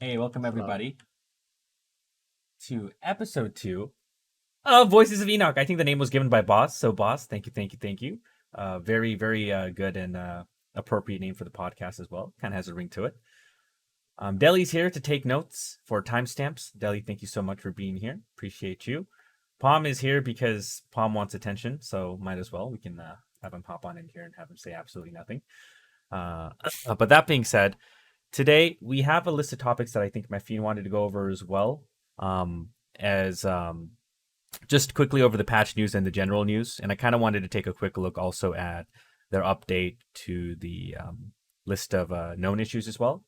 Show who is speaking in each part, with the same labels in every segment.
Speaker 1: Hey, welcome
Speaker 2: Hello.
Speaker 1: everybody to episode 2 of Voices of Enoch. I think the name was given by Boss. So, Boss, thank you, thank you, thank you. Very good and appropriate name for the podcast as well. Kind of has a ring to it. Deli's here to take notes for timestamps. Deli, thank you so much for being here. Appreciate you. Palm is here because Palm wants attention, so might as well. We can have him hop on in here and have him say absolutely nothing. Uh, but that being said, today we have a list of topics that I think Maffeine wanted to go over as well. As Just quickly over the patch news and the general news, and I kind of wanted to take a quick look also at their update to the list of known issues as well.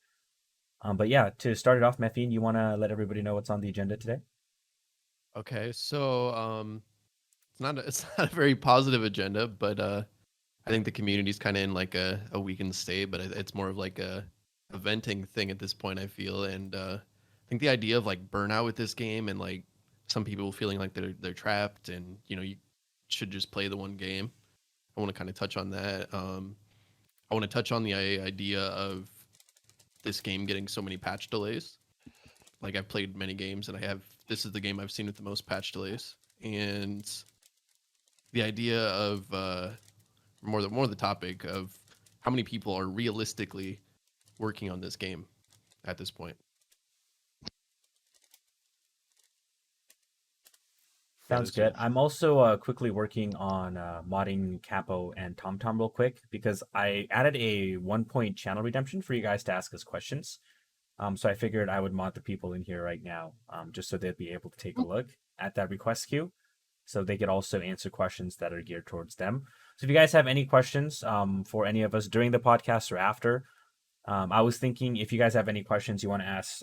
Speaker 1: But yeah, to start it off, Maffeine, you want to let everybody know what's on the agenda today?
Speaker 2: Okay, so it's not a very positive agenda, but I think the community's kind of in like a weakened state, but it's more of like a venting thing at this point. I feel, and I think the idea of like burnout with this game and like some people feeling like they're trapped, and you should just play the one game. I want to kind of touch on that. I want to touch on the idea of this game getting so many patch delays. Like I've played many games, and this is the game I've seen with the most patch delays, and the idea of more the topic of how many people are realistically working on this game at this point. That
Speaker 1: Sounds
Speaker 2: is your
Speaker 1: good. I'm also quickly working on modding Capo and TomTom real quick because I added a 1 point channel redemption for you guys to ask us questions. So I figured I would mod the people in here right now, just so they'd be able to take a look at that request queue, so they could also answer questions that are geared towards them. So if you guys have any questions for any of us during the podcast or after, I was thinking if you guys have any questions you want to ask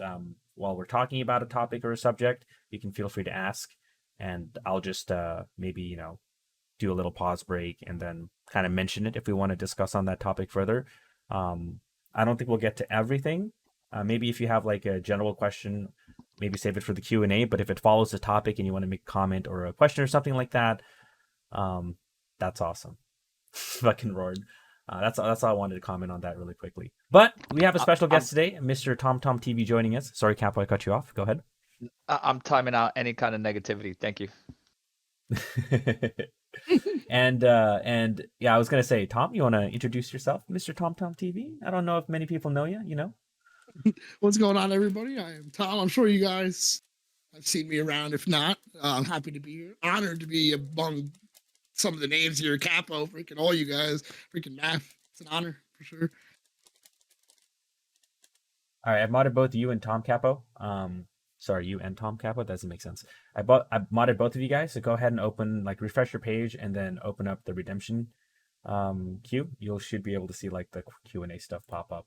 Speaker 1: while we're talking about a topic or a subject, you can feel free to ask, and I'll just maybe do a little pause break and then kind of mention it if we want to discuss on that topic further. I don't think we'll get to everything. Maybe if you have like a general question, maybe save it for the Q&A. But if it follows the topic and you want to make a comment or a question or something like that, um, that's awesome. Fucking roared. That's all I wanted to comment on that really quickly. But we have a
Speaker 3: I-
Speaker 1: special
Speaker 3: I'm
Speaker 1: guest today, Mr. Tom TV, joining us. Sorry, Capo, I cut you off. Go ahead.
Speaker 3: I'm timing out any kind of negativity. Thank you.
Speaker 1: And yeah, I was gonna say, Tom, you want to introduce yourself, Mr. Tom TV? I don't know if many people know you. You know.
Speaker 4: What's going on, everybody? I am Tom. I'm sure you guys have seen me around. If not, I'm happy to be here. Honored to be among some of the names here. Capo, freaking all you guys, freaking Maff. It's an honor for sure.
Speaker 1: All right, I've modded both you and Tom Capo. Sorry, you and Tom Capo. That doesn't make sense. I modded both of you guys. So go ahead and refresh your page and then open up the redemption queue. You should be able to see like the Q&A stuff pop up,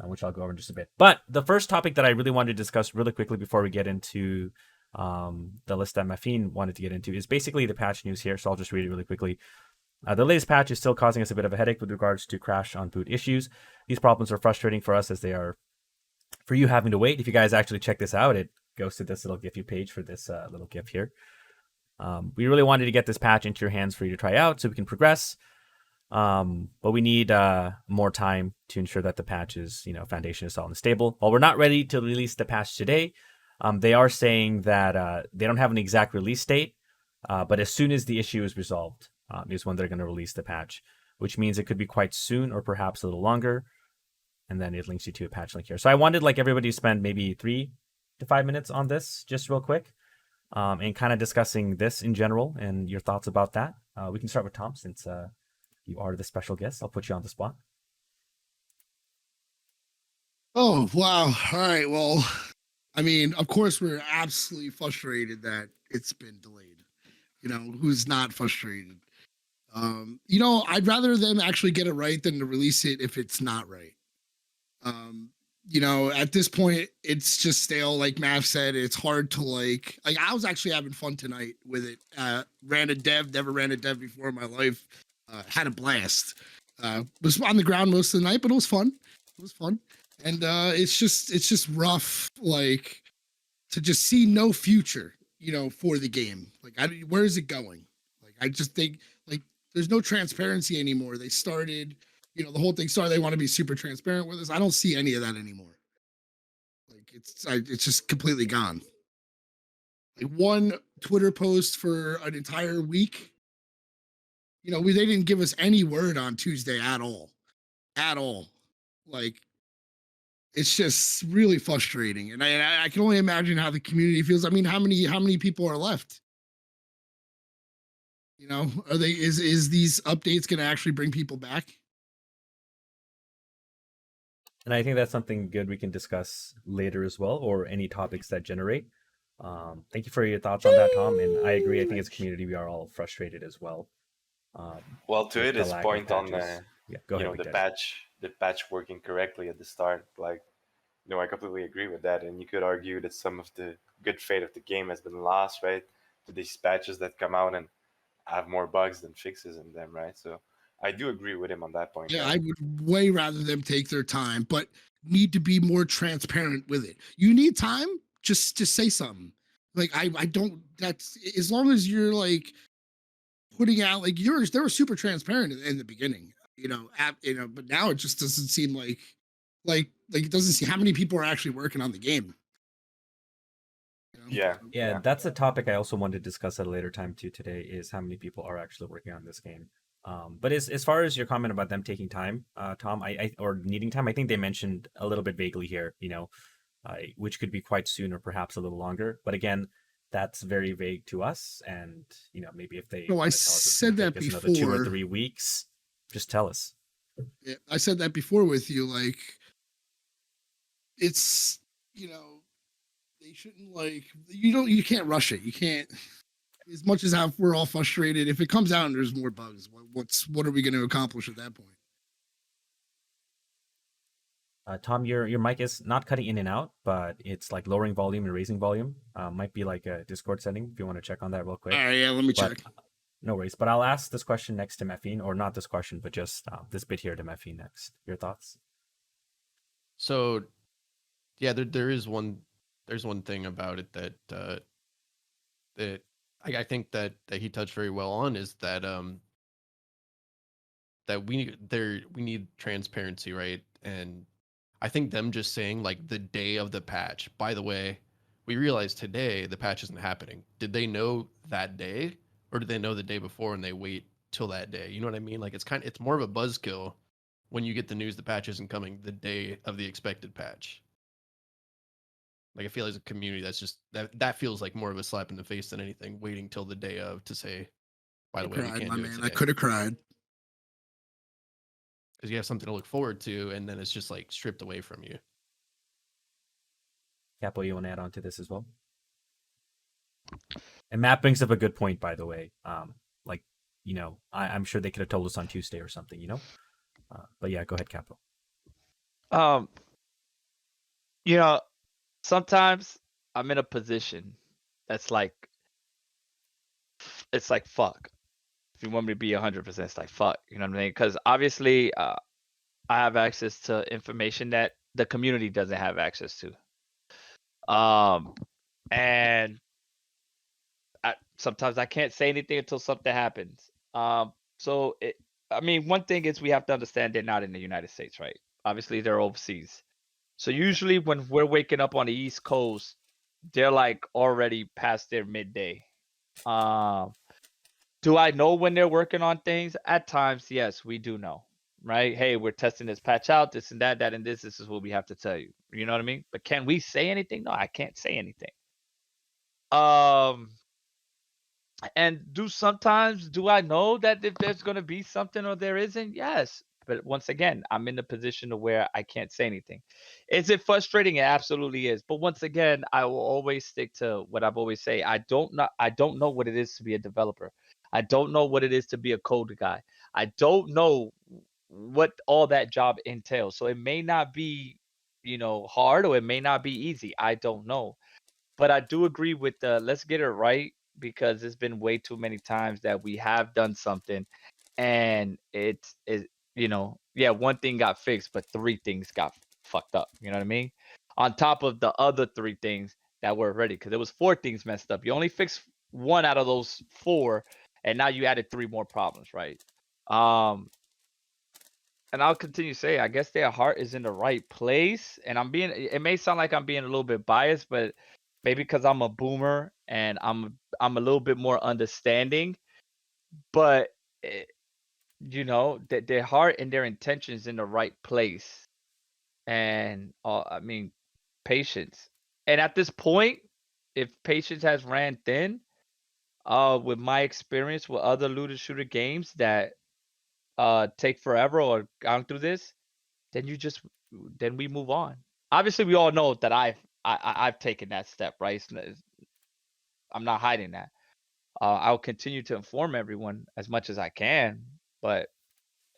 Speaker 1: which I'll go over in just a bit. But the first topic that I really wanted to discuss really quickly before we get into the list that Maffeine wanted to get into is basically the patch news here. So I'll just read it really quickly. The latest patch is still causing us a bit of a headache with regards to crash on boot issues. These problems are frustrating for us as they are for you having to wait. If you guys actually check this out, it goes to this little GIF page for this little GIF here. We really wanted to get this patch into your hands for you to try out so we can progress. But we need more time to ensure that the patch is, foundation is solid and stable. While we're not ready to release the patch today, they are saying that they don't have an exact release date, but as soon as the issue is resolved is when they're going to release the patch, which means it could be quite soon or perhaps a little longer. And then it links you to a patch link here. So I wanted like everybody to spend maybe 3 to 5 minutes on this just real quick, and kind of discussing this in general and your thoughts about that. We can start with Tom since you are the special guest. I'll put you on the spot.
Speaker 4: Oh, wow. All right. Well, I mean, of course, we're absolutely frustrated that it's been delayed. Who's not frustrated? I'd rather them actually get it right than to release it if it's not right. At this point, it's just stale. Like Mav said, it's hard to like. I was actually having fun tonight with it. Ran a dev, never ran a dev before in my life. Had a blast. Was on the ground most of the night, but it was fun. It was fun, and it's just rough. Like to just see no future, for the game. Like, where is it going? Like, I just think like there's no transparency anymore. They started, the whole thing started. They want to be super transparent with us. I don't see any of that anymore. Like, Like it's just completely gone. Like one Twitter post for an entire week. You know, they didn't give us any word on Tuesday at all. At all. Like it's just really frustrating. And I can only imagine how the community feels. I mean, how many people are left? You know, is these updates gonna actually bring people back?
Speaker 1: And I think that's something good we can discuss later as well, or any topics that generate. Thank you for your thoughts on that, Tom. And I agree. I think as a community, we are all frustrated as well.
Speaker 5: Well, to
Speaker 1: with
Speaker 5: it
Speaker 1: the
Speaker 5: is
Speaker 1: lack of
Speaker 5: point on
Speaker 1: patches. Yeah, go
Speaker 5: you
Speaker 1: ahead,
Speaker 5: know,
Speaker 1: Big
Speaker 5: the
Speaker 1: Daddy.
Speaker 5: patch working correctly at the start. Like, no, I completely agree with that. And you could argue that some of the good fate of the game has been lost, right, to these patches that come out and have more bugs than fixes in them, right? So I do agree with him on that point.
Speaker 4: Yeah,
Speaker 5: right?
Speaker 4: I would way rather them take their time, but need to be more transparent with it. You need time, just say something. Like I don't. That's as long as you're like putting out like yours. They were super transparent in the beginning, you know. But now it just doesn't seem like it doesn't see how many people are actually working on the game. You know?
Speaker 1: Yeah, that's a topic I also wanted to discuss at a later time too today, is how many people are actually working on this game. But as far as your comment about them taking time, Tom, or needing time, I think they mentioned a little bit vaguely here, you know, which could be quite soon or perhaps a little longer. But again, that's very vague to us. And, you know, maybe if they
Speaker 4: No, I
Speaker 1: wanna tell us it's
Speaker 4: said
Speaker 1: gonna
Speaker 4: that
Speaker 1: take us another 2 or
Speaker 4: before.
Speaker 1: 3 weeks, just tell us.
Speaker 4: Yeah, I said that before with you. Like, it's you know, they shouldn't like you can't rush it. You can't. As much as how we're all frustrated, if it comes out and there's more bugs, what are we going to accomplish at that point?
Speaker 1: Tom, your mic is not cutting in and out, but it's like lowering volume and raising volume. Might be like a Discord setting if you want to check on that real quick.
Speaker 4: All right, yeah, let me
Speaker 1: But
Speaker 4: check.
Speaker 1: no worries. But I'll ask this question next to Maffeine, or not this question, but just this bit here to Maffeine next. Your thoughts?
Speaker 2: So, yeah, there's one thing about it that that I think that he touched very well on, is that that we need transparency, right? And I think them just saying like the day of the patch, by the way, we realized today the patch isn't happening. Did they know that day, or did they know the day before and they wait till that day? You know what I mean? Like it's more of a buzzkill when you get the news the patch isn't coming the day of the expected patch. Like I feel as a community, that's just that feels like more of a slap in the face than anything. Waiting till the day of to say, by the way, we
Speaker 4: Cried,
Speaker 2: can't
Speaker 4: my
Speaker 2: do it
Speaker 4: man.
Speaker 2: today.
Speaker 4: I could have cried.
Speaker 2: Because you have something to look forward to, and then it's just like stripped away from you.
Speaker 1: Capo, you want to add on to this as well? And Matt brings up a good point, by the way. Like, you know, I'm sure they could have told us on Tuesday or something, you know? But yeah, go ahead, Capo.
Speaker 3: You know, sometimes I'm in a position that's like, it's like fuck. If you want me to be 100%, it's like fuck. You know what I mean? Because obviously, I have access to information that the community doesn't have access to. And sometimes I can't say anything until something happens. So I mean, one thing is we have to understand they're not in the United States, right? Obviously, they're overseas. So usually when we're waking up on the East Coast, they're like already past their midday. Do I know when they're working on things? At times, yes, we do know, right? Hey, we're testing this patch out, this and that and this. This is what we have to tell you. You know what I mean? But can we say anything? No, I can't say anything. And do I know that if there's gonna be something or there isn't? Yes. But once again, I'm in the position to where I can't say anything. Is it frustrating? It absolutely is. But once again, I will always stick to what I've always say. I don't know what it is to be a developer. I don't know what it is to be a code guy. I don't know what all that job entails. So it may not be, hard, or it may not be easy. I don't know. But I do agree with let's get it right, because it's been way too many times that we have done something and yeah, one thing got fixed, but 3 things got fucked up. You know what I mean? On top of the other 3 things that were ready, because there was 4 things messed up. You only fixed 1 out of those 4, and now you added 3 more problems, right? and I'll continue to say, I guess their heart is in the right place. And it may sound like I'm being a little bit biased, but maybe because I'm a boomer and I'm a little bit more understanding. But that their heart and their intention is in the right place. And I mean, patience. And at this point, if patience has ran thin, with my experience with other looter shooter games that take forever or gone through this, then we move on. Obviously, we all know that I've taken that step, right? I'm not hiding that. I'll continue to inform everyone as much as I can, but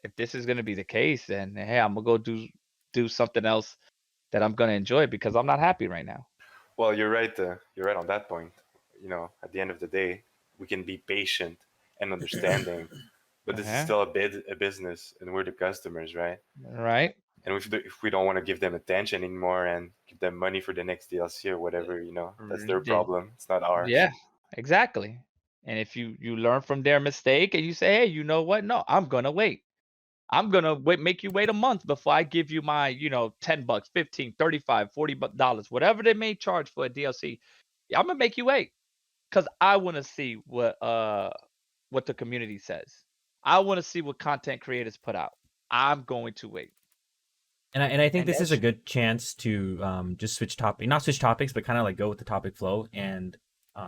Speaker 3: if this is gonna be the case, then hey, I'm gonna go do something else that I'm gonna enjoy because I'm not happy right now.
Speaker 5: Well, you're right. You're right on that point. At the end of the day, we can be patient and understanding, but this is
Speaker 3: Uh-huh.
Speaker 5: still a business, and we're the customers, right?
Speaker 3: Right?
Speaker 5: And if we don't want to give them attention anymore and give them money for the next DLC or whatever, that's their
Speaker 3: Then
Speaker 5: problem. It's not ours.
Speaker 3: yeah, exactly. And if you learn from their mistake and you say, hey, you know what? No, I'm gonna wait. I'm gonna make you wait a month before I give you my, $10, 15, 35, $40, whatever they may charge for a DLC. I'm gonna make you wait because I want to see what the community says. I want to see what content creators put out. I'm going to wait.
Speaker 1: And I think
Speaker 3: And
Speaker 1: this is a
Speaker 3: that's
Speaker 1: good chance to just not switch topics, but kind of like go with the topic flow and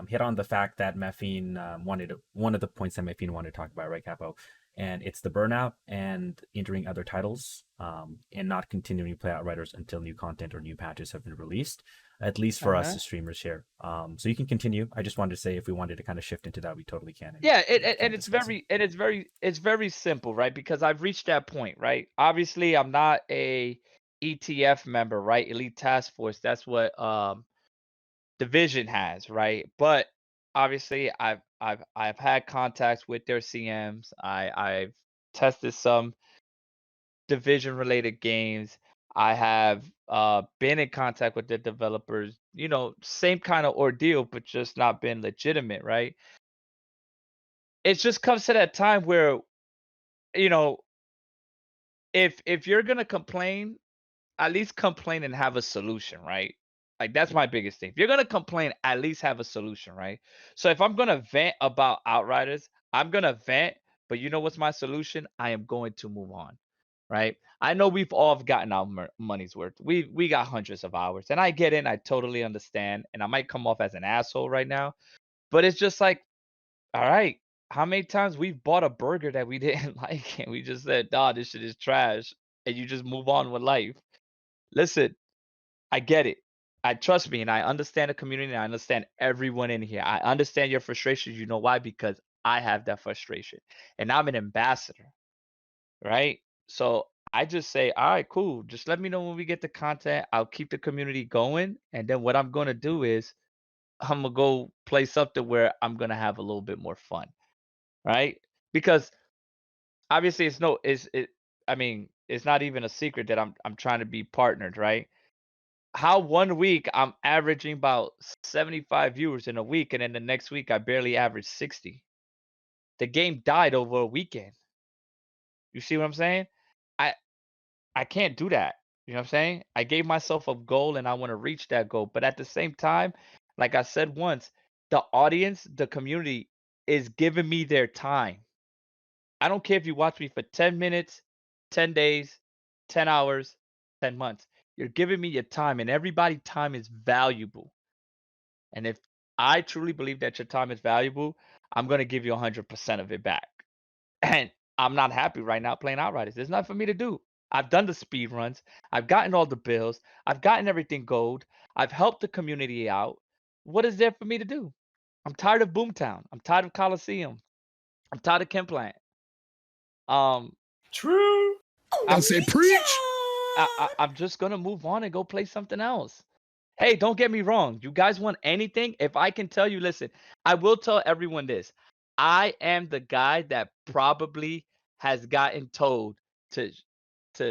Speaker 1: hit on the fact that Maffeine wanted one of the points that Maffeine wanted to talk about, right, Capo? And it's the burnout and entering other titles and not continuing to play Outriders until new content or new patches have been released, at least for us
Speaker 3: uh-huh.
Speaker 1: as streamers here. So you can continue. I just wanted to say if we wanted to kind of shift into that, we totally can.
Speaker 3: Yeah,
Speaker 1: kind
Speaker 3: and
Speaker 1: of
Speaker 3: it's
Speaker 1: discuss it.
Speaker 3: it's very simple, right? Because I've reached that point, right? Obviously, I'm not a ETF member, right? Elite Task Force. That's what Division has, right? But obviously, I've had contacts with their CMs. I've tested some Division related games. I have been in contact with the developers. Same kind of ordeal, but just not been legitimate, right? It just comes to that time where you know if you're gonna complain, at least complain and have a solution, right? Like that's my biggest thing. If you're gonna complain, at least have a solution, right? So if I'm gonna vent about Outriders, I'm gonna vent, but you know what's my solution? I am going to move on, right? I know we've all gotten our money's worth. We got hundreds of hours, and I get it. And I totally understand, and I might come off as an asshole right now, but it's just like, all right, how many times we've bought a burger that we didn't like, and we just said, "Nah, this shit is trash," and you just move on with life. Listen, I get it. I trust me, and I understand the community, and I understand everyone in here. I understand your frustration. You know why? Because I have that frustration, and I'm an ambassador, right? So I just say, all right, cool. Just let me know when we get the content. I'll keep the community going, and then what I'm gonna do is I'm gonna go play something where I'm gonna have a little bit more fun, right? Because obviously it's no, it's it. I mean, it's not even a secret that I'm trying to be partnered, right? How one week I'm averaging about 75 viewers in a week, and then the next week I barely average 60. The game died over a weekend. You see what I'm saying? I I can't do that. You know what I'm saying? I gave myself a goal and I want to reach that goal. But at the same time, like I said once, the audience, the community is giving me their time. I don't care if you watch me for 10 minutes, 10 days, 10 hours, 10 months. You're giving me your time, and everybody's time is valuable. And if I truly believe that your time is valuable, I'm going to give you 100% of it back. And I'm not happy right now playing Outriders. There's nothing for me to do. I've done the speed runs. I've gotten all the bills. I've gotten everything gold. I've helped the community out. What is there for me to do? I'm tired of Boomtown. I'm tired of Coliseum. I'm tired of Kempland. Um,
Speaker 5: True.
Speaker 4: I'll
Speaker 3: I'm
Speaker 4: say preach.
Speaker 3: I'm just gonna move on and go play something else. Hey, don't get me wrong. You guys want anything? If I can tell you, listen, I will tell everyone this. I am the guy that probably has gotten told to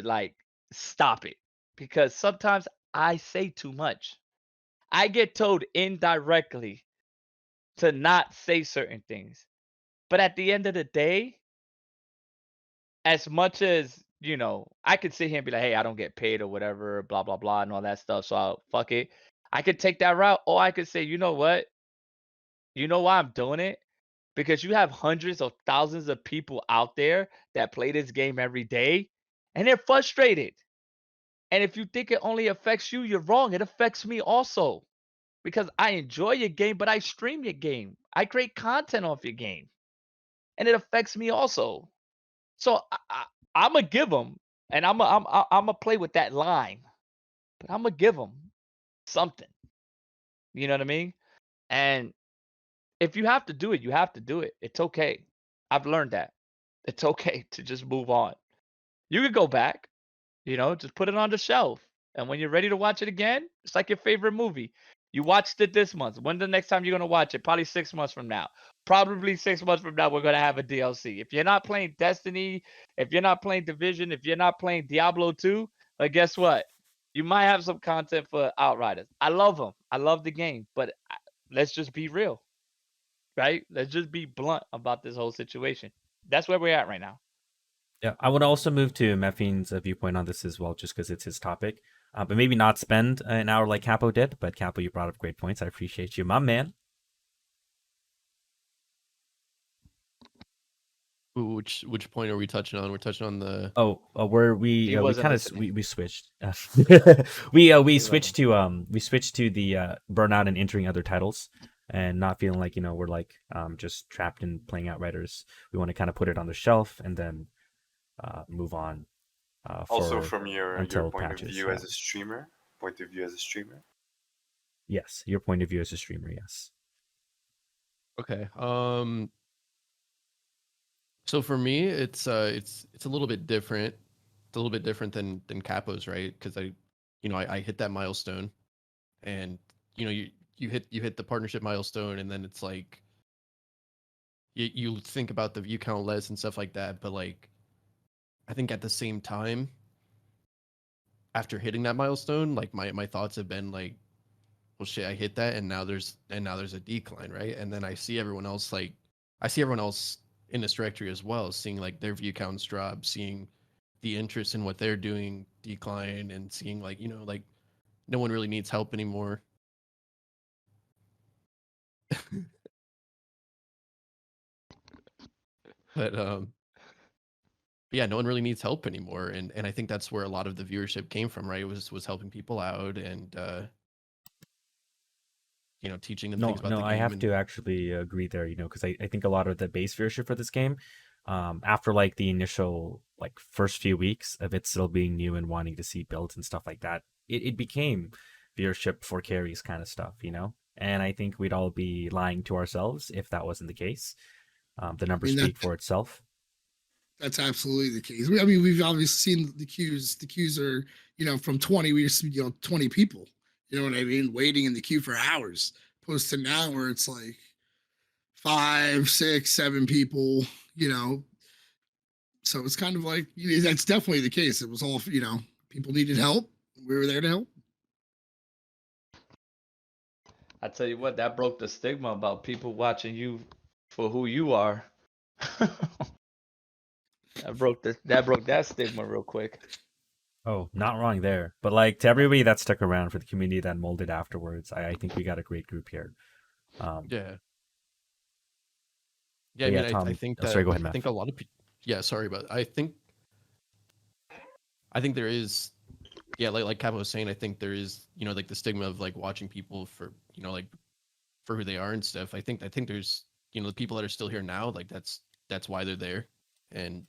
Speaker 3: like stop it because sometimes I say too much. I get told indirectly to not say certain things. But at the end of the day, as much as you know, I could sit here and be like, hey, I don't get paid or whatever, blah blah blah, and all that stuff. So I'll fuck it. I could take that route, or I could say, you know what? You know why I'm doing it? Because you have hundreds of thousands of people out there that play this game every day, and they're frustrated. And if you think it only affects you, you're wrong. It affects me also because I enjoy your game, but I stream your game. I create content off your game, and it affects me also. So I'm gonna give them, and I'm gonna play with that line, but I'm gonna give them something. You know what I mean? And if you have to do it, you have to do it. It's okay. I've learned that. It's okay to just move on. You could go back, you know, just put it on the shelf. And when you're ready to watch it again, it's like your favorite movie. You watched it this month. When the next time you're gonna watch it? Probably 6 months from now. Probably 6 months from now, we're gonna have a DLC. If you're not playing Destiny, if you're not playing Division, if you're not playing Diablo 2, guess what? You might have some content for Outriders. I love them. I love the game, but let's just be real, right? Let's just be blunt about this whole situation. That's where we're at right now.
Speaker 1: Yeah, I would also move to Maffeine's viewpoint on this as well, just because it's his topic. But maybe not spend an hour like Capo did. But Capo, you brought up great points. I appreciate you, my man.
Speaker 2: Ooh, which point are we touching on? We're touching on the.
Speaker 1: Where
Speaker 3: He
Speaker 1: we
Speaker 3: wasn't
Speaker 1: kind of
Speaker 3: listening.
Speaker 1: we switched. we
Speaker 3: wasn't.
Speaker 1: switched to the burnout and entering other titles, and not feeling like we're like just trapped in playing Outriders. We want to kind of put it on the shelf and then move on.
Speaker 5: Also,
Speaker 1: for
Speaker 5: from your
Speaker 1: until
Speaker 5: point
Speaker 1: patches,
Speaker 5: of view
Speaker 1: yeah.
Speaker 5: as a streamer,
Speaker 1: Yes, your point of view as a streamer. Yes.
Speaker 2: Okay. So for me, it's a little bit different. It's a little bit different than Capo's, right? Because I hit that milestone, and you hit the partnership milestone, and then it's like you think about the view count less and stuff like that. But like, I think at the same time, after hitting that milestone, like my thoughts have been like, well, shit, I hit that, and now there's a decline, right? And then I see everyone else in this directory as well, seeing like their view counts drop, seeing the interest in what they're doing decline, and seeing like like no one really needs help anymore. But yeah, no one really needs help anymore, and I think that's where a lot of the viewership came from, right? It was helping people out and teaching them
Speaker 1: No,
Speaker 2: things about the
Speaker 1: I
Speaker 2: game.
Speaker 1: have
Speaker 2: And
Speaker 1: to actually agree there. Because I think a lot of the base viewership for this game, after like the initial like first few weeks of it still being new and wanting to see builds and stuff like that, it became viewership for carries kind of stuff, And I think we'd all be lying to ourselves if that wasn't the case. The
Speaker 4: I
Speaker 1: numbers
Speaker 4: mean,
Speaker 1: speak for itself.
Speaker 4: that's absolutely the case. I mean, we've obviously seen the queues. The queues are, from 20, we used to, 20 people. You know what I mean? Waiting in the queue for hours. Opposed to now where it's like 5, 6, 7 people, So it's kind of like, that's definitely the case. It was all, people needed help. We were there to help.
Speaker 3: I tell you what, that broke the stigma about people watching you for who you are. That broke that stigma real quick.
Speaker 1: Oh, not wrong there. But like to everybody that stuck around, for the community that molded afterwards, I think we got a great group here.
Speaker 2: yeah.
Speaker 1: But
Speaker 2: I
Speaker 1: yeah,
Speaker 2: mean, I
Speaker 1: Tom.
Speaker 2: think
Speaker 1: Oh, sorry,
Speaker 2: that
Speaker 1: go ahead,
Speaker 2: I
Speaker 1: Matt.
Speaker 2: think a lot of people. Yeah, sorry, but I think there is, yeah, like Capo was saying, I think there is, like the stigma of like watching people for, like for who they are and stuff. I think there's, the people that are still here now, like that's why they're there. And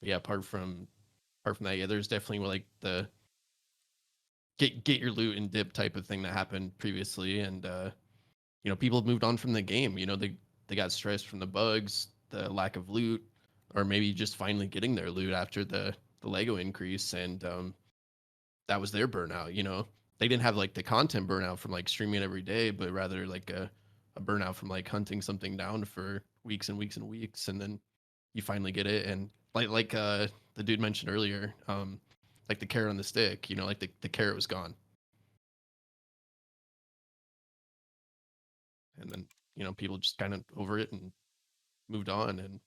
Speaker 2: yeah, apart from that, yeah, there's definitely like the get your loot and dip type of thing that happened previously, and people have moved on from the game. They got stressed from the bugs, the lack of loot, or maybe just finally getting their loot after the Lego increase, and that was their burnout. They didn't have like the content burnout from like streaming every day, but rather like a burnout from like hunting something down for weeks and weeks and weeks, and then you finally get it. And like the dude mentioned earlier, like the carrot on the stick, like the carrot was gone, and then people just kind of over it and moved on. And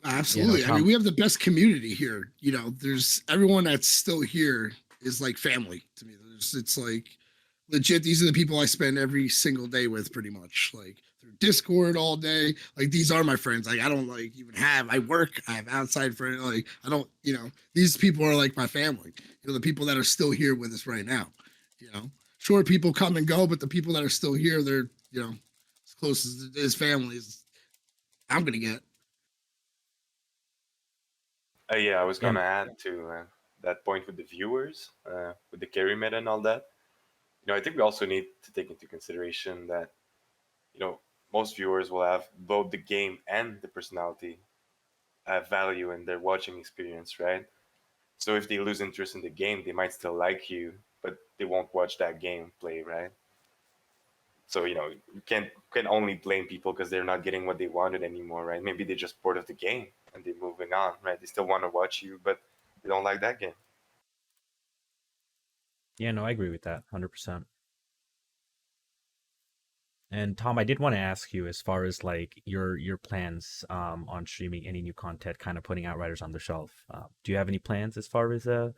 Speaker 4: Absolutely. I mean,
Speaker 1: Tom.
Speaker 4: we have the best community here. You know, there's everyone that's still here is like family to me. It's like legit. These are the people I spend every single day with, pretty much. Like through Discord all day. Like these are my friends. Like I don't like even have. I work. I have outside friends. Like I don't. You know, these people are like my family. You know, the people that are still here with us right now. You know, sure, people come and go, but the people that are still here, they're as close as family as I'm gonna get.
Speaker 5: Yeah, I was gonna add to that point with the viewers, with the carry meta and all that. I think we also need to take into consideration that, most viewers will have both the game and the personality have value in their watching experience, right? So if they lose interest in the game, they might still like you, but they won't watch that game play, right? So you can only blame people because they're not getting what they wanted anymore, right? Maybe they're just bored of the game and they're moving on, right? They still want to watch you, but they don't like that game.
Speaker 1: Yeah, no, I agree with that 100%. And Tom, I did want to ask you, as far as like your plans on streaming any new content, kind of putting Outriders on the shelf. Do you have any plans as far as some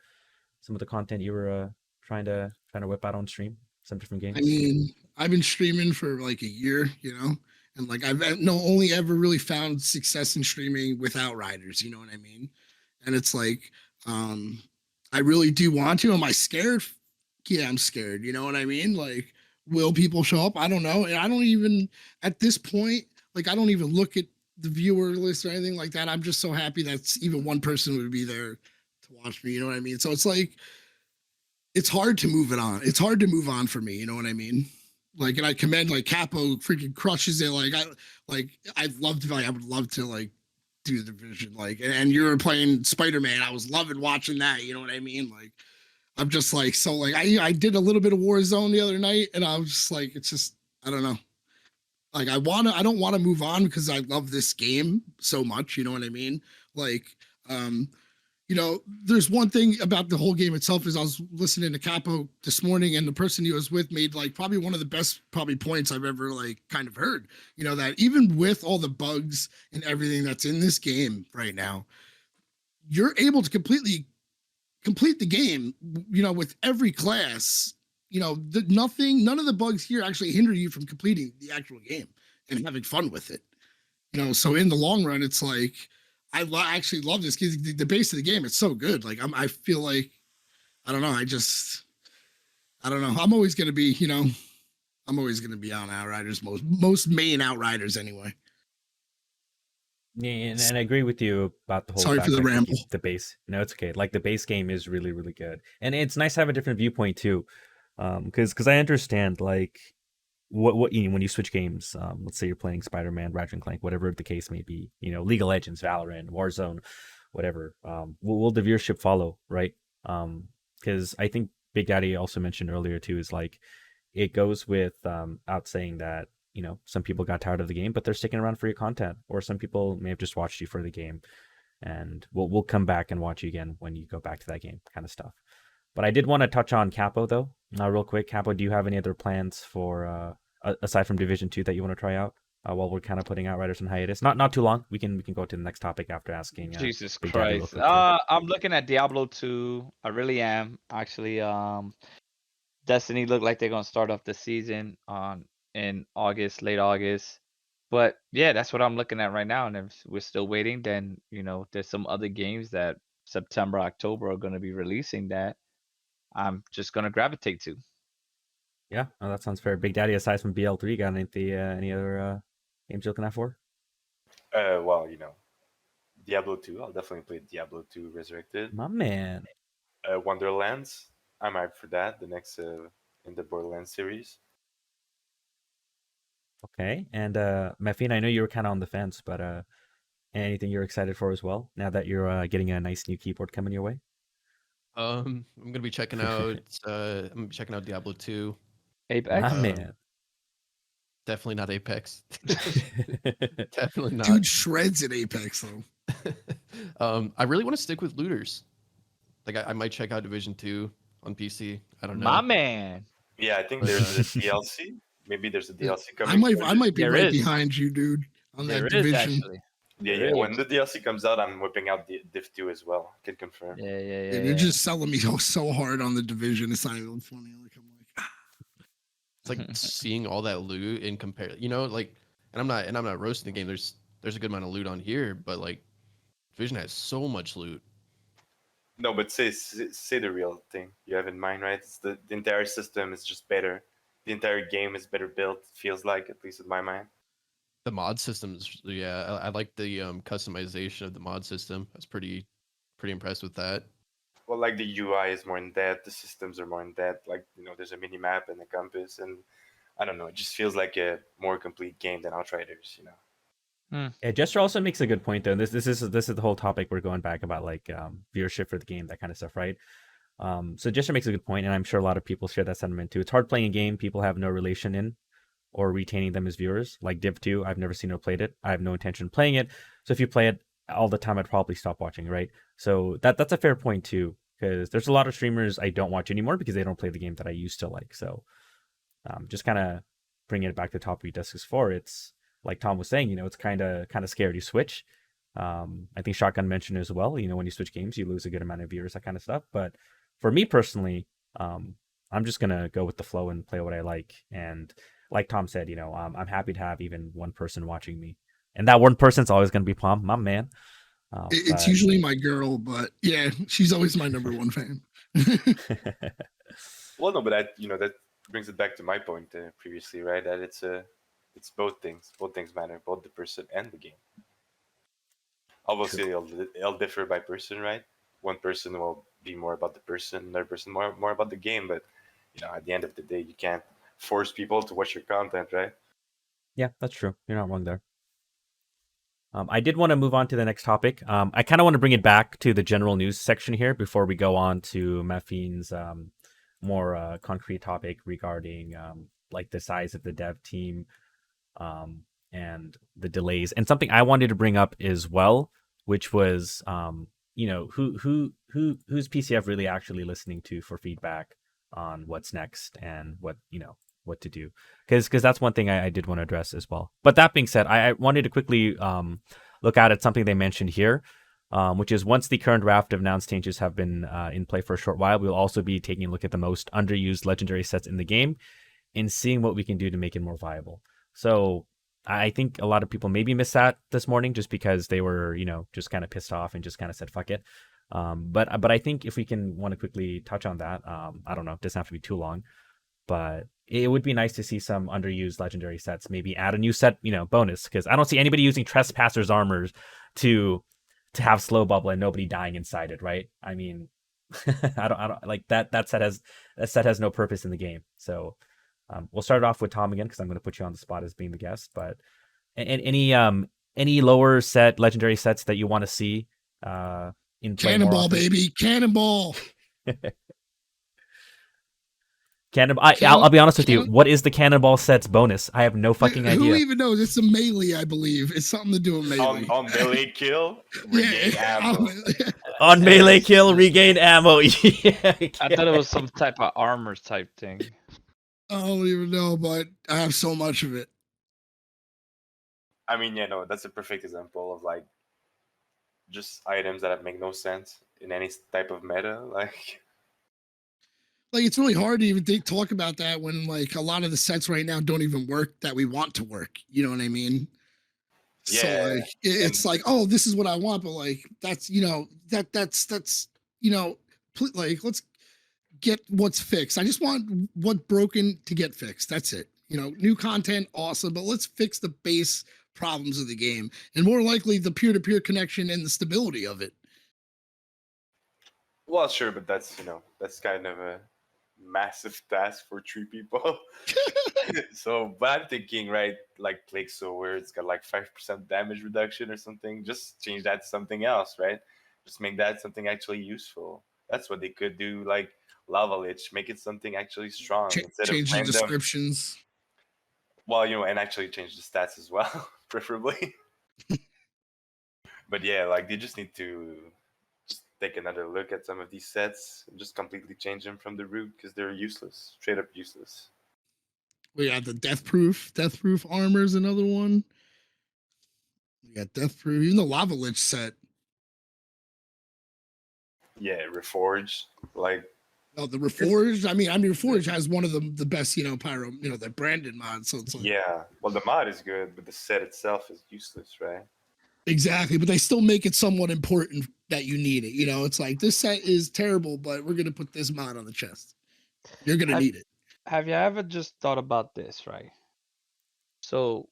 Speaker 1: of the content you were trying to whip out on stream? Some different games.
Speaker 4: I mean, I've been streaming for like a year, and like I've only ever really found success in streaming with Outriders, you know what I mean? And it's like, I really do want to. Am I scared? Yeah, I'm scared. You know what I mean? Like, will people show up? I don't know. And I don't even, at this point, like, I don't even look at the viewer list or anything like that. I'm just so happy that even one person would be there to watch me. You know what I mean? So it's like, it's hard to move it on. It's hard to move on for me. You know what I mean? Like, and I commend like Capo freaking crushes it. I would love to like do the division. Like, and you were playing Spider-Man. I was loving watching that. You know what I mean? Like, I'm just like, so like, I did a little bit of Warzone the other night and I was just like, it's just, I don't know. Like, I don't want to move on because I love this game so much. You know what I mean? Like, there's one thing about the whole game itself is I was listening to Capo this morning and the person he was with made like probably one of the best points I've ever like kind of heard, that even with all the bugs and everything that's in this game right now, you're able to completely complete the game, with every class, none of the bugs here actually hinder you from completing the actual game and having fun with it. So in the long run, it's like, I actually love this because the base of the game, it's so good. Like I feel like, I don't know. I don't know. I'm always going to be, I'm always going to be on Outriders, most main Outriders anyway.
Speaker 1: Yeah, and I agree with you about the whole.
Speaker 4: Sorry for the ramble.
Speaker 1: The base, it's okay. Like the base game is really, really good, and it's nice to have a different viewpoint too, because I understand like what when you switch games. Let's say you're playing Spider-Man, Ratchet and Clank, whatever the case may be. League of Legends, Valorant, Warzone, whatever. Will the viewership follow, right? Because I think Big Daddy also mentioned earlier too is like it goes with out saying that. Some people got tired of the game, but they're sticking around for your content, or some people may have just watched you for the game, and we'll come back and watch you again when you go back to that game, kind of stuff. But I did want to touch on Capo though, real quick. Capo, do you have any other plans for aside from Division 2 that you want to try out while we're kind of putting Outriders on hiatus? Not too long. We can go to the next topic after asking.
Speaker 3: Jesus
Speaker 1: Big Daddy real
Speaker 3: Christ!
Speaker 1: quick too.
Speaker 3: I'm looking at Diablo 2. I really am actually. Destiny looked like they're gonna start off the season in August, late August. But yeah, that's what I'm looking at right now. And if we're still waiting, then there's some other games that September, October are gonna be releasing that I'm just gonna gravitate to.
Speaker 1: Yeah, that sounds fair. Big Daddy, aside from BL3, got any other games you're looking out for?
Speaker 5: Well, Diablo 2. I'll definitely play Diablo 2 Resurrected.
Speaker 1: My man.
Speaker 5: Wonderlands. I'm hyped for that. The next in the Borderlands series.
Speaker 1: Okay, and Maffeine, I know you were kind of on the fence, but anything you're excited for as well? Now that you're getting a nice new keyboard coming your way.
Speaker 2: I'm gonna be checking out. Diablo 2.
Speaker 3: Apex.
Speaker 1: My man.
Speaker 2: Definitely not Apex. Definitely not.
Speaker 4: Dude shreds at Apex though.
Speaker 2: I really want to stick with looters. Like I might check out Division 2 on PC. I don't know.
Speaker 3: My man.
Speaker 5: Yeah, I think there's a DLC. Maybe there's a DLC coming.
Speaker 4: I might be
Speaker 3: There
Speaker 4: right
Speaker 3: is.
Speaker 4: behind you, dude, on
Speaker 3: There
Speaker 4: that
Speaker 3: is
Speaker 4: Division.
Speaker 3: actually.
Speaker 5: Yeah. When the DLC comes out, I'm whipping out the Div 2 as well. I can confirm.
Speaker 3: Yeah.
Speaker 4: They're just selling me so hard on the Division. It's not even funny. Like I'm like,
Speaker 2: It's like seeing all that loot in compare, you know, like, and I'm not roasting the game. There's a good amount of loot on here, but like, Division has so much loot.
Speaker 5: No, but say the real thing you have in mind, right? It's the entire system is just better. The entire game is better built. Feels like, at least in my mind.
Speaker 2: The mod systems, yeah, I like the customization of the mod system. I was pretty impressed with that.
Speaker 5: Well, like the UI is more in depth. The systems are more in depth. Like, there's a mini map and a compass, and I don't know. It just feels like a more complete game than Outriders.
Speaker 1: Yeah, Jestur also makes a good point though. And this is the whole topic we're going back about, like viewership for the game, that kind of stuff, right? So Jestur makes a good point, and I'm sure a lot of people share that sentiment too. It's hard playing a game people have no relation in or retaining them as viewers. Like Div 2, I've never seen or played it. I have no intention of playing it. So if you play it all the time, I'd probably stop watching, right? So that's a fair point too, because there's a lot of streamers I don't watch anymore because they don't play the game that I used to like. So just kind of bringing it back to the topic we discussed before, it's like Tom was saying, it's kind of scary to switch. I think Shotgun mentioned as well, when you switch games, you lose a good amount of viewers, that kind of stuff. But for me personally, I'm just going to go with the flow and play what I like. And like Tom said, I'm happy to have even one person watching me. And that one person's always going to be Plum, my man.
Speaker 4: it's usually my girl, but yeah, she's always my number one fan.
Speaker 5: Well, no, but that brings it back to my point previously, right? That it's both things. Both things matter, both the person and the game. Obviously, it'll differ by person, right? One person will be more about the person, another person more about the game. But at the end of the day, you can't force people to watch your content, right?
Speaker 1: Yeah, that's true. You're not wrong there. I did want to move on to the next topic. I kind of want to bring it back to the general news section here before we go on to Maffeine's more concrete topic regarding like the size of the dev team and the delays. And something I wanted to bring up as well, which was who's PCF really actually listening to for feedback on what's next and what to do, because that's one thing I did want to address as well. But that being said, I wanted to quickly look at something they mentioned here, which is once the current raft of announced changes have been in play for a short while, we'll also be taking a look at the most underused legendary sets in the game and seeing what we can do to make it more viable. So I think a lot of people maybe missed that this morning just because they were, just kind of pissed off and just kind of said, fuck it. But I think if we can want to quickly touch on that, I don't know, it doesn't have to be too long, but it would be nice to see some underused legendary sets, maybe add a new set, bonus, because I don't see anybody using Trespasser's armors to have slow bubble and nobody dying inside it, right? I mean, I don't like that set has no purpose in the game. So we'll start off with Tom again, because I'm going to put you on the spot as being the guest. But any lower set legendary sets that you want to see in play?
Speaker 4: Cannonball, baby, cannonball.
Speaker 1: I'll be honest with you. What is the cannonball set's bonus? I have no fucking idea.
Speaker 4: Who even knows? It's a melee, I believe. It's something to do with melee.
Speaker 5: On melee kill, regain ammo.
Speaker 1: On melee kill, regain ammo. Yeah,
Speaker 3: I thought it was some type of armor type thing.
Speaker 4: I don't even know, but I have so much of it.
Speaker 5: I mean, that's a perfect example of like just items that make no sense in any type of meta.
Speaker 4: Like it's really hard to even talk about that when like a lot of the sets right now don't even work that we want to work. You know what I mean?
Speaker 5: Yeah.
Speaker 4: So like it's like, oh, this is what I want, but like that's that's like let's get what's fixed. I just want what's broken to get fixed. That's it. New content, awesome, but let's fix the base problems of the game, and more likely the peer-to-peer connection and the stability of it.
Speaker 5: Well, sure, but that's kind of a massive task for 3 people. So, but I'm thinking, right, like Plague Sower, it's got like 5% damage reduction or something. Just change that to something else, right? Just make that something actually useful. That's what they could do. Like Lava Lich, make it something actually strong.
Speaker 4: Change the descriptions.
Speaker 5: Well, and actually change the stats as well, preferably. But yeah, like they just need to just take another look at some of these sets and just completely change them from the root, because they're useless, straight up useless.
Speaker 4: We got the death proof armor is another one. We Yeah, Death Proof, even the Lava Lich set.
Speaker 5: Yeah, Reforge. Like,
Speaker 4: Oh, the Reforged. I mean, Reforged has one of the best, pyro, that Brandon mod. So it's like
Speaker 5: yeah. Well, the mod is good, but the set itself is useless, right?
Speaker 4: exactly, but they still make it somewhat important that you need it. It's like this set is terrible, but we're gonna put this mod on the chest. You're gonna
Speaker 3: Have,
Speaker 4: need it.
Speaker 3: have you ever just thought about this, right? So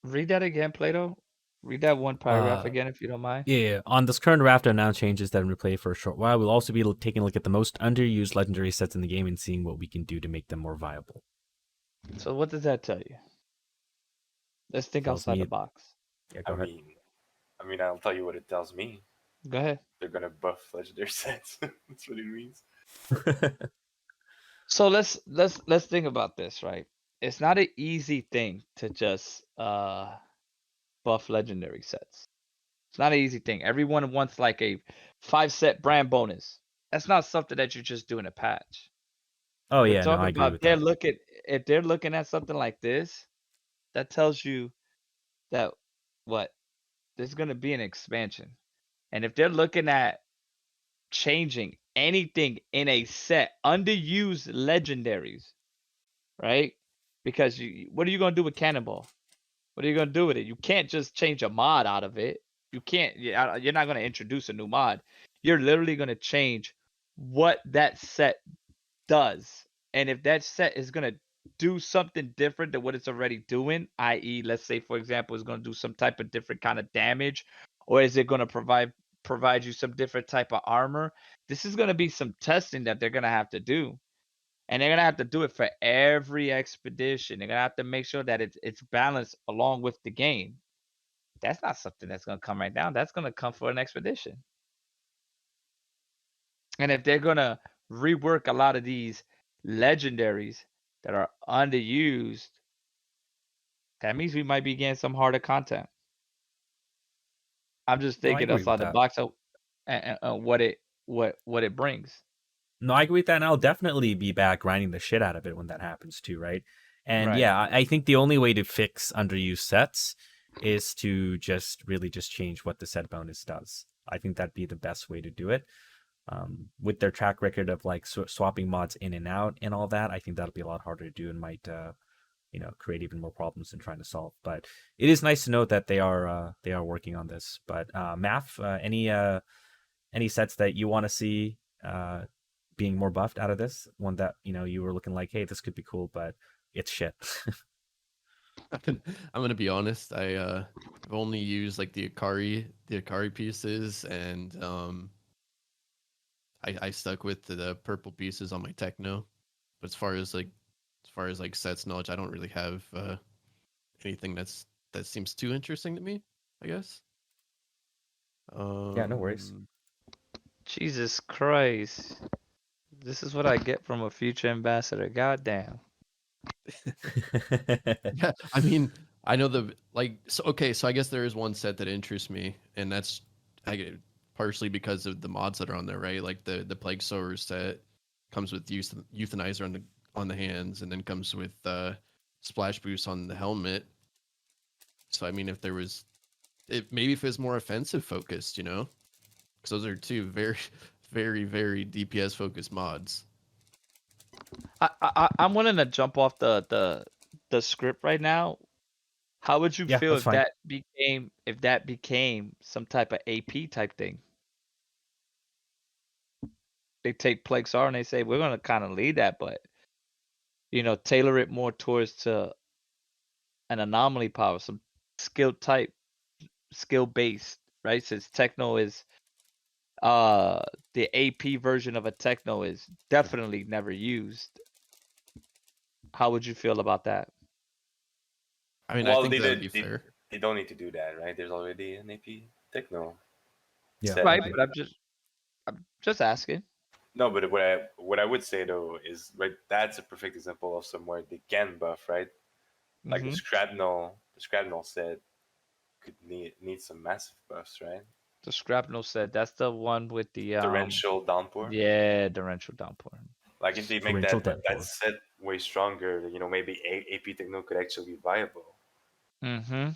Speaker 3: read that again, Plato. Read that one paragraph again, if you don't mind.
Speaker 1: Yeah, on this current raft, announced changes that will play for a short while. We'll also be taking a look at the most underused legendary sets in the game and seeing what we can do to make them more viable.
Speaker 3: So what does that tell you? Let's think
Speaker 1: Tells
Speaker 3: outside
Speaker 1: me-
Speaker 3: the box.
Speaker 1: Yeah, go ahead.
Speaker 5: I mean, I'll tell you what it tells me.
Speaker 3: Go ahead.
Speaker 5: They're gonna buff legendary sets. That's what it means.
Speaker 3: So let's think about this, right? It's not an easy thing to just buff legendary sets. It's not an easy thing. Everyone wants like a 5-set brand bonus. That's not something that you just do in a patch.
Speaker 1: Oh
Speaker 3: We're
Speaker 1: yeah, no,
Speaker 3: talking
Speaker 1: I agree
Speaker 3: about
Speaker 1: with that.
Speaker 3: if they're looking at something like this, that tells you that what there's gonna be an expansion. And if they're looking at changing anything in a set, underused legendaries, right? Because what are you gonna do with Cannonball? What are you gonna do with it? You can't just change a mod out of it. You can't. You're not gonna introduce a new mod. You're literally gonna change what that set does. And if that set is gonna do something different than what it's already doing, i.e., let's say for example, it's gonna do some type of different kind of damage, or is it gonna provide you some different type of armor? This is gonna be some testing that they're gonna have to do. And they're gonna have to do it for every expedition. They're gonna have to make sure that it's balanced along with the game. That's not something that's gonna come right down. That's gonna come for an expedition. And if they're gonna rework a lot of these legendaries that are underused, that means we might be getting some harder content. I'm just
Speaker 1: No, I
Speaker 3: thinking
Speaker 1: agree with
Speaker 3: outside the
Speaker 1: that.
Speaker 3: box of what it brings.
Speaker 1: No, I agree with that, and I'll definitely be back grinding the shit out of it when that happens too, right? And
Speaker 3: Right.
Speaker 1: yeah, I think the only way to fix underused sets is to just change what the set bonus does. I think that'd be the best way to do it. With their track record of like swapping mods in and out and all that, I think that'll be a lot harder to do and might create even more problems than trying to solve. But it is nice to note that they are working on this. But Maff, any sets that you want to see being more buffed out of this one that you were looking like, hey, this could be cool, but it's shit.
Speaker 2: I'm gonna be honest. I've only used like the Akari pieces, and I stuck with the purple pieces on my techno. But as far as like sets knowledge, I don't really have anything that seems too interesting to me, I guess.
Speaker 1: Yeah, no worries.
Speaker 3: Jesus Christ. This is what I get from a future ambassador. Goddamn.
Speaker 2: Yeah, I mean, I know okay, so I guess there is one set that interests me, and that's partially because of the mods that are on there, right? Like the Plague Sower set comes with Euthanizer on the hands, and then comes with Splash Boost on the helmet. So I mean, if it was more offensive focused, because those are two very, very, very DPS focused mods.
Speaker 3: I'm willing to jump off the script right now. How would you
Speaker 1: Yeah,
Speaker 3: feel
Speaker 1: that's fine.
Speaker 3: if that became some type of AP type thing? They take Plague Star and they say we're gonna kind of lead that, but tailor it more towards to an anomaly power, some skill type, skill based, right? Since techno is the AP version of a techno is definitely never used. How would you feel about that?
Speaker 2: I mean, I
Speaker 5: Well,
Speaker 2: think that would be fair.
Speaker 5: they don't need to do that, right? There's already an AP Techno.
Speaker 1: Yeah.
Speaker 5: set.
Speaker 3: Right, but I'm just asking.
Speaker 5: No, but what I would say though is right. That's a perfect example of somewhere they can buff, right? Like
Speaker 3: Mhm.
Speaker 5: the Scrabnel set could need some massive buffs, right?
Speaker 3: The Scrapnel said that's the one with the
Speaker 5: Torrential downpour.
Speaker 3: yeah, torrential downpour.
Speaker 5: Like if they make
Speaker 1: Torrential
Speaker 5: that
Speaker 1: downpour.
Speaker 5: set way stronger, maybe AP Techno could actually be viable.
Speaker 3: Mm-hmm.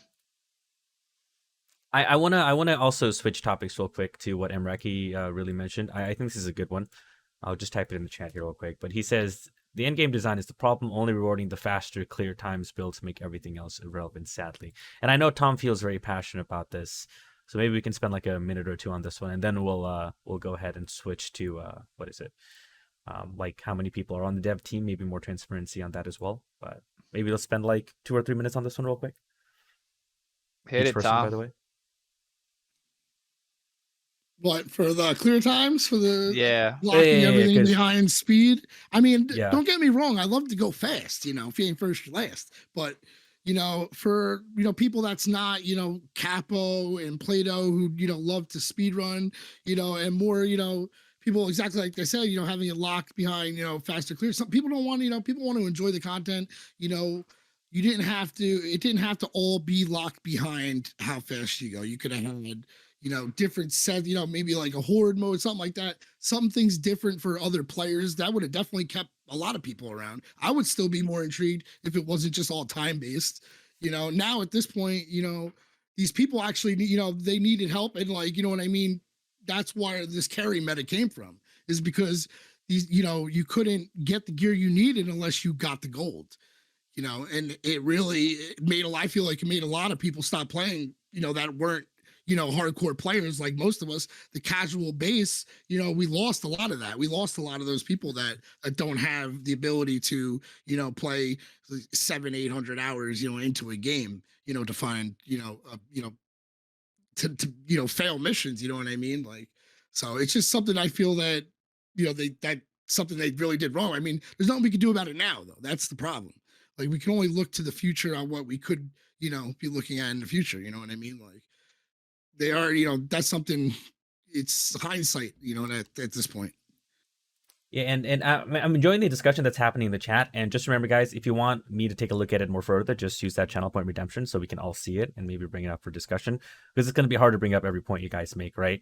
Speaker 1: I wanna also switch topics real quick to what Amraki really mentioned. I think this is a good one. I'll just type it in the chat here real quick. But he says the end game design is the problem, only rewarding the faster, clear times built to make everything else irrelevant, sadly. And I know Tom feels very passionate about this. So maybe we can spend like a minute or two on this one, and then we'll go ahead and switch to what is it? Like how many people are on the dev team, maybe more transparency on that as well. But maybe let's spend like 2 or 3 minutes on this one real quick.
Speaker 3: Hit
Speaker 1: Each
Speaker 3: it,
Speaker 1: person,
Speaker 3: Tom.
Speaker 1: by the way.
Speaker 4: What, for the clear times, for the
Speaker 3: Yeah.
Speaker 4: locking
Speaker 1: Yeah,
Speaker 4: everything
Speaker 1: 'cause-
Speaker 4: behind speed? I mean,
Speaker 1: Yeah.
Speaker 4: don't get me wrong. I love to go fast, if you ain't first, you're last. But, for, people that's not, Capo and Plato who, love to speed run, and more, people exactly like I said, having it locked behind, faster clear. Some people don't want, people want to enjoy the content, it didn't have to all be locked behind how fast you go. You could have had, different sets, maybe like a horde mode, something like that. Some things different for other players. That would have definitely kept a lot of people around. I would still be more intrigued if it wasn't just all time based. Now at this point, these people actually, they needed help. And like, you know what I mean? That's why this carry meta came from, is because these, you couldn't get the gear you needed unless you got the gold. And I feel like it made a lot of people stop playing, that weren't, hardcore players like most of us. The casual base, we lost a lot of that. We lost a lot of those people that don't have the ability to, play 700-800 hours, into a game, to find, to fail missions, you know what I mean? Like, so it's just something I feel that, that's something they really did wrong. I mean, there's nothing we can do about it now, though. That's the problem. Like, we can only look to the future on what we could, be looking at in the future. You know what I mean? Like, they are, that's something. It's hindsight, at this point.
Speaker 1: Yeah, and I'm enjoying the discussion that's happening in the chat. And just remember, guys, if you want me to take a look at it more further, just use that channel point redemption so we can all see it and maybe bring it up for discussion, because it's going to be hard to bring up every point you guys make, right?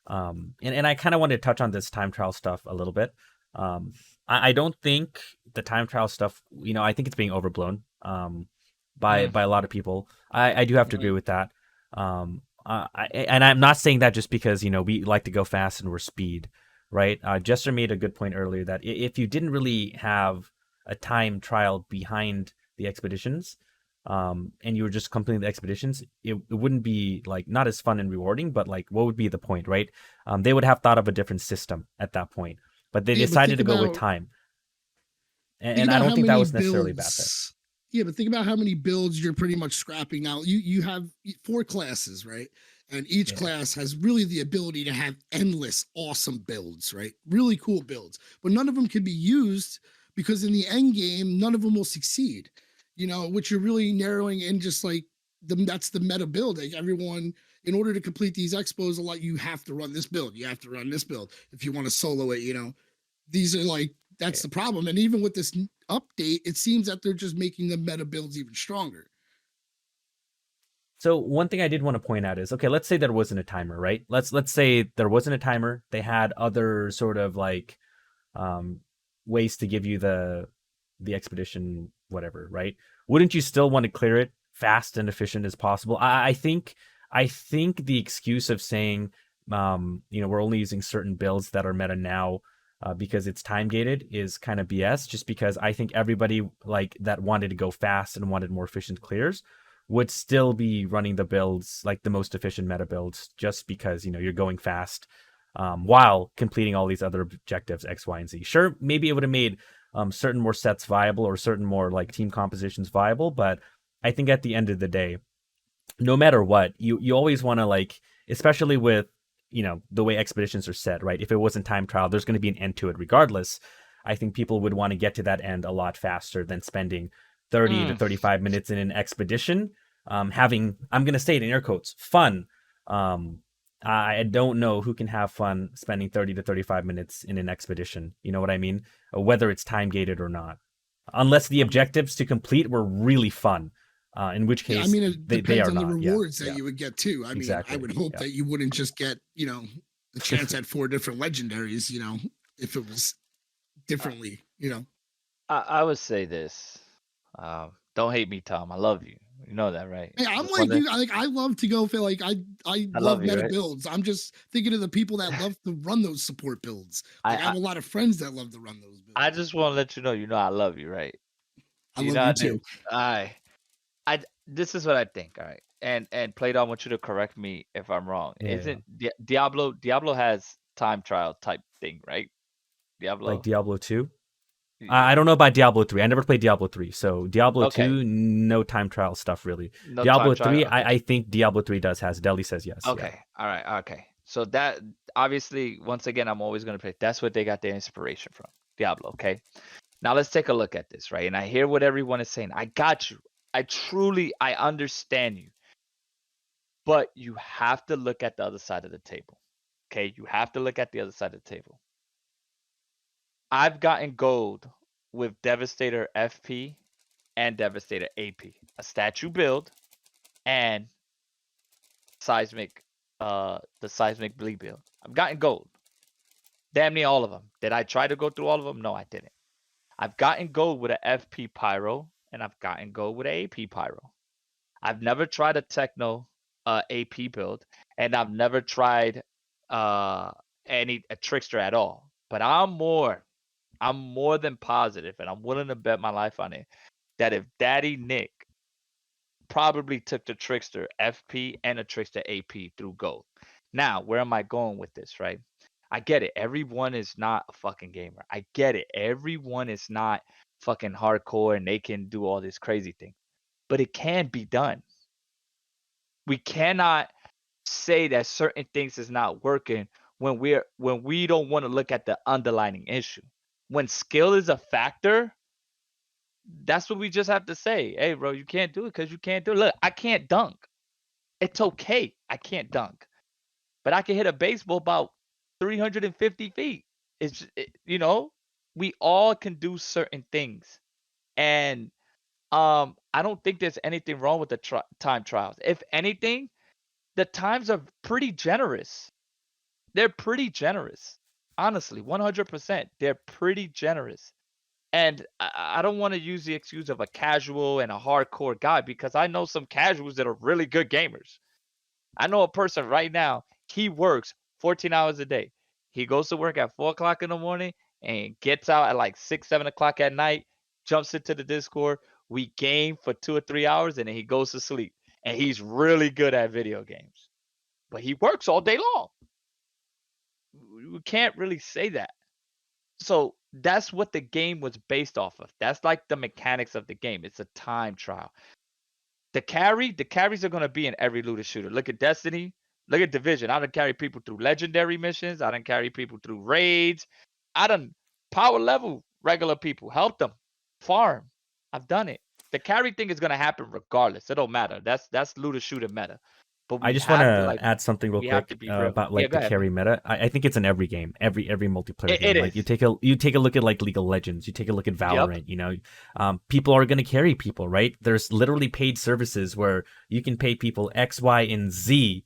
Speaker 1: And I kind of wanted to touch on this time trial stuff a little bit. I don't think the time trial stuff, I think it's being overblown by a lot of people. I do have to agree with that. And I'm not saying that just because, we like to go fast and we're speed, right? Jester made a good point earlier that if you didn't really have a time trial behind the expeditions, and you were just completing the expeditions, it wouldn't be like not as fun and rewarding, but like what would be the point, right? They would have thought of a different system at that point, but they decided to go with time. And I don't think that was necessarily a bad thing.
Speaker 4: Yeah, but think about how many builds you're pretty much scrapping now. You have 4 classes, right? And each class has really the ability to have endless awesome builds, right? Really cool builds. But none of them can be used because in the end game, none of them will succeed. Which you're really narrowing in, just like that's the meta build. Like, everyone, in order to complete these expos, you have to run this build. You have to run this build if you want to solo it, These are like, that's the problem. And even with this update, it seems that they're just making the meta builds even stronger.
Speaker 1: So one thing I did want to point out is, okay, let's say there wasn't a timer, right? Let's say there wasn't a timer. They had other sort of like ways to give you the expedition, whatever, right? Wouldn't you still want to clear it fast and efficient as possible? I think the excuse of saying, we're only using certain builds that are meta now, because it's time gated, is kind of BS, just because I think everybody like that wanted to go fast and wanted more efficient clears would still be running the builds, like the most efficient meta builds, just because, you're going fast while completing all these other objectives, X, Y, and Z. Sure, maybe it would have made certain more sets viable or certain more like team compositions viable, but I think at the end of the day, no matter what, you always want to, like, especially with, the way expeditions are set, right? If it wasn't time trial, there's going to be an end to it regardless. I think people would want to get to that end a lot faster than spending 30 to 35 minutes in an expedition, having, I'm going to say it in air quotes, fun. I don't know who can have fun spending 30 to 35 minutes in an expedition. You know what I mean? Whether it's time gated or not, unless the objectives to complete were really fun. In which case,
Speaker 4: it depends
Speaker 1: they are
Speaker 4: on
Speaker 1: not.
Speaker 4: the rewards that you would get too. I mean,
Speaker 1: exactly.
Speaker 4: I would hope that you wouldn't just get, the chance at 4 different legendaries, if it was differently,
Speaker 3: I would say this. Don't hate me, Tom. I love you. You know that, right?
Speaker 4: Hey, I'm
Speaker 3: Just
Speaker 4: like
Speaker 3: wanna-
Speaker 4: you. I love to go feel like I
Speaker 3: I
Speaker 4: love
Speaker 3: love you,
Speaker 4: meta
Speaker 3: right?
Speaker 4: builds. I'm just thinking of the people that love to run those support builds. Like I have
Speaker 3: I
Speaker 4: a lot of friends that love to run those builds.
Speaker 3: I just want to let you know I love you, right?
Speaker 4: I
Speaker 3: You
Speaker 4: love
Speaker 3: know,
Speaker 4: you too.
Speaker 3: this is what I think, all right. And Plato, I want you to correct me if I'm wrong.
Speaker 1: Yeah.
Speaker 3: Isn't Diablo has time trial type thing, right? Diablo.
Speaker 1: Like Diablo 2.
Speaker 3: Yeah.
Speaker 1: I don't know about Diablo 3. I never played Diablo 3. So Diablo
Speaker 3: Okay.
Speaker 1: 2, no time trial stuff really.
Speaker 3: No
Speaker 1: Diablo
Speaker 3: time trial.
Speaker 1: 3,
Speaker 3: Okay.
Speaker 1: I think Diablo 3 does has. Deli says yes. Yeah.
Speaker 3: Okay. All right. Okay. So that obviously, once again, I'm always gonna pick. That's what they got their inspiration from. Diablo. Okay. Now let's take a look at this, right? And I hear what everyone is saying. I got you. I understand you. But you have to look at the other side of the table. Okay? You have to look at the other side of the table. I've gotten gold with Devastator FP and Devastator AP. A statue build and seismic the seismic bleed build. I've gotten gold. Damn near all of them. Did I try to go through all of them? No, I didn't. I've gotten gold with a FP Pyro and I've gotten gold with a AP Pyro. I've never tried a Techno AP build and I've never tried a Trickster at all. But I'm more than positive and I'm willing to bet my life on it that if Daddy Nick probably took the Trickster FP and a Trickster AP through gold. Now, where am I going with this, right? I get it. Everyone is not a fucking gamer. I get it. Everyone is not fucking hardcore and they can do all this crazy thing. But it can be done. We cannot say that certain things is not working when we don't want to look at the underlying issue. When skill is a factor, that's what we just have to say. Hey, bro, you can't do it because you can't do it. Look, I can't dunk. It's okay. I can't dunk. But I can hit a baseball about 350 feet. We all can do certain things. And I don't think there's anything wrong with the time trials. If anything, the times are pretty generous. They're pretty generous. Honestly, 100%. They're pretty generous. And I don't want to use the excuse of a casual and a hardcore guy because I know some casuals that are really good gamers. I know a person right now, he works 14 hours a day. He goes to work at 4 o'clock in the morning and gets out at like 6, 7 o'clock at night, jumps into the Discord. We game for 2 or 3 hours and then he goes to sleep. And he's really good at video games. But he works all day long. We can't really say that. So that's what the game was based off of. That's like the mechanics of the game. It's a time trial. The carries are gonna be in every looter shooter. Look at Destiny. Look at Division. I done carry people through legendary missions. I done carry people through raids. I done power level regular people. Help them farm. I've done it. The carry thing is gonna happen regardless. It don't matter. That's looter shooter meta. But
Speaker 1: I
Speaker 3: we
Speaker 1: just want
Speaker 3: have to
Speaker 1: to
Speaker 3: like
Speaker 1: add something real
Speaker 3: we have
Speaker 1: quick
Speaker 3: to be real.
Speaker 1: about
Speaker 3: Yeah,
Speaker 1: like
Speaker 3: go
Speaker 1: the
Speaker 3: ahead,
Speaker 1: carry
Speaker 3: man.
Speaker 1: meta. I think it's in every game, every multiplayer
Speaker 3: It
Speaker 1: game. Like
Speaker 3: is.
Speaker 1: you take a look at like League of Legends, you take a look at Valorant. You know, people are gonna carry people, right? There's literally paid services where you can pay people X, Y, and Z,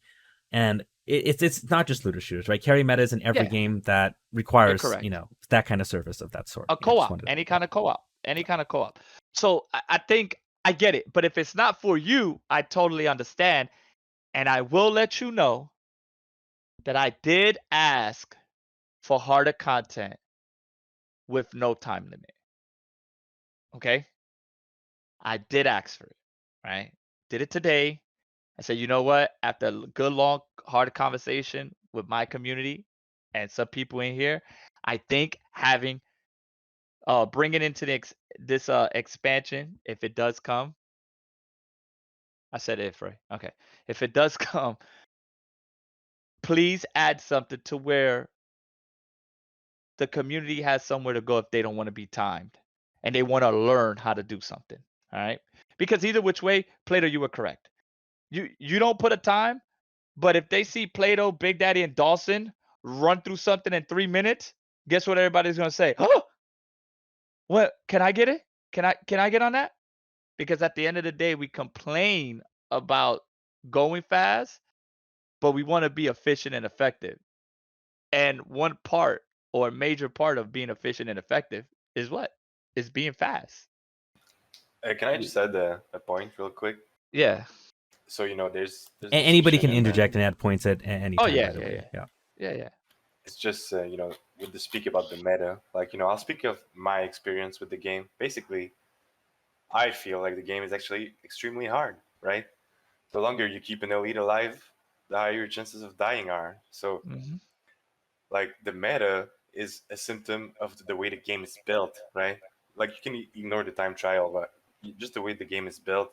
Speaker 1: and it's not just looter shooters, right? Carry meta is in every
Speaker 3: Yeah,
Speaker 1: game that
Speaker 3: you're
Speaker 1: requires
Speaker 3: correct.
Speaker 1: that kind of service of that sort.
Speaker 3: A
Speaker 1: Yeah, just
Speaker 3: co-op,
Speaker 1: wanted to.
Speaker 3: any kind of co-op, any kind of co-op. So I think I get it, but if it's not for you, I totally understand, and I will let you know that I did ask for harder content with no time limit. Okay, I did ask for it, right? Did it today. I said, you know what? After a good, long, hard conversation with my community and some people in here, I think having bringing into this expansion, if it does come, I said if, right? Okay. If it does come, please add something to where the community has somewhere to go if they don't want to be timed and they want to learn how to do something. All right. Because either which way, Plato, you were correct. You don't put a time, but if they see Plato, Big Daddy, and Dawson run through something in 3 minutes, guess what everybody's gonna say? Oh, what? Can I get it? Can I get on that? Because at the end of the day, we complain about going fast, but we want to be efficient and effective. And one part or a major part of being efficient and effective is what? Is being fast.
Speaker 5: Can I just add a point real quick?
Speaker 3: Yeah.
Speaker 5: So there's
Speaker 1: Anybody can
Speaker 5: discussion in,
Speaker 1: interject and add points at any
Speaker 3: Oh
Speaker 1: time.
Speaker 3: yeah,
Speaker 1: By the
Speaker 3: yeah,
Speaker 1: way,
Speaker 3: yeah,
Speaker 1: yeah.
Speaker 3: yeah, yeah.
Speaker 5: it's just with the speak about the meta, like I'll speak of my experience with the game. Basically, I feel like the game is actually extremely hard, right? The longer you keep an elite alive, the higher your chances of dying are. So
Speaker 3: Hmm.
Speaker 5: like the meta is a symptom of the way the game is built, right? Like you can ignore the time trial, but just the way the game is built,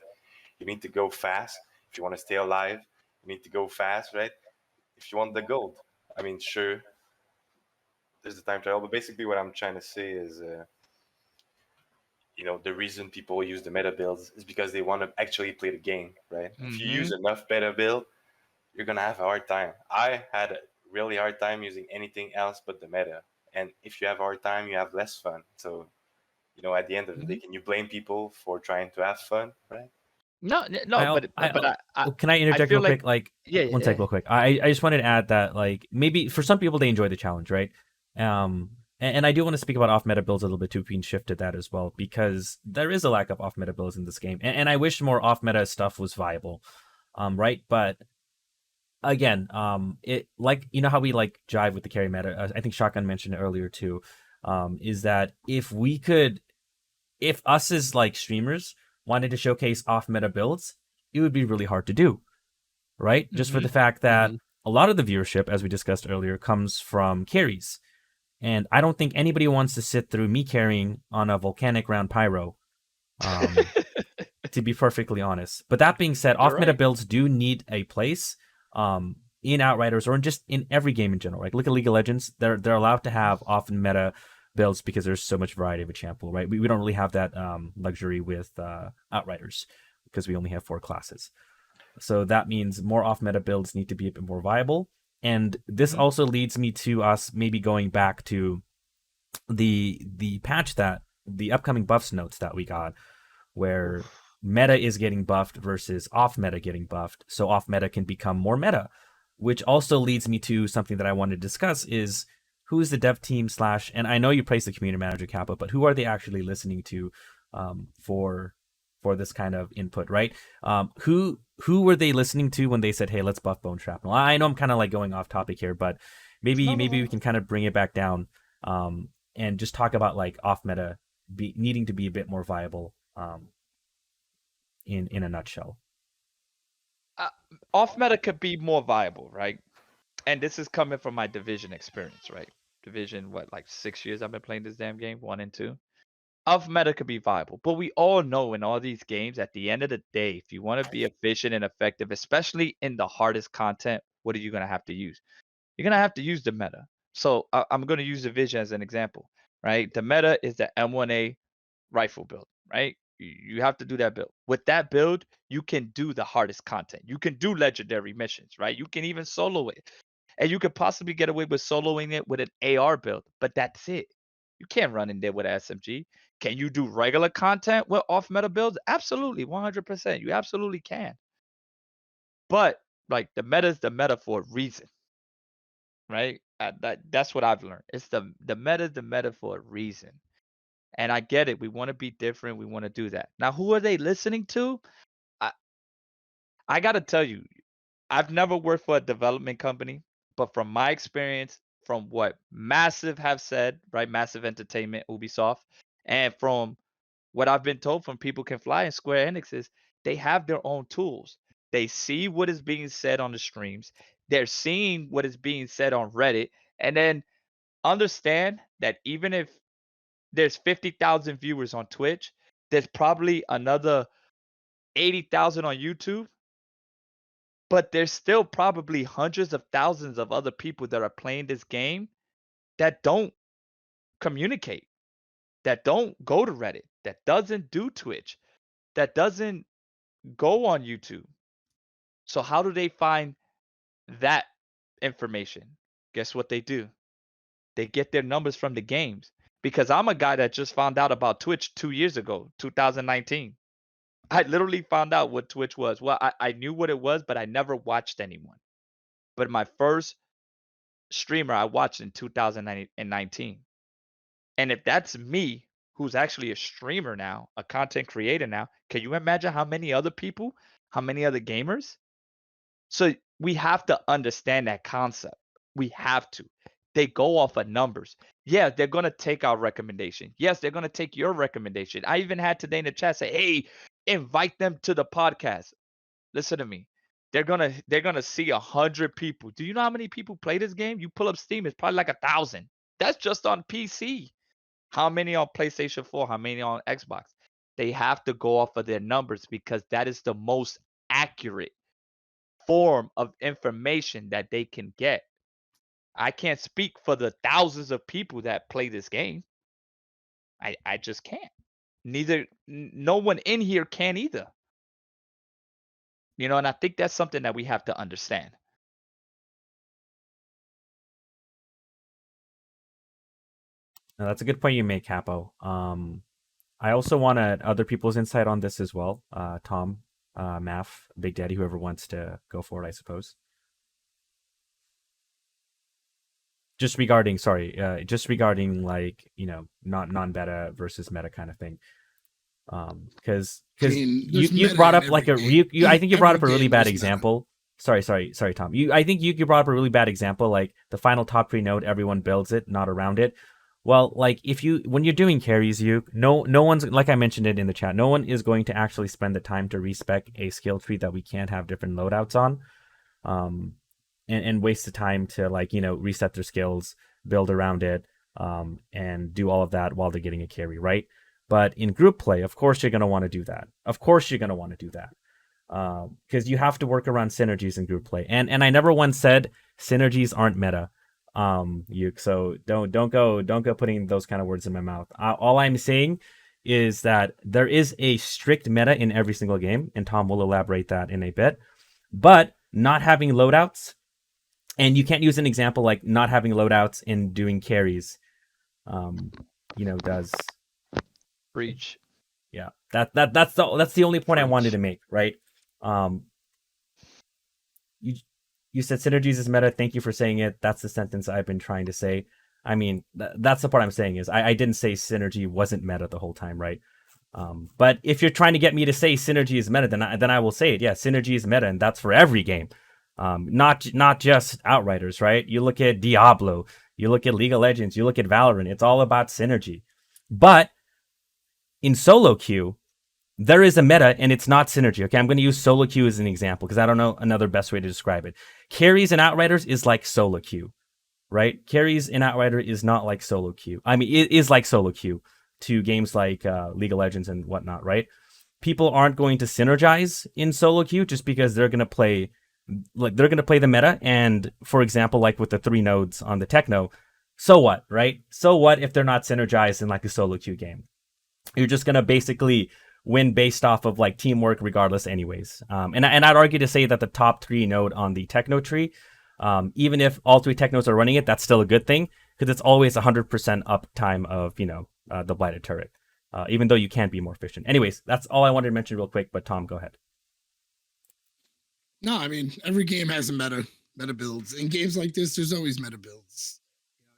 Speaker 5: you need to go fast if you want to stay alive. You need to go fast, right? If you want the gold. I mean, sure, there's the time trial, but basically what I'm trying to say is, the reason people use the meta builds is because they want to actually play the game, right? If you
Speaker 3: Hmm.
Speaker 5: use enough meta build, you're gonna have a hard time. I had a really hard time using anything else but the meta. And if you have a hard time, you have less fun. So, at the end of the day, can you blame people for trying to have fun, right?
Speaker 3: No, no, but
Speaker 1: Can I
Speaker 3: I
Speaker 1: interject
Speaker 3: feel
Speaker 1: real quick?
Speaker 3: like
Speaker 1: Like
Speaker 3: yeah,
Speaker 1: one
Speaker 3: yeah,
Speaker 1: sec, real quick. I just wanted to add that like maybe for some people they enjoy the challenge, right? And I do want to speak about off meta builds a little bit too. We can shift to that as well because there is a lack of off meta builds in this game, and I wish more off meta stuff was viable, right? But again, it like how we like jive with the carry meta. I think Shotgun mentioned it earlier too. Is that if us as like streamers wanted to showcase off meta builds, it would be really hard to do, right? Just for
Speaker 3: hmm
Speaker 1: the fact that
Speaker 2: Mhm.
Speaker 1: a lot of the viewership, as we discussed earlier, comes from carries. And I don't think anybody wants to sit through me carrying on a volcanic round pyro, to be perfectly honest. But that being said,
Speaker 3: You're
Speaker 1: off meta
Speaker 3: right.
Speaker 1: builds do need a place in Outriders or just in every game in general. Like look at League of Legends, they're allowed to have off meta builds because there's so much variety of a champ pool, right? We don't really have that luxury with Outriders because we only have 4 classes. So that means more off meta builds need to be a bit more viable. And this
Speaker 3: Mhm.
Speaker 1: also leads me to us maybe going back to the patch that the upcoming buffs notes that we got, where
Speaker 3: Oof.
Speaker 1: meta is getting buffed versus off meta getting buffed, so off meta can become more meta, which also leads me to something that I wanted to discuss is who's the dev team slash, and I know you praise the community manager Kappa, but who are they actually listening to for this kind of input, right? Who were they listening to when they said, hey, let's buff bone shrapnel? I know I'm kind of like going off topic here, but maybe
Speaker 3: No.
Speaker 1: we can kind of bring it back down and just talk about like off meta needing to be a bit more viable in a nutshell.
Speaker 3: Off meta could be more viable, right? And this is coming from my division experience, right? Division, what, like 6 years I've been playing this damn game, 1 and 2. Off meta could be viable, but we all know in all these games, at the end of the day, if you want to be efficient and effective, especially in the hardest content, what are you gonna have to use? You're gonna have to use the meta. So I'm gonna use division as an example, right? The meta is the M1A rifle build, right? You have to do that build. With that build, you can do the hardest content. You can do legendary missions, right? You can even solo it. And you could possibly get away with soloing it with an AR build, but that's it. You can't run in there with an SMG. Can you do regular content with off meta builds? Absolutely, 100%. You absolutely can. But like the meta is the meta for a reason, right? That's what I've learned. It's the meta is the meta for a reason. And I get it. We want to be different. We want to do that. Now, who are they listening to? I I gotta tell you, I've never worked for a development company, but from my experience, from what Massive have said, right? Massive Entertainment, Ubisoft, and from what I've been told from People Can Fly and Square Enix is they have their own tools. They see what is being said on the streams. They're seeing what is being said on Reddit, and then understand that even if there's 50,000 viewers on Twitch, there's probably another 80,000 on YouTube, but there's still probably hundreds of thousands of other people that are playing this game that don't communicate, that don't go to Reddit, that doesn't do Twitch, that doesn't go on YouTube. So how do they find that information? Guess what they do? They get their numbers from the games. Because I'm a guy that just found out about Twitch 2 years ago, 2019. I literally found out what Twitch was. Well, I knew what it was, but I never watched anyone. But my first streamer I watched in 2019. And if that's me who's actually a streamer now, a content creator now. Can you imagine how many other people, how many other gamers? So we have to understand that concept. We have to. They go off of numbers. Yeah, they're gonna take our recommendation. Yes, they're gonna take your recommendation. I even had today in the chat say, "Hey, invite them to the podcast." Listen to me. They're gonna see 100 people. Do you know how many people play this game? You pull up Steam, it's probably like 1,000. That's just on PC. How many on PlayStation 4? How many on Xbox? They have to go off of their numbers because that is the most accurate form of information that they can get. I can't speak for the thousands of people that play this game. I just can't. No one in here can either. And I think that's something that we have to understand.
Speaker 1: No, that's a good point you make, Capo. I also want other people's insight on this as well. Tom, Maff, Big Daddy, whoever wants to go for it, I suppose. Just regarding like, not non-beta versus meta kind of thing. Because you brought up like I think you brought up a really bad example. Sorry, Tom. I think you brought up a really bad example, like the final top 3 node, everyone builds it, not around it. Well, like when you're doing carries, no one's, like I mentioned it in the chat, no one is going to actually spend the time to respec a skill tree that we can't have different loadouts on, and waste the time to reset their skills, build around it, and do all of that while they're getting a carry, right? But in group play, of course you're going to want to do that. Because you have to work around synergies in group play. And I never once said synergies aren't meta. So don't go putting those kind of words in my mouth. All I'm saying is that there is a strict meta in every single game, and Tom will elaborate that in a bit. But not having loadouts, and you can't use an example like not having loadouts in doing carries, does
Speaker 3: breach.
Speaker 1: Yeah, that's the only point I wanted to make, right? You said synergies is meta. Thank you for saying it. That's the sentence I've been trying to say. I mean, that's the part I'm saying is I didn't say synergy wasn't meta the whole time, right? But if you're trying to get me to say synergy is meta, then I will say it. Yeah, synergy is meta, and that's for every game, not just Outriders, right? You look at Diablo, you look at League of Legends, you look at Valorant. It's all about synergy. But in solo queue, there is a meta, and it's not synergy. Okay, I'm going to use solo queue as an example because I don't know another best way to describe it. Carries in Outriders is like solo queue, right? Carries in Outrider is not like solo queue. I mean, it is like solo queue to games like League of Legends and whatnot, right? People aren't going to synergize in solo queue just because they're going to play the meta. And for example, like with the 3 nodes on the Techno, so what, right? So what if they're not synergized in like a solo queue game? You're just going to basically win based off of like teamwork regardless anyways. And I'd argue to say that the top 3 node on the Techno tree, even if all 3 Technos are running it, that's still a good thing because it's always 100% uptime of, the Blighted Turret, even though you can be more efficient. Anyways, that's all I wanted to mention real quick, but Tom, go ahead.
Speaker 4: No, I mean, every game has a meta builds. In games like this, there's always meta builds.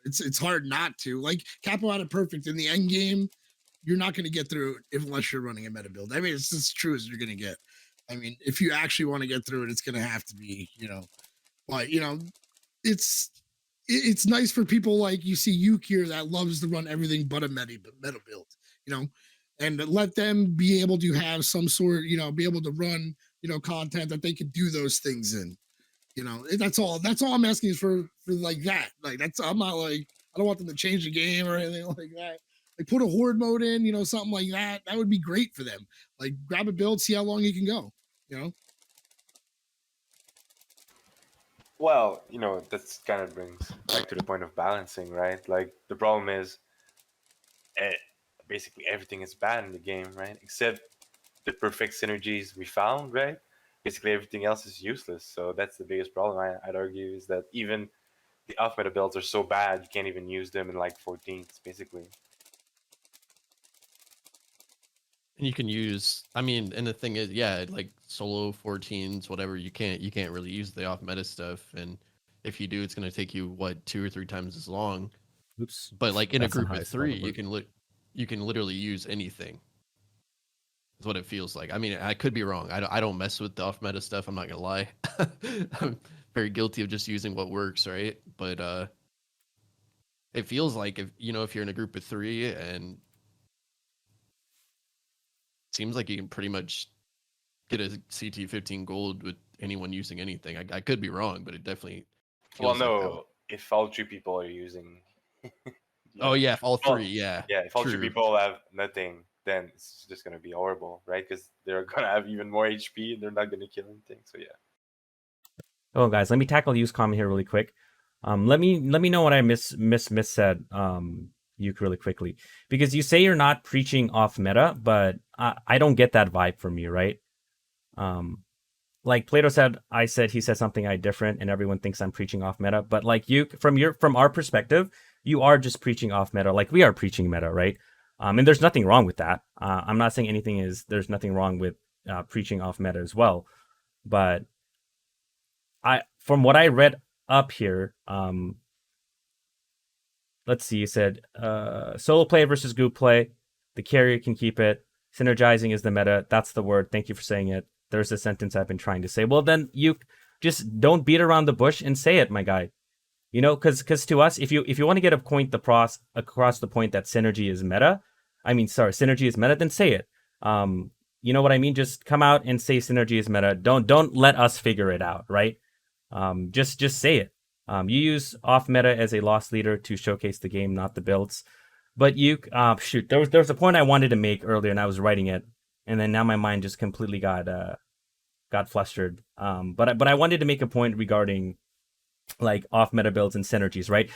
Speaker 4: It's hard not to. Like, Capo had it perfect. In the end game, you're not going to get through it unless you're running a meta build. I mean, it's as true as you're going to get. I mean, if you actually want to get through it, it's going to have to be, but, it's nice for people like you see Yuke here that loves to run everything but a meta build, and let them be able to have some sort, be able to run, content that they could do those things in, that's all I'm asking is for like that. Like, I'm not like, I don't want them to change the game or anything like that. Like, put a horde mode in, something like that. That would be great for them. Like, grab a build, see how long you can go,
Speaker 5: Well, that kind of brings back to the point of balancing, right? Like, the problem is basically everything is bad in the game, right? Except the perfect synergies we found, right? Basically everything else is useless. So that's the biggest problem, I'd argue, is that even the off-meta builds are so bad, you can't even use them in like 14s, basically.
Speaker 2: And you can use, and the thing is, yeah, like solo 14s, whatever, you can't really use the off meta stuff. And if you do, it's going to take you 2 or 3 times as long.
Speaker 1: Oops.
Speaker 2: But like in a group of 3, you can look. you can literally use anything. Is what it feels like. I mean, I could be wrong. I don't mess with the off meta stuff. I'm not gonna lie. I'm very guilty of just using what works, right? But it feels like if you're in a group of 3 and it seems like you can pretty much get a CT 15 gold with anyone using anything. I could be wrong, but it definitely
Speaker 5: Well,
Speaker 2: feels like that.
Speaker 5: no, if all 3 people are using.
Speaker 2: Oh yeah, if all
Speaker 5: Well,
Speaker 2: 3, yeah.
Speaker 5: Yeah, if all 3
Speaker 2: True.
Speaker 5: people have nothing, then it's just gonna be horrible, right? Because they're gonna have even more HP and they're not gonna kill anything. So yeah.
Speaker 1: Oh, guys, let me tackle use comment here really quick. Let me know what I said, Yuk, really quickly, because you say you're not preaching off meta, but I don't get that vibe from you, right? Like Plato said, he said something different, and everyone thinks I'm preaching off meta. But like you, from our perspective, you are just preaching off meta, like we are preaching meta, right? And there's nothing wrong with that. I'm not saying there's nothing wrong with preaching off meta as well, but from what I read up here, let's see. You said solo play versus group play. The carrier can keep it. Synergizing is the meta. That's the word. Thank you for saying it. There's a sentence I've been trying to say. Well, then you just don't beat around the bush and say it, my guy. Because to us, if you want to get a point across the point that synergy is meta, synergy is meta, then say it. You know what I mean? Just come out and say synergy is meta. Don't let us figure it out, right? Just say it. You use off meta as a loss leader to showcase the game, not the builds. But there was a point I wanted to make earlier, and I was writing it, and then now my mind just completely got flustered. But I wanted to make a point regarding like off meta builds and synergies, right?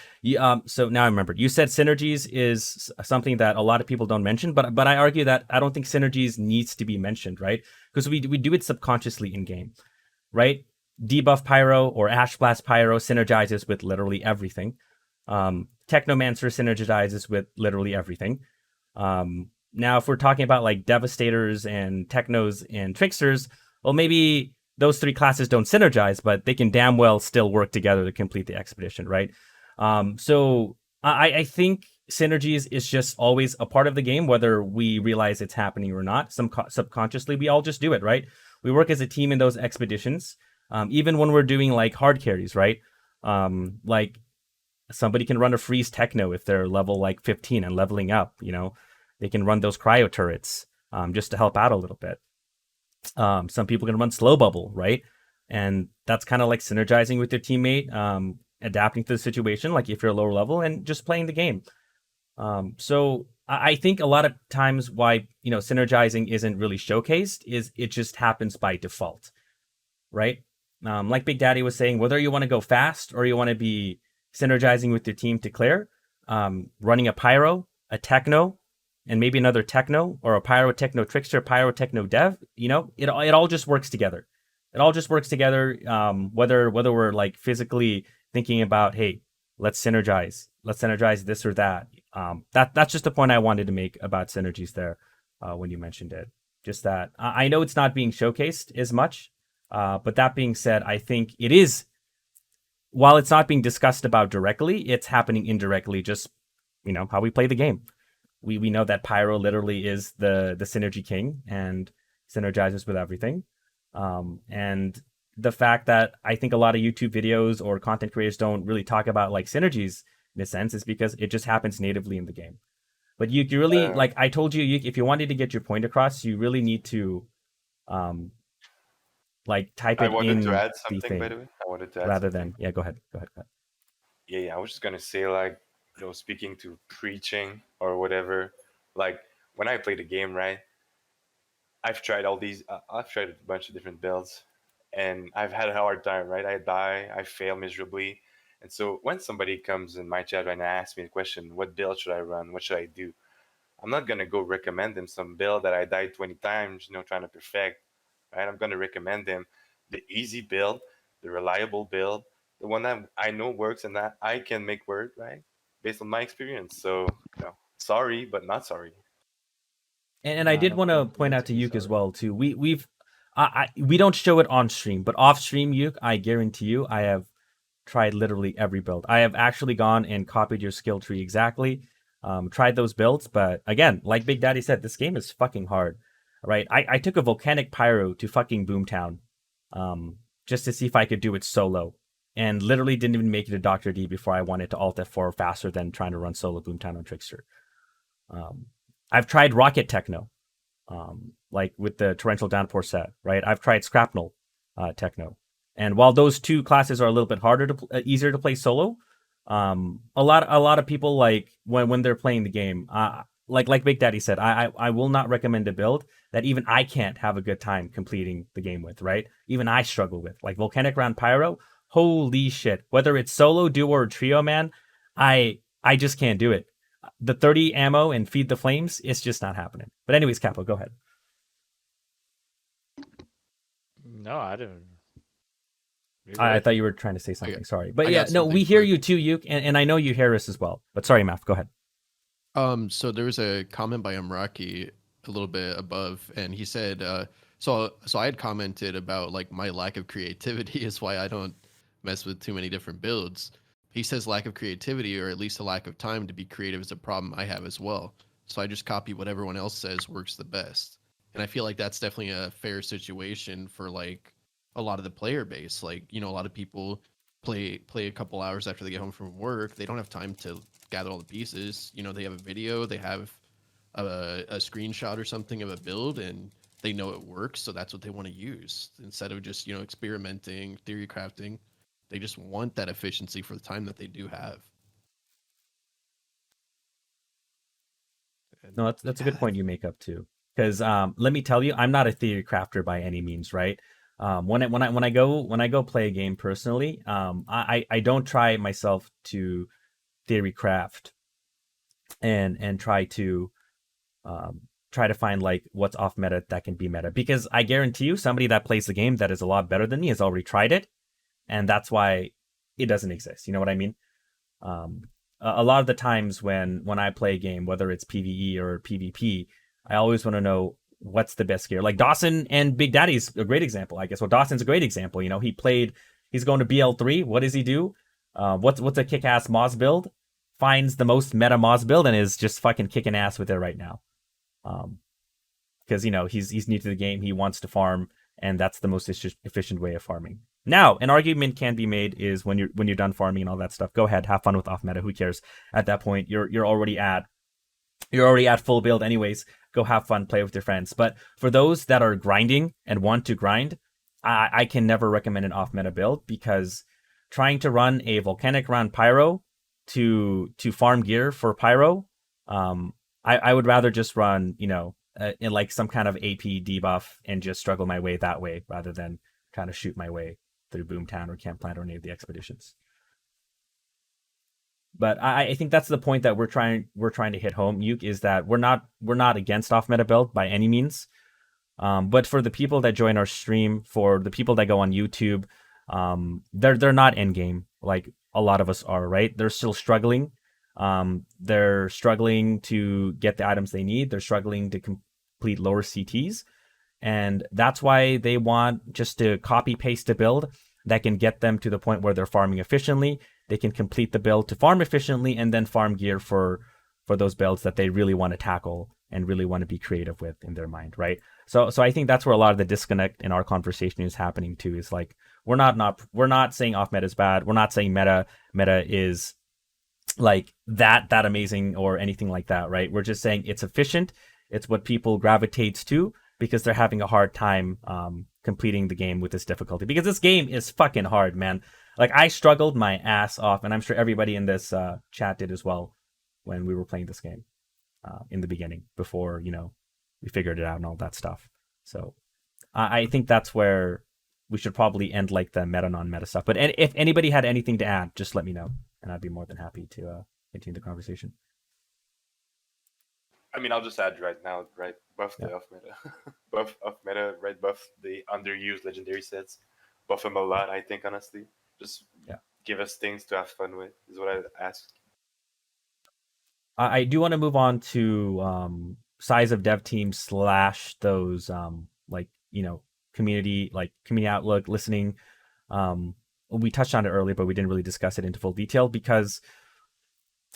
Speaker 1: So now I remember you said synergies is something that a lot of people don't mention, but I argue that I don't think synergies needs to be mentioned, right? Because we do it subconsciously in game, right? Debuff Pyro or Ash Blast Pyro synergizes with literally everything. Technomancer synergizes with literally everything. Now, if we're talking about like Devastators and Technos and Tricksters, well, maybe those 3 classes don't synergize, but they can damn well still work together to complete the expedition, right? So I think synergies is just always a part of the game, whether we realize it's happening or not. Subconsciously, we all just do it, right? We work as a team in those expeditions. Even when we're doing like hard carries, right? Like somebody can run a freeze techno if they're level like 15 and leveling up, they can run those cryo turrets just to help out a little bit. Some people can run slow bubble, right? And that's kind of like synergizing with your teammate, adapting to the situation, like if you're lower level and just playing the game. So I think a lot of times why, synergizing isn't really showcased is it just happens by default, right? Like Big Daddy was saying, whether you want to go fast or you want to be synergizing with your team to clear, running a Pyro, a Techno, and maybe another Techno, or a Pyro Techno Trickster, Pyro Techno Dev, it all just works together. It all just works together, whether we're like physically thinking about, hey, let's synergize this or that. That's just the point I wanted to make about synergies there when you mentioned it. Just that I know it's not being showcased as much, but that being said, I think it is, while it's not being discussed about directly, it's happening indirectly, just, how we play the game. We know that Pyro literally is the synergy king and synergizes with everything. And the fact that I think a lot of YouTube videos or content creators don't really talk about like synergies in a sense is because it just happens natively in the game. But you really, like I told you, if you wanted to get your point across, you really need to like type it in.
Speaker 5: I wanted to add something,
Speaker 1: the thing,
Speaker 5: by the way. I wanted to add
Speaker 1: rather
Speaker 5: something.
Speaker 1: than, yeah, go ahead.
Speaker 5: Yeah, I was just gonna say, like, speaking to preaching or whatever, like when I play the game, right? I've tried all these. I've tried a bunch of different builds, and I've had a hard time, right? I die, I fail miserably, and so when somebody comes in my chat right now and asks me the question, "What build should I run? What should I do?" I'm not gonna go recommend them some build that I died 20 times, trying to perfect, right? I'm gonna recommend them the easy build, the reliable build, the one that I know works and that I can make work, right? Based on my experience. So, sorry, but not sorry.
Speaker 1: And I did want to point out to Yuk as well too. We don't show it on stream, but off stream, Yuk, I guarantee you, I have tried literally every build. I have actually gone and copied your skill tree exactly. tried those builds, but again, like Big Daddy said, this game is fucking hard, right? I took a volcanic pyro to fucking Boomtown, just to see if I could do it solo, and literally didn't even make it to Dr. D before I wanted to Alt F4 faster than trying to run solo Boomtown on Trickster. I've tried Rocket Techno, like with the Torrential Downpour set, right? I've tried Scrapnel Techno, and while those two classes are a little bit harder to easier to play solo, a lot of people, like when they're playing the game, like Big Daddy said, I will not recommend a build that even I can't have a good time completing the game with, right? Even I struggle with, like Volcanic Round Pyro. Holy shit! Whether it's solo, duo, or trio, man, I just can't do it. The 30 ammo and Feed the Flames, it's just not happening. But anyways, Capo, go ahead.
Speaker 3: No, I didn't.
Speaker 1: I thought you were trying to say something. Sorry, but
Speaker 2: I
Speaker 1: yeah,
Speaker 2: got
Speaker 1: no,
Speaker 2: something
Speaker 1: we hear
Speaker 2: quick.
Speaker 1: you too, Yuke, and I know you hear us as well. But sorry, Maff, go ahead.
Speaker 2: So there was a comment by Amraki a little bit above, and he said, so I had commented about like my lack of creativity is why I don't mess with too many different builds. He says lack of creativity, or at least a lack of time to be creative, is a problem I have as well. So I just copy what everyone else says works the best, and I feel like that's definitely a fair situation for like a lot of the player base. Like, you know, a lot of people play a couple hours after they get home from work. They don't have time to gather all the pieces. You know, they have a video, they have a screenshot or something of a build, and they know it works, so that's what they want to use instead of just, you know, experimenting, theory crafting. They just want that efficiency for the time that they do have. And
Speaker 1: No, that's a good point you make up too. Because let me tell you, I'm not a theory crafter by any means, right? When I go play a game personally, I don't try myself to theory craft and try to find like what's off meta that can be meta, because I guarantee you somebody that plays the game that is a lot better than me has already tried it, and that's why it doesn't exist. You know what I mean? A lot of the times when I play a game, whether it's PvE or PvP, I always want to know what's the best gear. Like Dawson and Big Daddy's a great example, I guess. Well, Dawson's a great example. You know, he's going to BL3. What does he do? What's a kick-ass Moz build? Finds the most meta Moz build and is just fucking kicking ass with it right now. Because, you know, he's new to the game. He wants to farm, and that's the most efficient way of farming. Now, an argument can be made is when you're done farming and all that stuff, go ahead, have fun with off meta. Who cares? At that point, you're already at full build anyways. Go have fun, play with your friends. But for those that are grinding and want to grind, I can never recommend an off meta build, because trying to run a volcanic round pyro to farm gear for pyro, I would rather just run, you know, in like some kind of AP debuff and just struggle my way that way, rather than trying to shoot my way through Boomtown or Camp Plant or any of the expeditions. But I think that's the point that we're trying to hit home, Yuke, is that we're not against off meta build by any means. But for the people that join our stream, for the people that go on YouTube, they're not end game like a lot of us are, right? They're still struggling. They're struggling to get the items they need. They're struggling to complete lower CTs. And that's why they want just to copy paste a build that can get them to the point where they're farming efficiently. They can complete the build to farm efficiently and then farm gear for those builds that they really want to tackle and really want to be creative with in their mind, right? So I think that's where a lot of the disconnect in our conversation is happening too. Is like we're not saying off meta is bad. We're not saying meta is like that amazing or anything like that, right? We're just saying it's efficient. It's what people gravitates to because they're having a hard time completing the game with this difficulty, because this game is fucking hard, man. Like I struggled my ass off, and I'm sure everybody in this chat did as well when we were playing this game in the beginning, before, you know, we figured it out and all that stuff. So I think that's where we should probably end like the meta non-meta stuff. But if anybody had anything to add, just let me know, and I'd be more than happy to continue the conversation.
Speaker 5: I mean, I'll just add right now, right? Buff the off meta, buff off meta, right? Buff the underused legendary sets, buff them a lot. I think honestly, just give us things to have fun with is what I ask.
Speaker 1: I do want to move on to size of dev teams / those like, you know, community outlook, listening. We touched on it earlier, but we didn't really discuss it into full detail because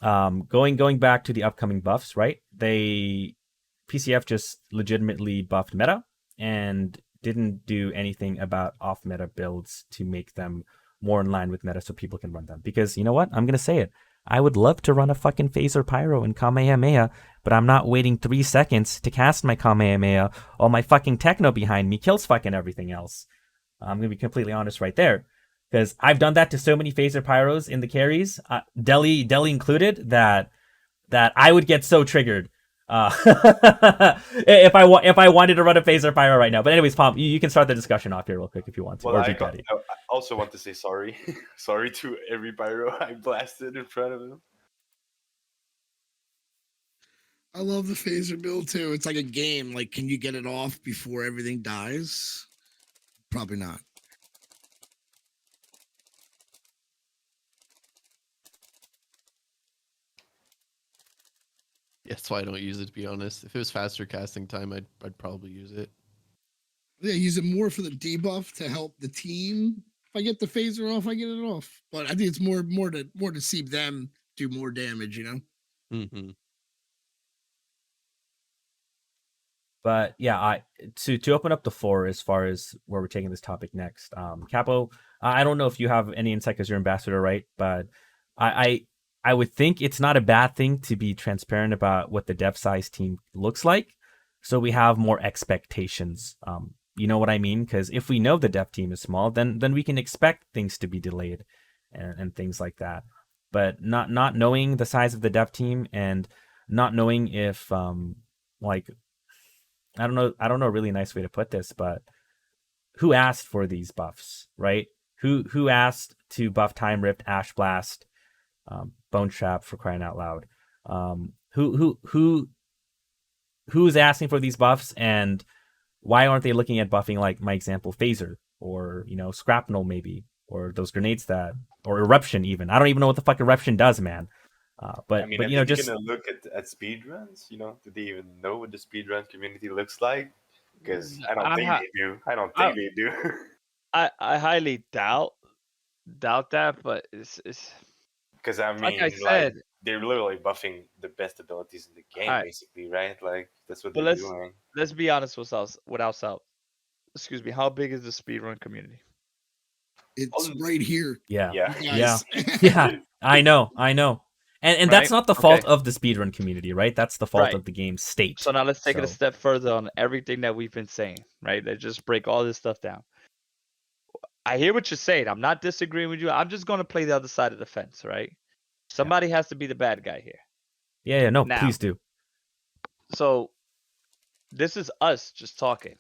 Speaker 1: Going back to the upcoming buffs, right? PCF just legitimately buffed meta and didn't do anything about off meta builds to make them more in line with meta so people can run them. Because you know what? I'm gonna say it. I would love to run a fucking Phaser Pyro in Kamehameha, but I'm not waiting 3 seconds to cast my Kamehameha while my fucking Techno behind me kills fucking everything else. I'm gonna be completely honest right there. Because I've done that to so many Phaser Pyros in the carries, Delhi included, that I would get so triggered if I wanted to run a Phaser Pyro right now. But anyways, Palm, you can start the discussion off here real quick if you want to.
Speaker 5: Well,
Speaker 1: Or
Speaker 5: I
Speaker 1: Big Daddy.
Speaker 5: also want to say sorry. Sorry to every pyro I blasted in front of him.
Speaker 4: I love the phaser build too. It's like a game. Like, can you get it off before everything dies? Probably not.
Speaker 2: Yeah, that's why I don't use it, to be honest. If it was faster casting time, I'd probably use it.
Speaker 4: Yeah, use it more for the debuff to help the team. If I get the phaser off, I get it off. But I think it's more to see them do more damage, you know?
Speaker 2: Mm-hmm.
Speaker 1: But yeah, to open up the floor as far as where we're taking this topic next, Capo, I don't know if you have any insight because you're ambassador, right? But I would think it's not a bad thing to be transparent about what the dev size team looks like, so we have more expectations. You know what I mean? Because if we know the dev team is small, then we can expect things to be delayed and things like that. But not knowing the size of the dev team and not knowing if like I don't know a really nice way to put this, but who asked for these buffs, right? Who asked to buff Time Rift, Ash Blast, Bone Trap, for crying out loud? Who's asking for these buffs, and why aren't they looking at buffing, like my example, Phaser, or Scrapnel maybe, or those grenades or Eruption even? I don't even know what the fuck Eruption does, man. But
Speaker 5: I mean,
Speaker 1: but
Speaker 5: are
Speaker 1: you know,
Speaker 5: they
Speaker 1: just
Speaker 5: gonna look at speedruns? Do they even know what the speedrun community looks like? Because I don't think they do. I don't think they do.
Speaker 3: I highly doubt that, but it's
Speaker 5: Because I
Speaker 3: like I
Speaker 5: mean,
Speaker 3: said.
Speaker 5: they're literally buffing the best abilities in the game,
Speaker 3: Alright.
Speaker 5: basically, right? Like that's what
Speaker 3: But
Speaker 5: they're doing.
Speaker 3: let's be honest with ourselves. Excuse me. How big is the speedrun community?
Speaker 4: It's right here.
Speaker 1: yeah.
Speaker 5: Yeah.
Speaker 1: Yeah, I know. And that's
Speaker 3: Right?
Speaker 1: not the fault
Speaker 3: Okay.
Speaker 1: of the speedrun community, right? That's the fault
Speaker 3: Right.
Speaker 1: of the game's state.
Speaker 3: So now let's take it a
Speaker 1: So-
Speaker 3: step further on everything that we've been saying, right? Let's just break all this stuff down. I hear what you're saying. I'm not disagreeing with you. I'm just going to play the other side of the fence, right? Somebody has to be the bad guy here.
Speaker 1: Yeah, no,
Speaker 3: Now-
Speaker 1: please do.
Speaker 3: So this is us just talking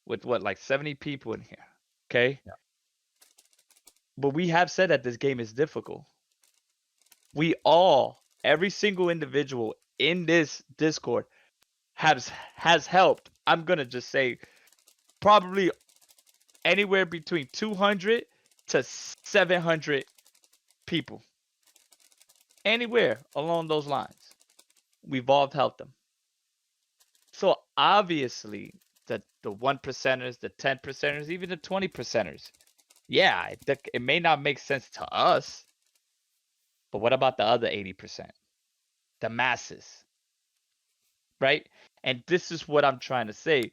Speaker 3: with like 70 people in here, okay?
Speaker 1: Yeah.
Speaker 3: But we have said that this game is difficult. Every single individual in this Discord has helped. I'm gonna just say probably anywhere between 200 to 700 people. Anywhere along those lines. We've all helped them. So obviously the 1%ers, the 10%ers, even the 20%ers. Yeah, it may not make sense to us. But what about the other 80%? The masses. Right? And this is what I'm trying to say.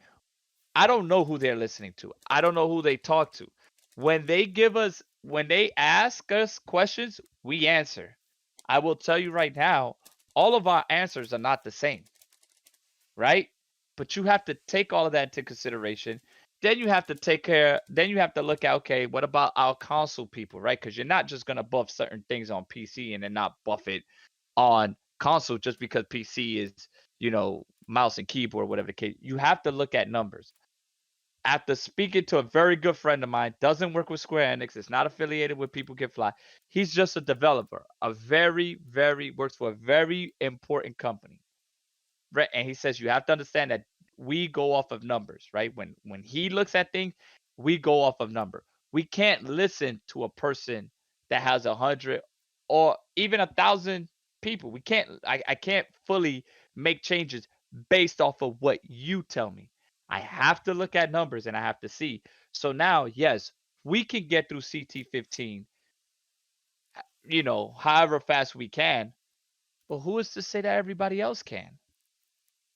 Speaker 3: I don't know who they're listening to. I don't know who they talk to. When they ask us questions, we answer. I will tell you right now, all of our answers are not the same. Right? But you have to take all of that into consideration. Then you have to look at, okay, what about our console people, right? Because you're not just going to buff certain things on PC and then not buff it on console just because PC is, mouse and keyboard, whatever the case. You have to look at numbers. After speaking to a very good friend of mine, doesn't work with Square Enix, is not affiliated with People Can Fly. He's just a developer, works for a very important company. Right? And he says you have to understand that we go off of numbers, right? When he looks at things, we go off of number. We can't listen to a person that has 100 or even 1,000 people. I can't fully make changes based off of what you tell me. I have to look at numbers and I have to see. So now, yes, we can get through CT15, however fast we can. But who is to say that everybody else can?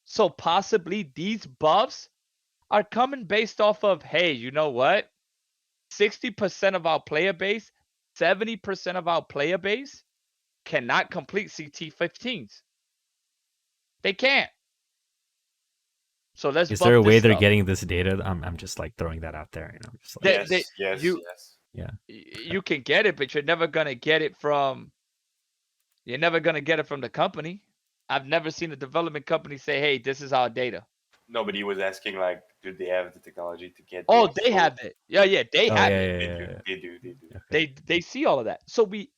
Speaker 3: So possibly these buffs are coming based off of, hey, you know what? 60% of our player base, 70% of our player base cannot complete CT15s. They can't. So let's
Speaker 1: Is
Speaker 3: buff
Speaker 1: there a way
Speaker 3: this
Speaker 1: they're
Speaker 3: stuff.
Speaker 1: getting this data? I'm just like throwing that out there. Just like,
Speaker 3: You can get it, but you're never gonna get it from. You're never gonna get it from the company. I've never seen a development company say, "Hey, this is our data."
Speaker 5: Nobody was asking like, do they have the technology to get?
Speaker 3: Oh,
Speaker 5: the
Speaker 3: they
Speaker 5: info?
Speaker 3: have it. Yeah, they
Speaker 1: oh
Speaker 3: have
Speaker 1: yeah,
Speaker 3: it.
Speaker 1: yeah, yeah.
Speaker 5: They do.
Speaker 1: Okay.
Speaker 3: They see all of that. So we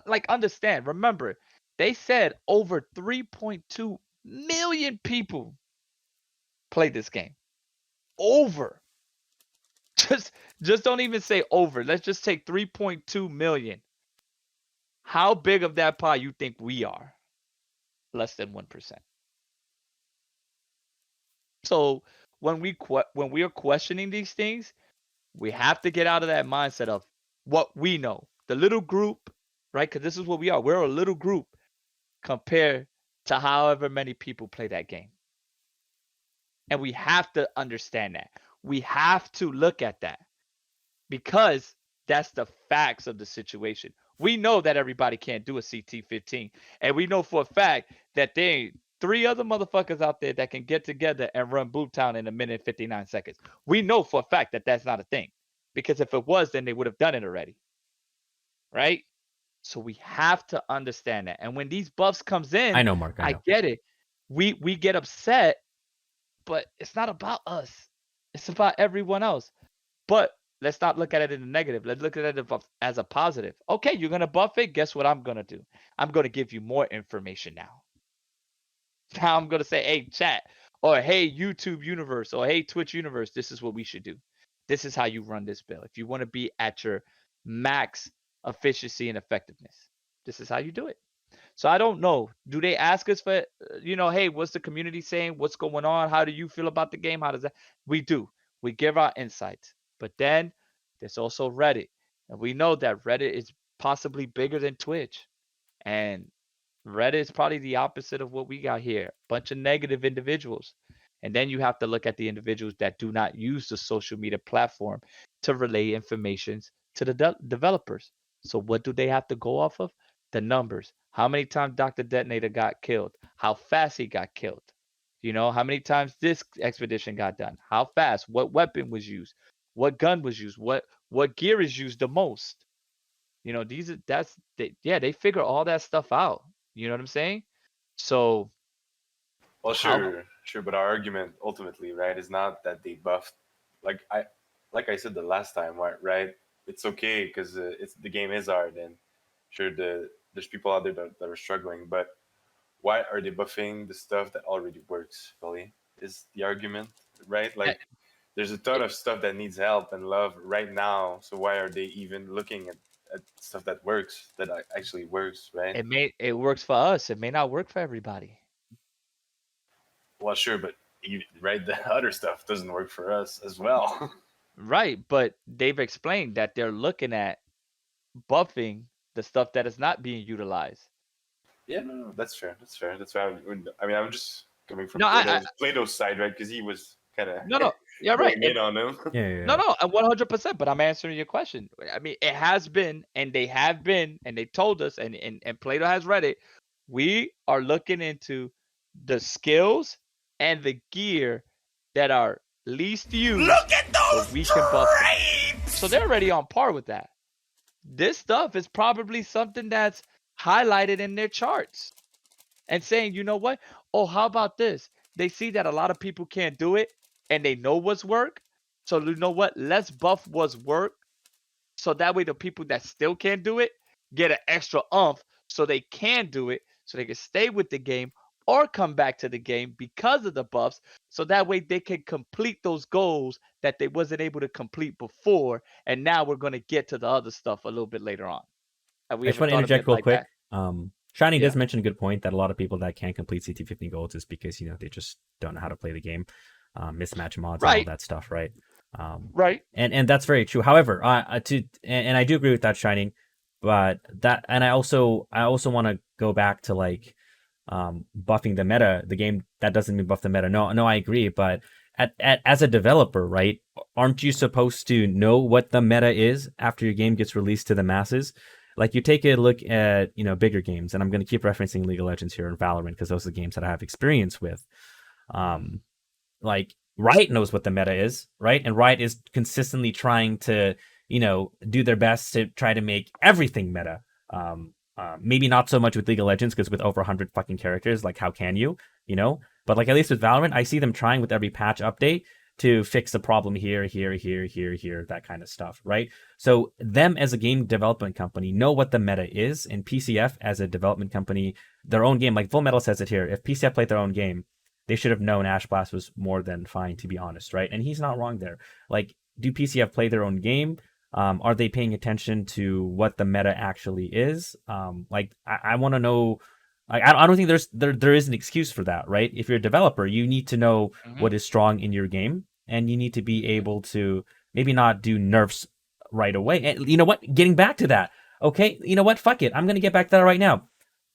Speaker 3: like understand. Remember, they said over 3.2 million people play this game. Over. Just don't even say over. Let's just take 3.2 million. How big of that pie you think we are? Less than 1%. So when we are questioning these things, we have to get out of that mindset of what we know. The little group, right? Because this is what we are. We're a little group compared to however many people play that game. And we have to understand that. We have to look at that because that's the facts of the situation. We know that everybody can't do a CT15. And we know for a fact that there ain't 3 other motherfuckers out there that can get together and run Boomtown in 1 minute 59 seconds. We know for a fact that that's not a thing. Because if it was, then they would have done it already. Right? So we have to understand that. And when these buffs comes in,
Speaker 1: I know, Mark. I
Speaker 3: I
Speaker 1: know.
Speaker 3: get it. We get upset, but it's not about us. It's about everyone else. But let's not look at it in a negative. Let's look at it as a positive. Okay, you're gonna buff it. Guess what I'm gonna do? I'm gonna give you more information now. Now I'm gonna say, hey, chat, or hey, YouTube universe, or hey, Twitch universe. This is what we should do. This is how you run this bill. If you want to be at your max efficiency and effectiveness, this is how you do it. So I don't know. Do they ask us for, hey, what's the community saying? What's going on? How do you feel about the game? How does that? We do. We give our insights. But then there's also Reddit. And we know that Reddit is possibly bigger than Twitch. And Reddit is probably the opposite of what we got here. Bunch of negative individuals. And then you have to look at the individuals that do not use the social media platform to relay information to the developers. So what do they have to go off of? The numbers. How many times Dr. Detonator got killed? How fast he got killed? How many times this expedition got done? How fast? What weapon was used? What gun was used? What gear is used the most? They figure all that stuff out. You know what I'm saying? So
Speaker 5: Well, sure, but our argument ultimately, right, is not that they buffed. Like I said the last time, right? It's okay because the game is hard, and sure, there's people out there that are struggling. But why are they buffing the stuff that already works? Really, is the argument, right? Like, there's a ton of stuff that needs help and love right now. So why are they even looking at stuff that works, that actually works, right?
Speaker 3: It works for us. It may not work for everybody.
Speaker 5: Well, sure, but right, the other stuff doesn't work for us as well.
Speaker 3: Right, but they've explained that they're looking at buffing the stuff that is not being utilized.
Speaker 5: Yeah, no, that's fair. That's why I'm just coming from
Speaker 3: No,
Speaker 5: Plato's side, right? Because he was kind of
Speaker 3: No, yeah, right.
Speaker 5: in on him.
Speaker 1: Yeah.
Speaker 3: No, 100%. But I'm answering your question. I mean, it has been, and they have been, and they told us, and Plato has read it. We are looking into the skills and the gear that are least used.
Speaker 6: Look at those
Speaker 3: so we can buff them. So they're already on par with that. This stuff is probably something that's highlighted in their charts and saying, you know what? Oh, how about this? They see that a lot of people can't do it and they know what's work. So you know what? Let's buff what's work. So that way the people that still can't do it get an extra oomph so they can do it, so they can stay with the game or come back to the game because of the buffs. So that way they can complete those goals that they wasn't able to complete before. And now we're going to get to the other stuff a little bit later on.
Speaker 1: I just want to interject real quick. Shiny
Speaker 3: Yeah.
Speaker 1: does mention a good point that a lot of people that can't complete CT15 goals is because they just don't know how to play the game, mismatch mods, and all that stuff, right?
Speaker 3: Right.
Speaker 1: And that's very true. However, and I do agree with that, Shining, but I also want to go back to like buffing the meta. The game that doesn't mean buff the meta. No, I agree. But as a developer, right? Aren't you supposed to know what the meta is after your game gets released to the masses? Like you take a look at bigger games, and I'm going to keep referencing League of Legends here and Valorant because those are the games that I have experience with. Like Riot knows what the meta is, right? And Riot is consistently trying to do their best to try to make everything meta. Maybe not so much with League of Legends because with over 100 fucking characters, like how can you, But like at least with Valorant, I see them trying with every patch update to fix the problem here, that kind of stuff, right? So them as a game development company know what the meta is, and PCF as a development company, their own game, like Full Metal says it here, if PCF played their own game, they should have known Ash Blast was more than fine, to be honest, right? And he's not wrong there. Like, do PCF play their own game? Are they paying attention to what the meta actually is? I want to know. I don't think there is an excuse for that, right? If you're a developer, you need to know what is strong in your game, and you need to be able to maybe not do nerfs right away. And you know what? Getting back to that, okay? You know what? Fuck it. I'm gonna get back to that right now.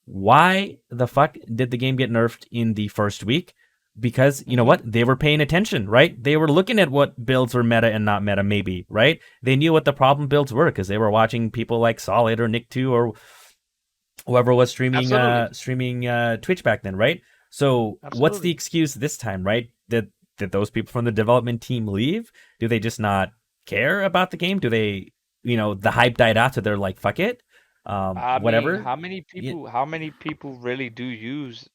Speaker 1: Why the fuck did the game get nerfed in the first week? Because you know what? They were paying attention, right? They were looking at what builds were meta and not meta, maybe, right? They knew what the problem builds were because they were watching people like Solid or Nick2 or whoever was streaming Twitch back then, right? So what's the excuse this time, right? Did those people from the development team leave? Do they just not care about the game? Do they, the hype died out, so they're like, fuck it, whatever.
Speaker 3: How many people really do use?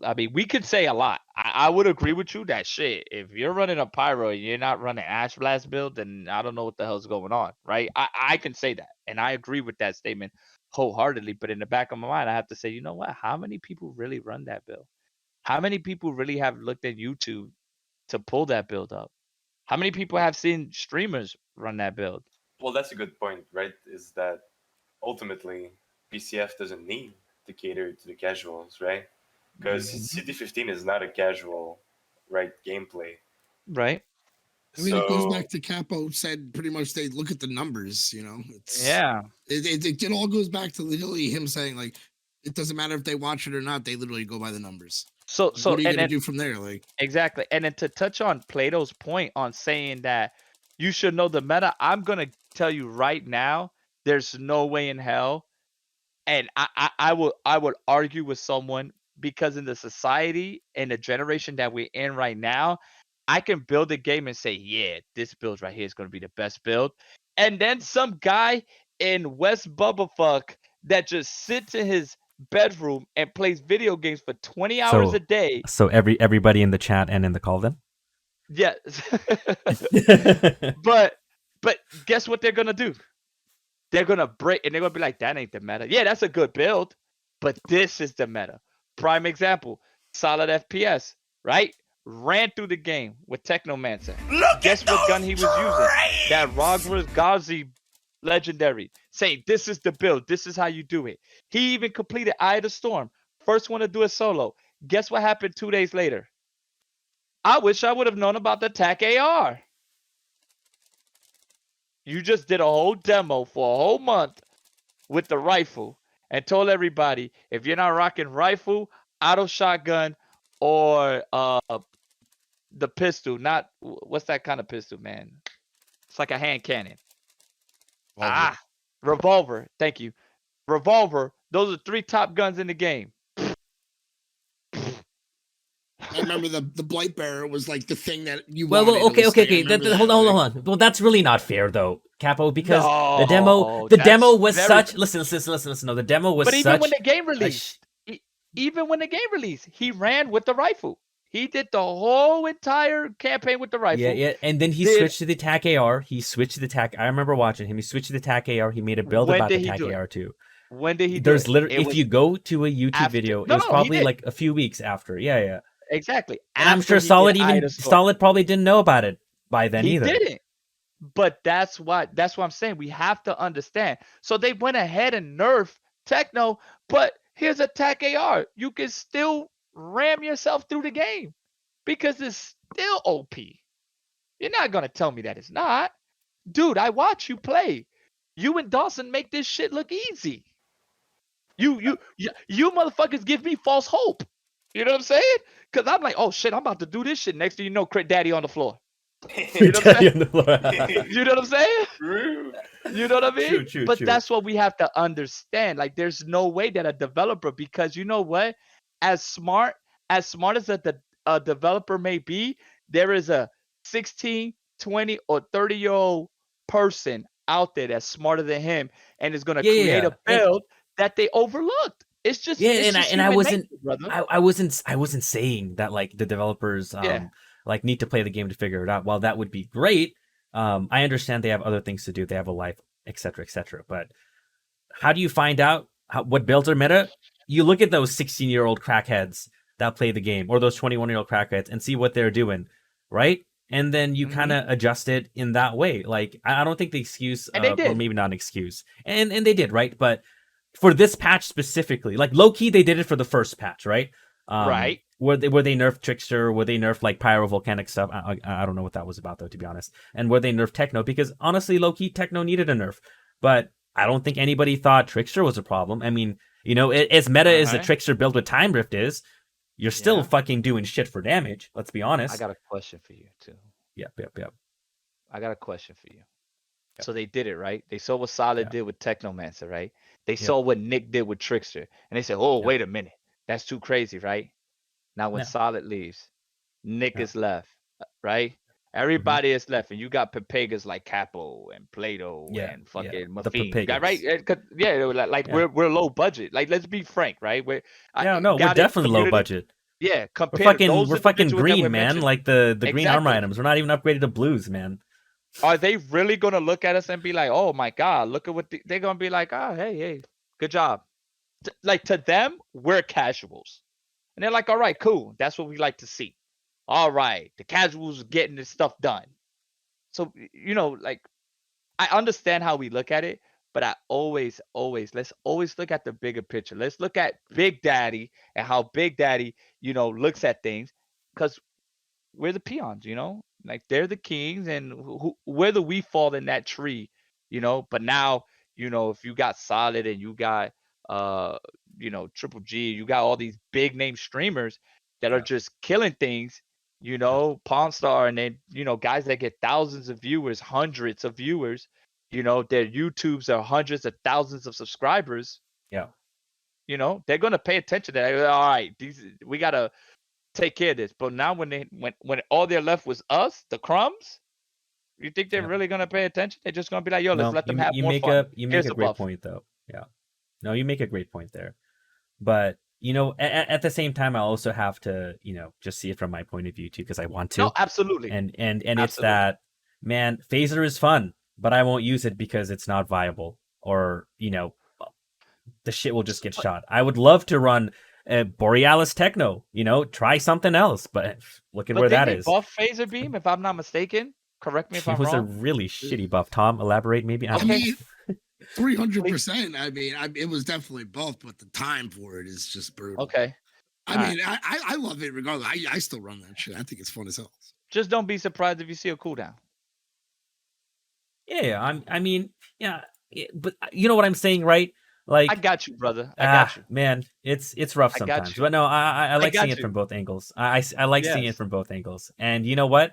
Speaker 3: I mean, we could say a lot. I would agree with you that shit. If you're running a pyro and you're not running Ash Blast build, then I don't know what the hell's going on, right? I can say that, and I agree with that statement wholeheartedly. But in the back of my mind, I have to say, you know what? How many people really run that build? How many people really have looked at YouTube to pull that build up? How many people have seen streamers run that build?
Speaker 5: Well, that's a good point, right? Is that ultimately PCF doesn't need to cater to the casuals, right? Because CD15 is not a casual, right, gameplay.
Speaker 3: Right.
Speaker 4: I mean, it goes back to Capo said pretty much they look at the numbers, It's, it all goes back to literally him saying, like, it doesn't matter if they watch it or not, they literally go by the numbers. So what are you going to do from there? Like,
Speaker 3: exactly. And then to touch on Plato's point on saying that you should know the meta, I'm going to tell you right now, there's no way in hell. And I would argue with someone because in the society and the generation that we're in right now, I can build a game and say, yeah, this build right here is going to be the best build. And then some guy in West Bubblefuck that just sits in his bedroom and plays video games for 20 hours a day.
Speaker 1: So everybody in the chat and in the call then?
Speaker 3: Yes. But guess what they're going to do? They're going to break and they're going to be like, that ain't the meta. Yeah, that's a good build, but this is the meta. Prime example, Solid FPS, right? Ran through the game with Technomancer. Guess what gun he was using? That Rogers Ghazi legendary. Saying this is the build. This is how you do it. He even completed Eye of the Storm. First one to do it solo. Guess what happened 2 days later? I wish I would have known about the TAC AR. You just did a whole demo for a whole month with the rifle and told everybody if you're not rocking rifle, auto shotgun, or the pistol, not what's that kind of pistol, man? It's like a hand cannon. Revolver. Revolver. Thank you. Revolver. Those are 3 top guns in the game.
Speaker 4: I remember the Blight Bearer was like the thing that you
Speaker 6: well,
Speaker 4: wanted.
Speaker 6: Okay. Hold on. Well, that's really not fair though, Capo, because the demo was such. Listen. No, the demo was.
Speaker 3: But even when the game released, he ran with the rifle. He did the whole entire campaign with the rifle.
Speaker 1: Yeah. And then he switched to the TAC AR. I remember watching him. He switched to the TAC AR. He made a build about the TAC AR too.
Speaker 3: When did he do
Speaker 1: There's literally, if you go to a YouTube video, it was probably like a few weeks after. Yeah.
Speaker 3: Exactly.
Speaker 1: And I'm sure Solid probably didn't know about it by then either.
Speaker 3: He didn't. But that's what I'm saying. We have to understand. So they went ahead and nerfed Techno, but here's a TAC AR. You can still ram yourself through the game because it's still OP. You're not going to tell me that it's not. Dude, I watch you play. You and Dawson make this shit look easy. You motherfuckers give me false hope. You know what I'm saying? Because I'm like, oh shit, I'm about to do this shit. Next thing you know, Crit Daddy on the floor. You know what I'm
Speaker 6: Daddy
Speaker 3: saying?
Speaker 6: on the floor.
Speaker 3: You know what I'm saying?
Speaker 5: True.
Speaker 3: You know what I mean?
Speaker 6: True.
Speaker 3: But that's what we have to understand. Like, there's no way that a developer, because you know what? As smart as a developer may be, there is a 16, 20, or 30-year-old person out there that's smarter than him and is gonna create a
Speaker 6: And
Speaker 3: build that they overlooked. It's just
Speaker 6: I
Speaker 3: human
Speaker 6: wasn't
Speaker 3: nature, brother.
Speaker 6: I wasn't saying that like the developers
Speaker 3: Yeah.
Speaker 6: like need to play the game to figure it out. While that would be great, I understand they have other things to do. They have a life, etc., etc. But how do you find out what builds are meta? You look at those 16-year-old crackheads that play the game, or those 21-year-old crackheads, and see what they're doing, right? And then you kind of adjust it in that way. Like I don't think the excuse,
Speaker 3: And they did.
Speaker 6: or maybe not an excuse, and they did, right? But for this patch specifically, like low key, they did it for the first patch, right?
Speaker 3: Right.
Speaker 6: Where they nerfed Trickster, where they nerfed like pyrovolcanic stuff. I don't know what that was about though, to be honest. And where they nerfed Techno, because honestly, low key Techno needed a nerf, but I don't think anybody thought Trickster was a problem. I mean, you know, as meta as the Trickster build with Time Rift is, you're still fucking doing shit for damage. Let's be honest.
Speaker 3: I got a question for you too.
Speaker 6: Yep.
Speaker 3: I got a question for you. So they did it, right? They saw what Solid did with Technomancer, right? They saw what Nick did with Trickster. And they said, oh, wait a minute. That's too crazy, right? Now when Solid leaves, Nick is left, right? Everybody is left, and you got Pepegas like Capo and Plato and fucking Maffeine, right? Like we're low budget. Like, let's be frank, right? We're
Speaker 6: definitely low budget.
Speaker 3: Yeah,
Speaker 6: we're fucking green, man. Like the green armor items. We're not even upgraded to blues, man.
Speaker 3: Are they really gonna look at us and be like, "Oh my God, look at what they're gonna be like"? Oh, hey, good job. Like, to them, we're casuals, and they're like, "All right, cool. That's what we like to see." All right, the casuals getting this stuff done. So you know, like, I understand how we look at it, but I always let's always look at the bigger picture. Let's look at Big Daddy and how Big Daddy, you know, looks at things, because we're the peons, you know, like they're the kings, and whether we fall in that tree, you know. But now, you know, if you got Solid and you got you know, Triple G, you got all these big name streamers that are just killing things, you know, Pawn Star, and then, you know, guys that get thousands of viewers, hundreds of viewers, you know, their YouTubes are hundreds of thousands of subscribers.
Speaker 6: Yeah.
Speaker 3: You know, they're gonna pay attention to that. All right, we gotta take care of this. But now when all they're left was us, the crumbs, you think they're really gonna pay attention? They're just gonna be like, yo, let's let them have more fun.
Speaker 6: You make a great point though. Yeah. No, you make a great point there. But you know, at the same time, I also have to, you know, just see it from my point of view too, because I want to.
Speaker 3: No, absolutely.
Speaker 6: And it's that, man, phaser is fun, but I won't use it because it's not viable, or, you know, the shit will just get shot. I would love to run Borealis Techno, you know, try something else, but look at where that is.
Speaker 3: Buff phaser beam, if I'm not mistaken. Correct me if I'm wrong.
Speaker 6: It was a really shitty buff. Tom, elaborate maybe.
Speaker 4: I mean, 300%. I mean, it was definitely buff, but the time for it is just brutal.
Speaker 3: Okay.
Speaker 4: I mean, I love it regardless. I still run that shit. I think it's fun as hell.
Speaker 3: Just don't be surprised if you see a cooldown.
Speaker 6: Yeah, I mean, yeah, but you know what I'm saying, right? Like,
Speaker 3: I got you, brother. I got you.
Speaker 6: Man, it's rough sometimes. But no, I like seeing it from both angles. I like seeing it from both angles. And you know what?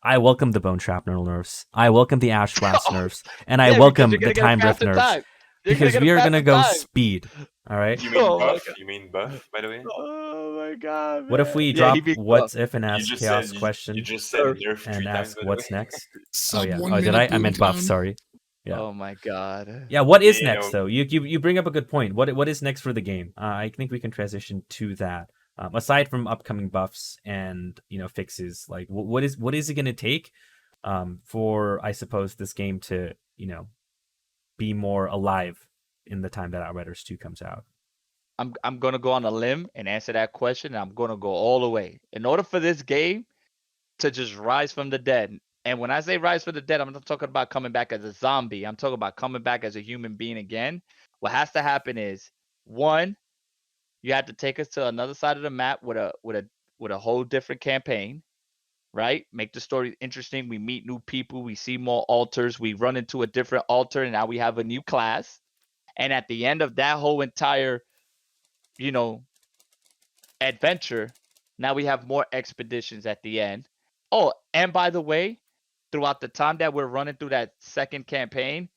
Speaker 6: I welcome the bone shrapnel nerfs. I welcome the ash blast nerfs, and I welcome the time drift nerfs, because we are gonna go speed. All right.
Speaker 5: You mean buff? You mean buff, by the way?
Speaker 3: Oh my God, man.
Speaker 6: What if we drop what's if and ask chaos question?
Speaker 5: You just said nerf
Speaker 6: and ask what's next.
Speaker 4: Oh
Speaker 6: yeah. Oh, did I? I meant buff. Sorry. Yeah.
Speaker 3: Oh my God.
Speaker 6: Yeah. What is next though? You bring up a good point. What is next for the game? I think we can transition to that. Aside from upcoming buffs and, you know, fixes, like what is it going to take for, I suppose, this game to, you know, be more alive in the time that Outriders 2 comes out?
Speaker 3: I'm gonna go on a limb and answer that question. And I'm gonna go all the way. In order for this game to just rise from the dead, and when I say rise from the dead, I'm not talking about coming back as a zombie. I'm talking about coming back as a human being again. What has to happen is, one, you have to take us to another side of the map with a whole different campaign, right? Make the story interesting. We meet new people. We see more altars. We run into a different altar, and now we have a new class. And at the end of that whole entire, you know, adventure, now we have more expeditions at the end. Oh, and by the way, throughout the time that we're running through that second campaign,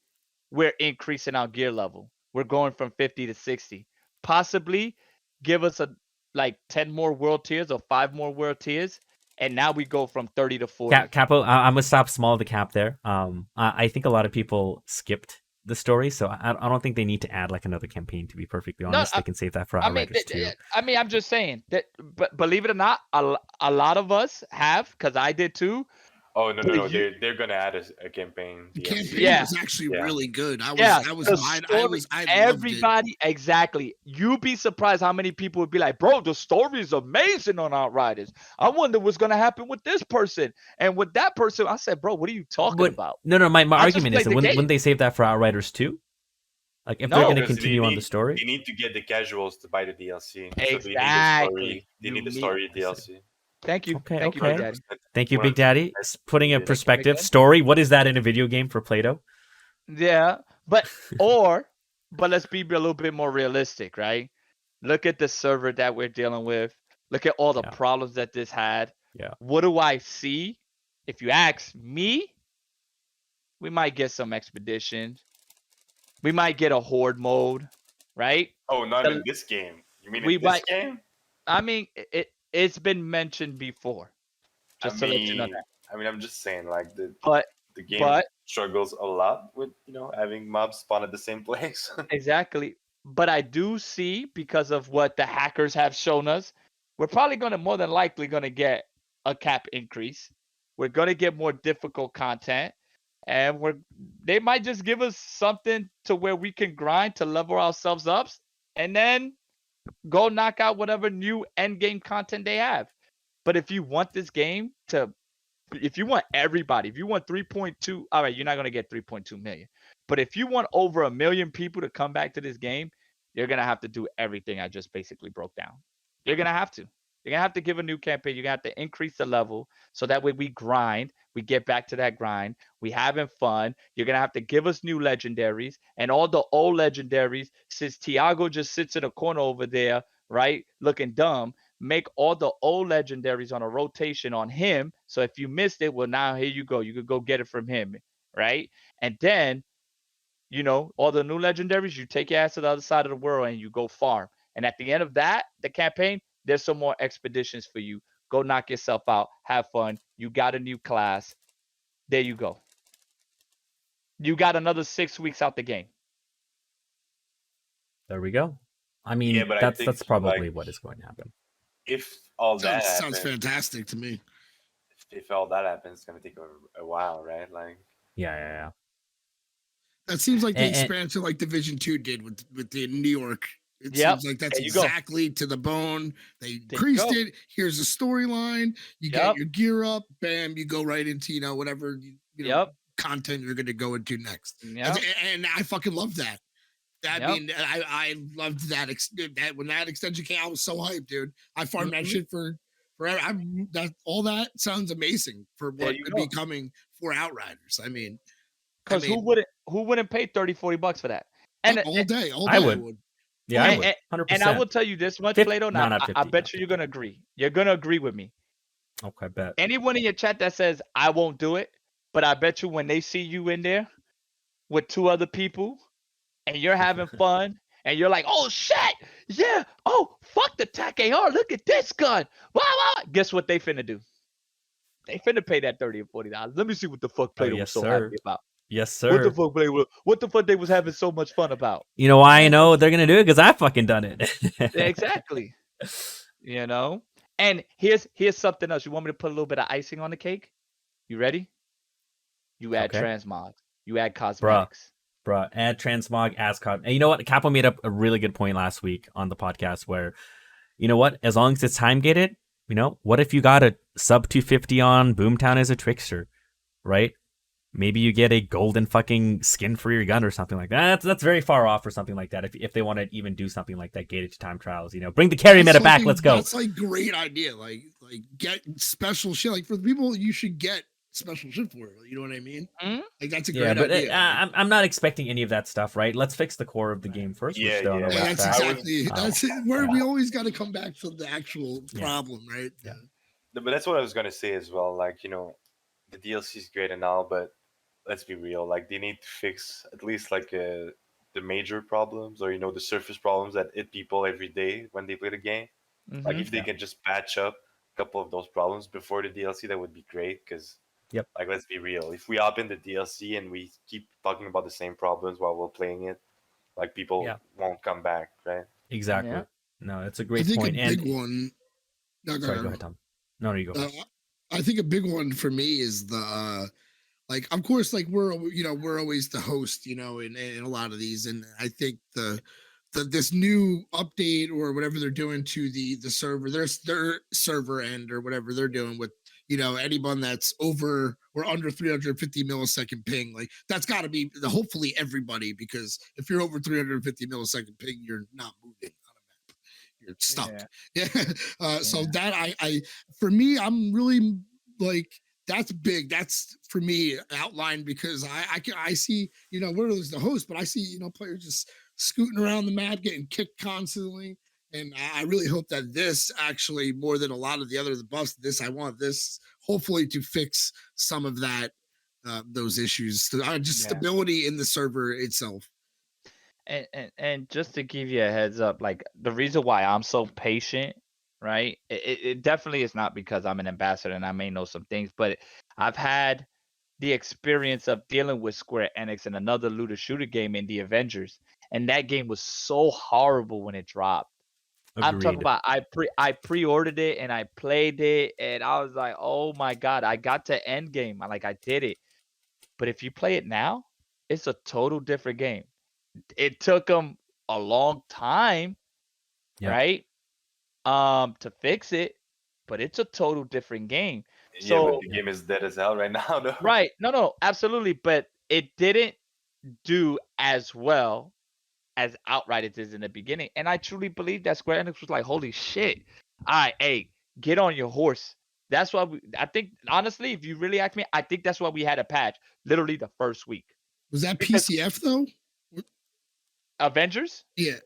Speaker 3: we're increasing our gear level. We're going from 50 to 60. Possibly give us like 10 more world tiers or 5 more world tiers, and now we go from 30 to 40.
Speaker 6: Capo, I'm gonna stop small the cap there. I think a lot of people skipped the story, so I don't think they need to add like another campaign. To be perfectly honest, they can save that for Outriders too.
Speaker 3: I'm just saying that, but believe it or not, a lot of us have, because I did too.
Speaker 5: Oh no! They're gonna add a campaign.
Speaker 4: The
Speaker 5: DLC.
Speaker 4: campaign was actually really good. I loved
Speaker 3: Everybody, exactly. You'd be surprised how many people would be like, "Bro, the story is amazing on Outriders. I wonder what's gonna happen with this person and with that person." I said, "Bro, what are you talking about?"
Speaker 6: No. My argument is that wouldn't they save that for Outriders too? Like if they're gonna continue on the story,
Speaker 5: they need to get the casuals to buy the DLC.
Speaker 3: Exactly.
Speaker 5: So they need the story DLC.
Speaker 3: Thank you.
Speaker 6: Okay,
Speaker 3: Thank you,
Speaker 6: okay.
Speaker 3: Big Daddy.
Speaker 6: Thank you, Big Daddy. Putting in perspective, story. What is that in a video game for Play-Doh?
Speaker 3: Yeah, but let's be a little bit more realistic, right? Look at the server that we're dealing with. Look at all the problems that this had.
Speaker 6: Yeah.
Speaker 3: What do I see? If you ask me, we might get some expeditions. We might get a horde mode, right?
Speaker 5: Oh, not in this game. You mean in this game?
Speaker 3: I mean, it's been mentioned before. Just to let you know that.
Speaker 5: I mean, I'm just saying, like the game
Speaker 3: but
Speaker 5: struggles a lot with having mobs spawn at the same place.
Speaker 3: Exactly. But I do see, because of what the hackers have shown us, we're probably more than likely gonna get a cap increase. We're gonna get more difficult content, and they might just give us something to where we can grind to level ourselves up, and then go knock out whatever new end game content they have. But if you want this game if you want everybody, if you want 3.2, all right, you're not going to get 3.2 million. But if you want over 1 million people to come back to this game, you're going to have to do everything I just basically broke down. You're going to have to. You're going to have to give a new campaign. You're going to have to increase the level so that way we grind. We get back to that grind. We having fun. You're going to have to give us new legendaries. And all the old legendaries, since Tiago just sits in a corner over there, right, looking dumb, make all the old legendaries on a rotation on him. So if you missed it, well, now here you go. You could go get it from him, right? And then, all the new legendaries, you take your ass to the other side of the world and you go farm. And at the end of the campaign, there's some more expeditions for you. Go knock yourself out. Have fun. You got a new class. There you go. You got another 6 weeks out the game.
Speaker 6: There we go. I mean,
Speaker 5: but
Speaker 6: that's probably what is going to happen.
Speaker 5: If all that
Speaker 4: sounds fantastic to me.
Speaker 5: If all that happens, it's gonna take a while, right? Like,
Speaker 6: yeah.
Speaker 4: That seems like the expansion like Division 2 did with the New York. It seems like that's exactly to the bone. They increased it. Here's a storyline. You get your gear up. Bam, you go right into whatever content you're gonna go into next. And I fucking love that. I mean, I loved that when that extension came. I was so hyped, dude. I farmed that shit for forever. All that sounds amazing for what could be coming for Outriders. I mean,
Speaker 3: because who wouldn't pay $30-$40 for that? And
Speaker 4: all day.
Speaker 6: I would. Yeah, I would. 100%.
Speaker 3: And I will tell you this much, Plato. Now, I bet you're gonna agree. You're gonna agree with me.
Speaker 6: Okay, bet.
Speaker 3: Anyone in your chat that says I won't do it, but I bet you when they see you in there with 2 other people, and you're having fun, and you're like, "Oh shit, yeah! Oh fuck the TAC AR! Look at this gun! Wow, wow!" Guess what they finna do? They finna pay that $30 or $40. Let me see what the fuck Plato was so happy about.
Speaker 6: Yes, sir.
Speaker 3: What the fuck, Plato? What the fuck they was having so much fun about?
Speaker 6: You know why I know they're gonna do it? Because I fucking done it.
Speaker 3: Exactly. And here's something else. You want me to put a little bit of icing on the cake? You ready? You add transmog. You add cosmetics.
Speaker 6: Bruh, add transmog, as cosmetics. And you know what? Capo made up a really good point last week on the podcast where, you know what? As long as it's time gated, what if you got a sub 250 on Boomtown as a trickster, right? Maybe you get a golden fucking skin for your gun or something like that. That's very far off or something like that. If they want to even do something like that, gated to time trials, bring the carry meta back. Let's go.
Speaker 4: That's like great idea. Like get special shit. Like for the people, you should get special shit for it. You know what I mean?
Speaker 3: Mhm.
Speaker 4: Like that's a
Speaker 6: Yeah,
Speaker 4: great
Speaker 6: but
Speaker 4: idea.
Speaker 6: I'm not expecting any of that stuff, right? Let's fix the core of the game first. We're
Speaker 5: Yeah,
Speaker 6: still on
Speaker 5: yeah.
Speaker 6: the
Speaker 4: Yeah,
Speaker 6: last
Speaker 4: that's
Speaker 6: patch.
Speaker 4: exactly
Speaker 6: Um,
Speaker 4: that's it. Where
Speaker 6: yeah.
Speaker 4: we always got to come back to the actual
Speaker 6: Yeah.
Speaker 4: problem, right?
Speaker 6: Yeah.
Speaker 5: But that's what I was gonna say as well. Like, the DLC is great and all, but let's be real. Like, they need to fix at least like the major problems, or the surface problems that hit people every day when they play the game. Like, if they
Speaker 6: Yeah.
Speaker 5: can just patch up a couple of those problems before the DLC, that would be great. Because,
Speaker 6: Yep.
Speaker 5: like, let's be real. If we hop in the DLC and we keep talking about the same problems while we're playing it, like, people
Speaker 6: Yeah.
Speaker 5: won't come back, right?
Speaker 6: Exactly.
Speaker 3: Yeah.
Speaker 6: No, it's a
Speaker 4: I
Speaker 6: great
Speaker 4: think
Speaker 6: point.
Speaker 4: a
Speaker 6: And
Speaker 4: big one. No,
Speaker 6: sorry, go ahead, Tom. No, you go
Speaker 4: Uh,
Speaker 6: first.
Speaker 4: I think a big one for me is the like, of course, like we're always the host, in a lot of these, and I think the this new update or whatever they're doing to the server, their server end or whatever they're doing with anyone that's over or under 350 millisecond ping, like that's got to be hopefully everybody, because if you're over 350 millisecond ping, you're not moving on a map, you're stuck.
Speaker 3: Yeah.
Speaker 4: Yeah. So
Speaker 3: Yeah.
Speaker 4: that I for me, I'm really like, that's big. That's for me outlined, because I see, we're the host, but I see, players just scooting around the map, getting kicked constantly. And I really hope that this actually, more than a lot of the other buffs, I want this hopefully to fix some of that, those issues. Just
Speaker 3: Yeah.
Speaker 4: stability in the server itself.
Speaker 3: And just to give you a heads up, like the reason why I'm so patient, right? It definitely is not because I'm an ambassador and I may know some things, but I've had the experience of dealing with Square Enix in another looter shooter game in the Avengers, and that game was so horrible when it dropped. I'm talking
Speaker 6: Agreed.
Speaker 3: about I pre-ordered it and I played it and I was like, oh my god, I got to end game, I did it. But if you play it now, it's a total different game. It took them a long time,
Speaker 6: Yep.
Speaker 3: right? To fix it, but it's a total different game.
Speaker 5: Yeah, but
Speaker 3: So
Speaker 5: the game is dead as hell right now, though.
Speaker 3: right, no, absolutely, but it didn't do as well as Outriders is in the beginning, and I truly believe that Square Enix was like, "Holy shit! All right, hey, get on your horse." That's why I think, honestly, if you really ask me, I think that's why we had a patch literally the first week.
Speaker 4: Was that
Speaker 3: Because
Speaker 4: PCF though?
Speaker 3: Avengers?
Speaker 4: Yeah.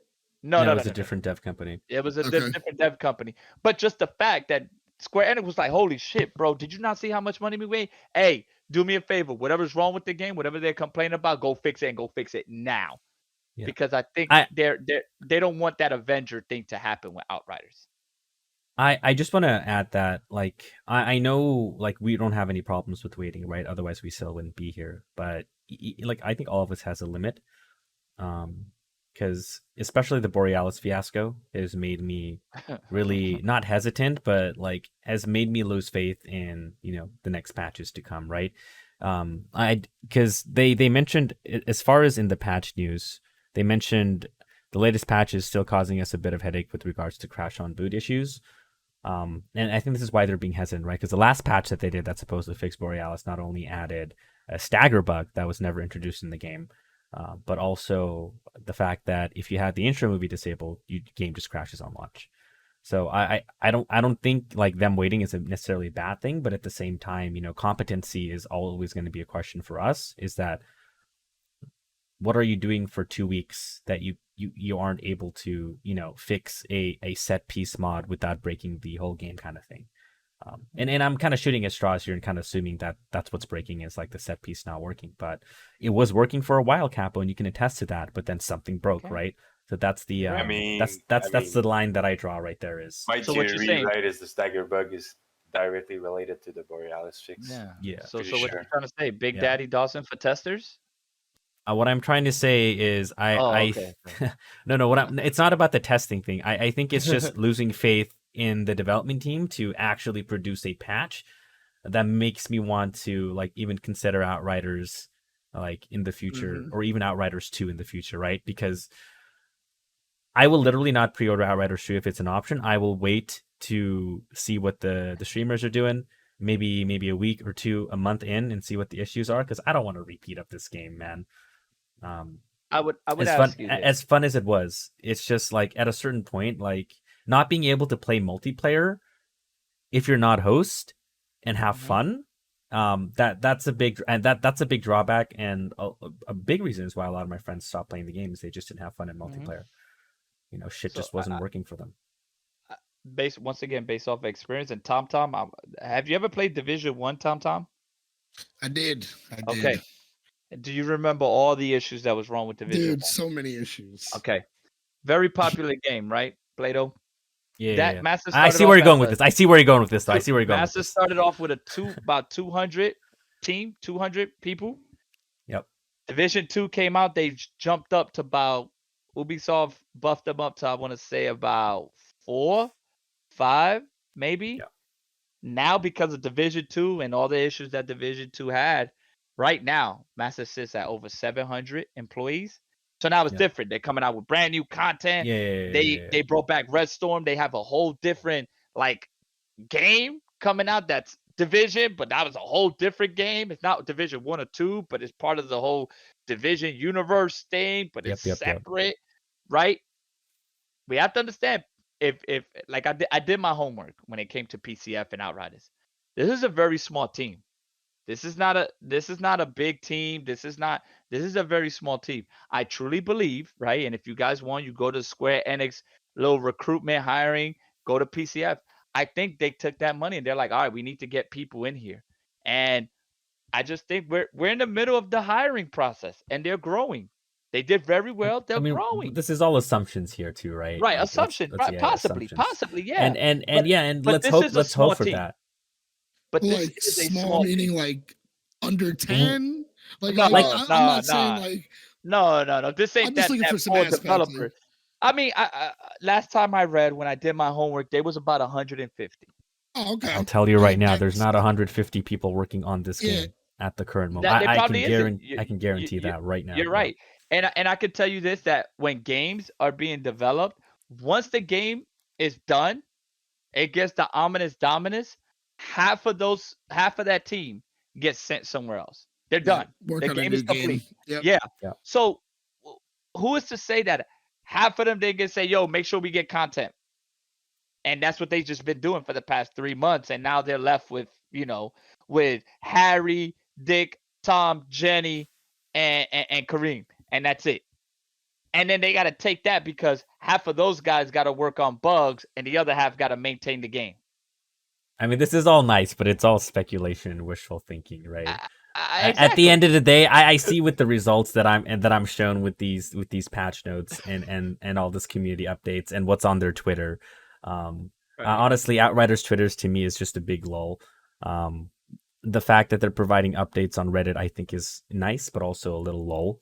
Speaker 3: No,
Speaker 6: No, it was a different dev company.
Speaker 3: It was a
Speaker 4: Okay.
Speaker 3: different dev company. But just the fact that Square Enix was like, holy shit, bro, did you not see how much money we made? Hey, do me a favor. Whatever's wrong with the game, whatever they're complaining about, go fix it and go fix it now.
Speaker 6: Yeah.
Speaker 3: Because I think they don't want that Avenger thing to happen with Outriders.
Speaker 6: I just want to add that, like, I know, like, we don't have any problems with waiting, right? Otherwise, we still wouldn't be here. But like, I think all of us has a limit. Because especially the Borealis fiasco has made me really not hesitant, but like has made me lose faith in the next patches to come, right? Because they mentioned, as far as in the patch news, they mentioned the latest patch is still causing us a bit of headache with regards to crash on boot issues. And I think this is why they're being hesitant, right? Because the last patch that they did that supposedly fixed Borealis not only added a stagger bug that was never introduced in the game, but also the fact that if you had the intro movie disabled, your game just crashes on launch. So I don't think like them waiting is necessarily a bad thing, but at the same time, competency is always going to be a question for us. Is that what are you doing for 2 weeks that you aren't able to fix a set piece mod without breaking the whole game kind of thing? And I'm kind of shooting at straws here and kind of assuming that that's what's breaking is like the set piece not working, but it was working for a while, Capo, and you can attest to that. But then something broke,
Speaker 3: Okay.
Speaker 6: right? So that's the
Speaker 5: I mean,
Speaker 6: that's the line that I draw right there. Is
Speaker 5: My
Speaker 3: So what you're
Speaker 5: theory,
Speaker 3: saying-
Speaker 5: right, is the stagger bug is directly related to the Borealis fix.
Speaker 6: Yeah.
Speaker 3: So
Speaker 5: Pretty
Speaker 3: what
Speaker 5: sure.
Speaker 3: you're trying to say, Big
Speaker 6: Yeah.
Speaker 3: Daddy Dawson for testers?
Speaker 6: What I'm trying to say is
Speaker 3: Okay.
Speaker 6: no, it's not about the testing thing. I think it's just losing faith in the development team to actually produce a patch that makes me want to like even consider Outriders like in the future, or even Outriders 2 in the future, right? Because I will literally not pre-order Outriders 2 if it's an option. I will wait to see what the streamers are doing, maybe a week or two, a month in, and see what the issues are, because I don't want to repeat up this game, man.
Speaker 3: I would
Speaker 6: as
Speaker 3: ask
Speaker 6: fun
Speaker 3: you this.
Speaker 6: as fun as it was, it's just like at a certain point, like not being able to play multiplayer if you're not host and have fun That's a big drawback, and a big reason is why a lot of my friends stopped playing the game is they just didn't have fun in multiplayer. You know, shit
Speaker 3: So
Speaker 6: just wasn't working for them.
Speaker 3: based off of experience, and Tom, have you ever played Division 1, Tom?
Speaker 4: I did.
Speaker 3: Okay. Do you remember all the issues that was wrong with Division
Speaker 4: Dude,
Speaker 3: 1?
Speaker 4: so many issues.
Speaker 3: Okay. Very popular game, right, Plato?
Speaker 6: Yeah.
Speaker 3: Master
Speaker 6: I
Speaker 3: started
Speaker 6: see where
Speaker 3: off
Speaker 6: you're going
Speaker 3: as
Speaker 6: with
Speaker 3: a
Speaker 6: this. I see where you're going with this. Though. I see where you're going with
Speaker 3: Master
Speaker 6: this.
Speaker 3: started off with about 200 team, 200 people.
Speaker 6: Yep.
Speaker 3: Division 2 came out, they jumped up to about, Ubisoft buffed them up to, I want to say, about 4, 5, maybe.
Speaker 6: Yeah.
Speaker 3: Now, because of Division 2 and all the issues that Division 2 had, right now, Master sits at over 700 employees. So now it's
Speaker 6: Yeah.
Speaker 3: different. They're coming out with brand new content.
Speaker 6: Yeah.
Speaker 3: They brought back Red Storm. They have a whole different like game coming out that's Division, but that was a whole different game. It's not Division 1 or 2, but it's part of the whole Division universe thing, but it's
Speaker 6: Yep.
Speaker 3: separate, right? We have to understand if like I did my homework when it came to PCF and Outriders. This is a very small team. This is not a big team. This is a very small team. I truly believe, right? And if you guys want, you go to Square Enix little recruitment hiring, go to PCF. I think they took that money and they're like, all right, we need to get people in here. And I just think we're in the middle of the hiring process and they're growing. They did very well. They're
Speaker 6: I mean,
Speaker 3: growing.
Speaker 6: this is all assumptions here too, right?
Speaker 3: Right,
Speaker 6: Like,
Speaker 3: assumption.
Speaker 6: let's-
Speaker 3: Right,
Speaker 6: yeah,
Speaker 3: possibly,
Speaker 6: assumptions.
Speaker 3: yeah.
Speaker 6: And
Speaker 3: But-
Speaker 6: yeah, and
Speaker 3: but
Speaker 6: let's
Speaker 3: this
Speaker 6: hope
Speaker 3: is a small
Speaker 6: for
Speaker 3: team.
Speaker 6: that.
Speaker 3: But this
Speaker 4: Like
Speaker 3: is a
Speaker 4: small
Speaker 3: small
Speaker 4: meaning
Speaker 3: team.
Speaker 4: like under 10. Like,
Speaker 3: No,
Speaker 4: I'm
Speaker 3: no,
Speaker 4: not saying like
Speaker 3: No. This ain't
Speaker 4: I'm just
Speaker 3: that
Speaker 4: looking for some
Speaker 3: full
Speaker 4: aspects.
Speaker 3: developer. I mean, I last time I read when I did my homework, there was about 150.
Speaker 4: Oh, okay.
Speaker 6: I'll tell you right now,
Speaker 4: That's-
Speaker 6: there's not 150 people working on this
Speaker 4: Yeah.
Speaker 6: game at the current moment.
Speaker 3: That there
Speaker 6: I can
Speaker 3: probably isn't.
Speaker 6: I can guarantee that right now.
Speaker 3: You're right. And I can tell you this, that when games are being developed, once the game is done, it gets the ominous dominus, half of that team gets sent somewhere else. They're done.
Speaker 4: Work
Speaker 3: The
Speaker 4: on a
Speaker 3: game
Speaker 4: new
Speaker 3: is complete.
Speaker 4: Yep.
Speaker 3: Yeah.
Speaker 6: Yeah.
Speaker 3: So who is to say that half of them they can say, yo, make sure we get content. And that's what they've just been doing for the past 3 months. And now they're left with, with Harry, Dick, Tom, Jenny, and Kareem. And that's it. And then they got to take that because half of those guys got to work on bugs and the other half got to maintain the game.
Speaker 6: I mean, this is all nice, but it's all speculation and wishful thinking, right?
Speaker 3: Exactly.
Speaker 6: At the end of the day, I see with the results that I'm shown with these patch notes and all this community updates and what's on their Twitter. Honestly, Outriders Twitters to me is just a big lull. The fact that they're providing updates on Reddit, I think, is nice, but also a little lull.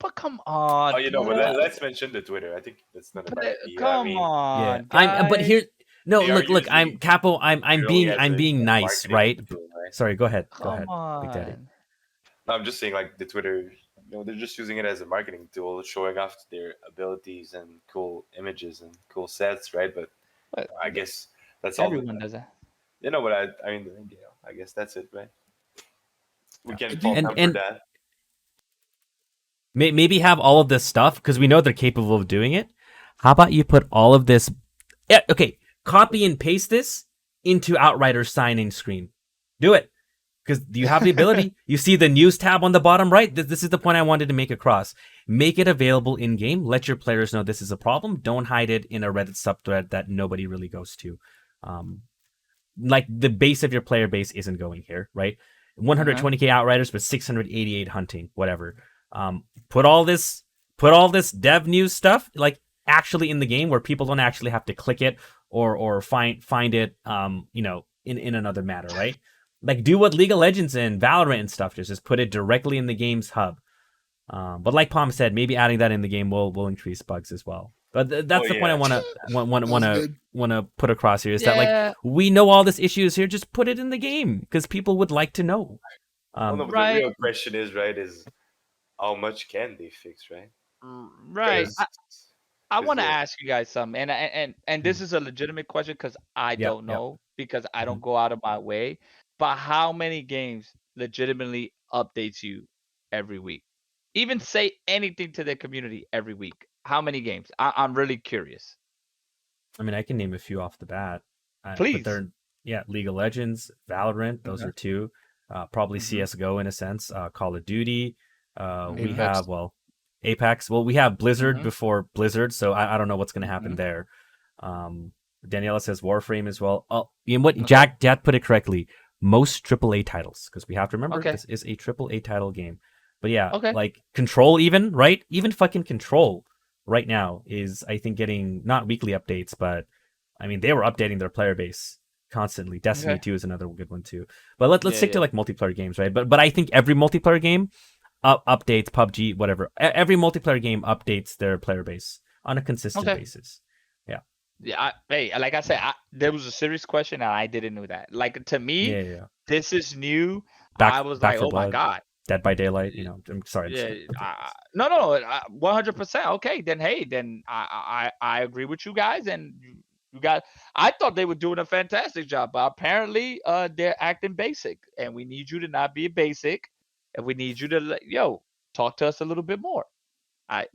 Speaker 3: But come on.
Speaker 5: Oh, but let's mention the Twitter. I think that's not a bad idea.
Speaker 3: Come on.
Speaker 6: Yeah, but
Speaker 3: guys.
Speaker 6: here, no,
Speaker 5: They are
Speaker 6: look, I'm
Speaker 5: usually
Speaker 6: Capo. I'm
Speaker 5: really as a
Speaker 6: being nice,
Speaker 5: marketing
Speaker 6: right?
Speaker 5: tool, right?
Speaker 6: Sorry, go ahead,
Speaker 3: Come
Speaker 6: Big Daddy.
Speaker 3: on.
Speaker 5: No, I'm just saying, like the Twitter, they're just using it as a marketing tool, showing off their abilities and cool images and cool sets, right? But I guess that's all.
Speaker 3: Everyone does that.
Speaker 5: But I mean, I guess that's it, right? We
Speaker 6: Yeah.
Speaker 5: can fault them for that.
Speaker 6: Maybe have all of this stuff because we know they're capable of doing it. How about you put all of this? Yeah, okay, copy and paste this into Outriders sign-in screen. Do it because you have the ability. You see the news tab on the bottom right. This is the point I wanted to make across. Make it available in game. Let your players know this is a problem. Don't hide it in a Reddit subthread that nobody really goes to. Like the base of your player base isn't going here, right? 120k Outriders with 688 hunting, whatever. Put all this dev news stuff like actually in the game where people don't actually have to click it or find it in another manner, right? Like do what League of Legends and Valorant and stuff just put it directly in the game's hub. But like Palm said, maybe adding that in the game will increase bugs as well. But that's the point I want to put across here is that like we know all this issues here, just put it in the game because people would like to know.
Speaker 5: But the real question is how much can they fix, right?
Speaker 3: Right. I want to ask you guys something, and this is a legitimate question because I don't know because I don't go out of my way. But how many games legitimately updates you every week? Even say anything to the community every week. How many games? I'm really curious.
Speaker 6: I mean, I can name a few off the bat.
Speaker 3: Please.
Speaker 6: But League of Legends, Valorant. Those
Speaker 3: Okay.
Speaker 6: are two. Probably
Speaker 3: Mhm.
Speaker 6: CS:GO in a sense. Call of Duty. We
Speaker 2: Apex.
Speaker 6: have Apex. Well, we have Blizzard
Speaker 3: Mhm.
Speaker 6: before Blizzard, so I don't know what's going to happen
Speaker 3: Mhm.
Speaker 6: there. Daniela says Warframe as well. Oh, you know what?
Speaker 3: Okay.
Speaker 6: Jack put it correctly. Most AAA titles, because we have to remember
Speaker 3: Okay.
Speaker 6: this is a AAA title game. But yeah,
Speaker 3: Okay.
Speaker 6: like Control, even right, even fucking Control right now is I think getting not weekly updates, but I mean they were updating their player base constantly. Destiny
Speaker 3: Okay.
Speaker 6: 2 is another good one too. But let's
Speaker 3: Yeah,
Speaker 6: stick to
Speaker 3: yeah.
Speaker 6: like multiplayer games, right? But I think every multiplayer game updates PUBG, whatever. Every multiplayer game updates their player base on a consistent
Speaker 3: Okay.
Speaker 6: basis.
Speaker 3: Yeah, hey, like I said, there was a serious question and I didn't know that. Like to me,
Speaker 6: Yeah.
Speaker 3: this is new.
Speaker 6: Back
Speaker 3: I was
Speaker 6: Back
Speaker 3: like,
Speaker 6: for
Speaker 3: oh my
Speaker 6: Blood,
Speaker 3: god.
Speaker 6: Dead by Daylight. You know, I'm sorry. I'm
Speaker 3: Yeah,
Speaker 6: just,
Speaker 3: no, 100%. Okay, then hey, then I agree with you guys, and you got. I thought they were doing a fantastic job, but apparently, they're acting basic, and we need you to not be basic, and we need you to talk to us a little bit more.
Speaker 4: I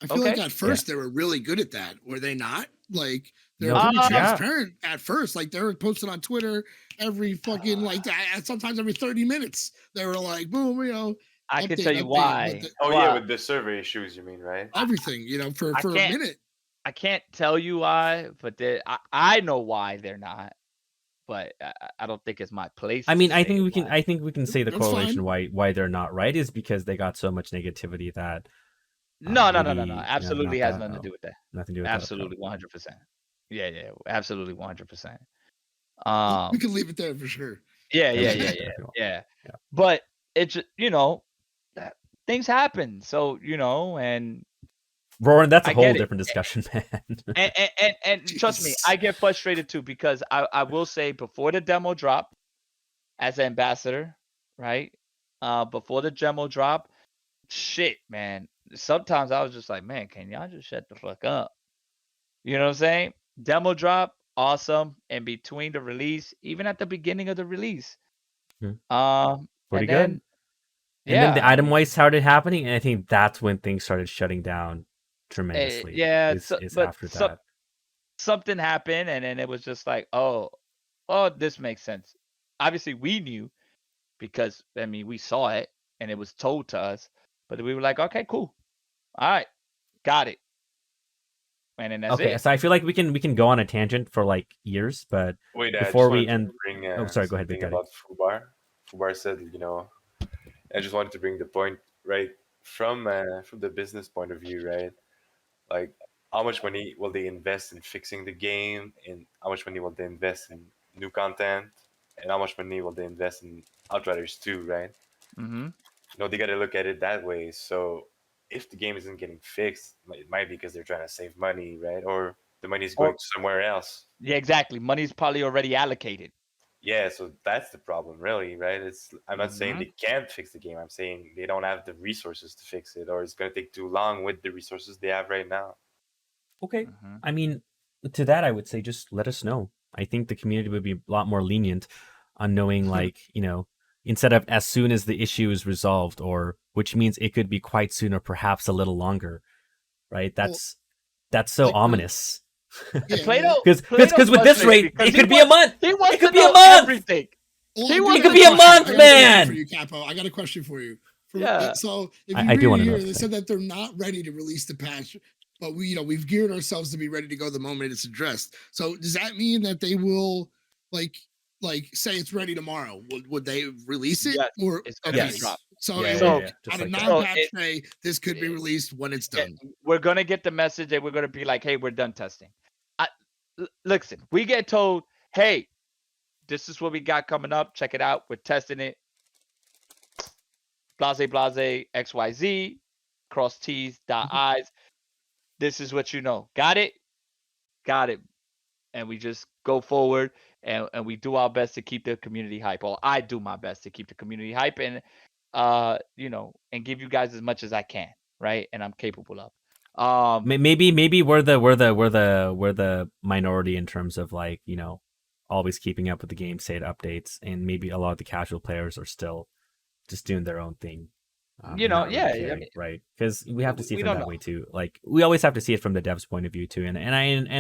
Speaker 4: feel like
Speaker 3: Okay.
Speaker 4: at first they were really good at that. Were they not? Like they're
Speaker 6: No,
Speaker 4: pretty
Speaker 3: yeah.
Speaker 4: transparent at first. Like they were posting on Twitter every fucking sometimes every 30 minutes. They were like, boom,
Speaker 3: I can
Speaker 4: update,
Speaker 3: tell you
Speaker 4: update,
Speaker 3: why.
Speaker 4: but
Speaker 5: Oh
Speaker 3: Why.
Speaker 5: yeah, with the server issues, you mean, right?
Speaker 4: everything, for
Speaker 3: I
Speaker 4: a
Speaker 3: can't-
Speaker 4: minute.
Speaker 3: I can't tell you why, but I know why they're not, but I don't think it's my place.
Speaker 6: I mean,
Speaker 3: to
Speaker 6: I
Speaker 3: say
Speaker 6: think we can.
Speaker 3: why.
Speaker 6: I think we can say the
Speaker 4: That's
Speaker 6: correlation
Speaker 4: fine.
Speaker 6: why they're not right is because they got so much negativity that.
Speaker 3: No.
Speaker 6: maybe,
Speaker 3: Absolutely
Speaker 6: not
Speaker 3: has
Speaker 6: that.
Speaker 3: nothing to
Speaker 6: Oh,
Speaker 3: do with that.
Speaker 6: nothing to do with that.
Speaker 3: Absolutely, 100%. Yeah, absolutely, 100%.
Speaker 4: We can leave it there for sure.
Speaker 3: Yeah.
Speaker 6: if you want. Yeah.
Speaker 3: But it's things happen, so and
Speaker 6: Roran, that's a
Speaker 3: I
Speaker 6: whole
Speaker 3: get it.
Speaker 6: different discussion, man.
Speaker 3: and trust me,
Speaker 4: Jesus.
Speaker 3: I get frustrated too because I will say before the demo drop, as an ambassador, right? Before the demo drop, shit, man. Sometimes I was just like, man, can y'all just shut the fuck up? You know what I'm saying? Demo drop, awesome. In between the release, even at the beginning of the release.
Speaker 6: Hmm.
Speaker 3: And
Speaker 6: Pretty good.
Speaker 3: then,
Speaker 6: And then the
Speaker 3: I
Speaker 6: item
Speaker 3: mean,
Speaker 6: wise started happening, and I think that's when things started shutting down tremendously.
Speaker 3: yeah,
Speaker 6: is
Speaker 3: but
Speaker 6: after that.
Speaker 3: something happened, and then it was just like, oh, this makes sense. Obviously, we knew because I mean we saw it and it was told to us, but we were like, okay, cool, all right, got it, and then that's
Speaker 6: Okay,
Speaker 3: it.
Speaker 6: so I feel like we can go on a tangent for like years, but
Speaker 5: Wait,
Speaker 6: before we
Speaker 5: I just wanted to
Speaker 6: end,
Speaker 5: bring
Speaker 6: sorry, go ahead,
Speaker 5: something
Speaker 6: Big Daddy.
Speaker 5: about FUBAR. FUBAR said, I just wanted to bring the point right from the business point of view, right? Like, how much money will they invest in fixing the game, and how much money will they invest in new content, and how much money will they invest in Outriders 2, right?
Speaker 3: Mm-hmm.
Speaker 5: They got to look at it that way. So if the game isn't getting fixed, it might be because they're trying to save money, right? Or the money is going somewhere else.
Speaker 3: Yeah, exactly. Money's probably already allocated.
Speaker 5: Yeah, so that's the problem, really, right? I'm not saying
Speaker 3: Mhm.
Speaker 5: they can't fix the game. I'm saying they don't have the resources to fix it, or it's going to take too long with the resources they have right now.
Speaker 6: Okay.
Speaker 3: Mhm.
Speaker 6: I mean, to that, I would say just let us know. I think the community would be a lot more lenient on knowing, like, instead of as soon as the issue is resolved, or which means it could be quite soon or perhaps a little longer, right? That's so
Speaker 4: like,
Speaker 6: ominous.
Speaker 4: Yeah,
Speaker 3: Plato,
Speaker 6: Because
Speaker 3: Plato's
Speaker 6: with this
Speaker 3: frustrated
Speaker 6: rate,
Speaker 3: because
Speaker 6: it
Speaker 3: he
Speaker 6: could be a
Speaker 3: wants-
Speaker 6: month.
Speaker 3: He wants
Speaker 6: It could
Speaker 3: to
Speaker 6: be a
Speaker 3: know
Speaker 6: month.
Speaker 3: everything.
Speaker 4: well,
Speaker 3: He
Speaker 4: I do
Speaker 3: wants
Speaker 6: It
Speaker 4: got
Speaker 6: could be a
Speaker 4: question.
Speaker 6: month,
Speaker 4: I got a question
Speaker 6: man.
Speaker 4: For you, Capo. I got a question for you.
Speaker 3: Yeah.
Speaker 4: So if
Speaker 6: I
Speaker 4: you
Speaker 6: do
Speaker 4: read
Speaker 6: wanna know
Speaker 4: here,
Speaker 6: the
Speaker 4: they
Speaker 6: thing.
Speaker 4: said that they're not ready to release the patch, but we've geared ourselves to be ready to go the moment it's addressed. So does that mean that they will like say it's ready tomorrow? Would they release it?
Speaker 3: Yes,
Speaker 4: Or
Speaker 3: it's gonna be
Speaker 6: Yes.
Speaker 3: dropped.
Speaker 4: So
Speaker 6: Yeah,
Speaker 4: it
Speaker 6: yeah,
Speaker 4: would-
Speaker 6: yeah, just
Speaker 4: on a
Speaker 6: like that.
Speaker 4: non-patch
Speaker 3: So
Speaker 4: day, this could be released when it's
Speaker 3: Yeah,
Speaker 4: done.
Speaker 3: we're gonna get the message that we're gonna be like, hey, we're done testing. Listen, we get told, hey, this is what we got coming up. Check it out. We're testing it. Blase, blase, XYZ, cross T's, dot I's. This is what you know. Got it? Got it. And we just go forward and we do our best to keep the community hype. Or I do my best to keep the community hype and and give you guys as much as I can, right? And I'm capable of.
Speaker 6: Maybe we're the minority in terms of, like, always keeping up with the game state updates, and maybe a lot of the casual players are still just doing their own thing. And not really caring, right? Because we have to see it from that way too. Like, we always have to see it from the devs' point of view too. And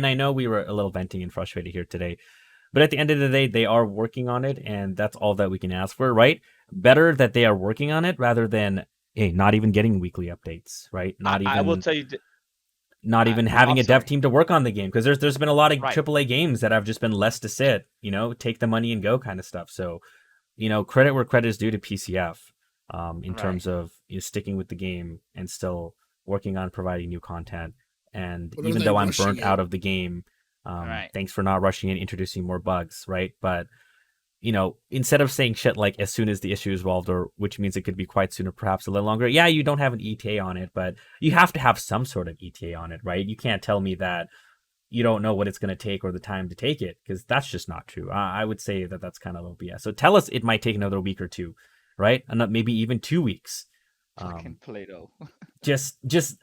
Speaker 6: I know we were a little venting and frustrated here today, But at the end of the day, they are working on it, and that's all that we can ask for, right? Better that they are working on it rather than not even getting weekly updates, right?
Speaker 3: I will tell you.
Speaker 6: Not even having
Speaker 3: I'm
Speaker 6: a dev
Speaker 3: sorry.
Speaker 6: team to work on the game, because there's been a lot of
Speaker 3: Right.
Speaker 6: AAA games that have just been less to sit, take the money and go kind of stuff. So, credit where credit is due to PCF, in
Speaker 3: Right.
Speaker 6: terms of sticking with the game and still working on providing new content. And
Speaker 4: But are
Speaker 6: even
Speaker 4: they
Speaker 6: though I'm
Speaker 4: rushing
Speaker 6: burnt
Speaker 4: it?
Speaker 6: out of the game,
Speaker 3: Right.
Speaker 6: thanks for not rushing it, introducing more bugs, right? But instead of saying shit like as soon as the issue is resolved, or which means it could be quite soon or perhaps a little longer. Yeah, you don't have an ETA on it, but you have to have some sort of ETA on it, right? You can't tell me that you don't know what it's going to take or the time to take it, because that's just not true. I would say that that's kind of low BS. So tell us it might take another week or two, right? And maybe even 2 weeks.
Speaker 3: Fucking Play-Doh.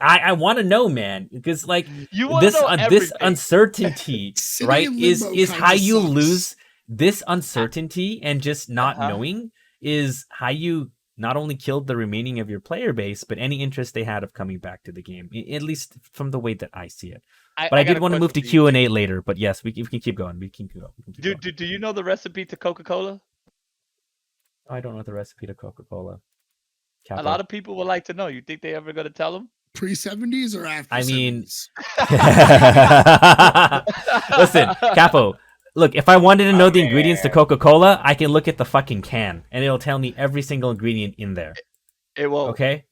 Speaker 6: I want to know, man, because like
Speaker 3: You want to know
Speaker 6: this
Speaker 3: everything.
Speaker 6: uncertainty,
Speaker 4: Sitting
Speaker 6: right,
Speaker 4: in
Speaker 6: is
Speaker 4: limbo
Speaker 6: how
Speaker 4: kinda
Speaker 6: you
Speaker 4: sucks.
Speaker 6: lose. This uncertainty and just not
Speaker 3: Uh-huh.
Speaker 6: knowing is how you not only killed the remaining of your player base, but any interest they had of coming back to the game, at least from the way that I see it. But I
Speaker 3: got
Speaker 6: did
Speaker 3: a
Speaker 6: want to move to
Speaker 3: question for you.
Speaker 6: Q&A later, but yes, we can keep going. We can go.
Speaker 3: Do you know the recipe to Coca-Cola?
Speaker 6: I don't know the recipe to Coca-Cola.
Speaker 3: A lot of people would like to know. You think they ever gonna tell them?
Speaker 4: Pre-70s or after?
Speaker 6: I mean,
Speaker 4: 70s?
Speaker 6: Listen, Capo. Look, if I wanted to know the ingredients to Coca-Cola, I can look at the fucking can, and it'll tell me every single ingredient in there.
Speaker 3: It will.
Speaker 6: Okay?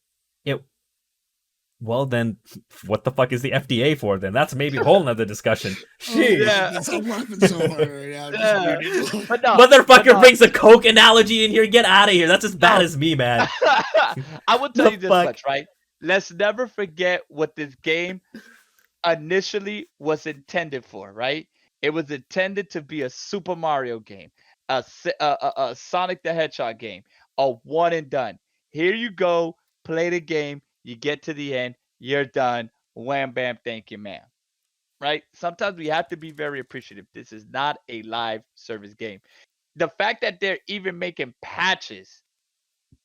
Speaker 6: Well, then, what the fuck is the FDA for, then? That's maybe a whole nother discussion. Sheesh.
Speaker 3: Yeah.
Speaker 4: I'm laughing so hard right now.
Speaker 3: Yeah.
Speaker 4: Just
Speaker 3: But no,
Speaker 6: Motherfucker brings a Coke analogy in here. Get out of here. That's as bad as me, man.
Speaker 3: I will tell
Speaker 6: The
Speaker 3: you this
Speaker 6: fuck?
Speaker 3: much, right? Let's never forget what this game initially was intended for, right? It was intended to be a Super Mario game, a Sonic the Hedgehog game, a one and done. Here you go, play the game, you get to the end, you're done. Wham bam, thank you, ma'am. Right? Sometimes we have to be very appreciative. This is not a live service game. The fact that they're even making patches,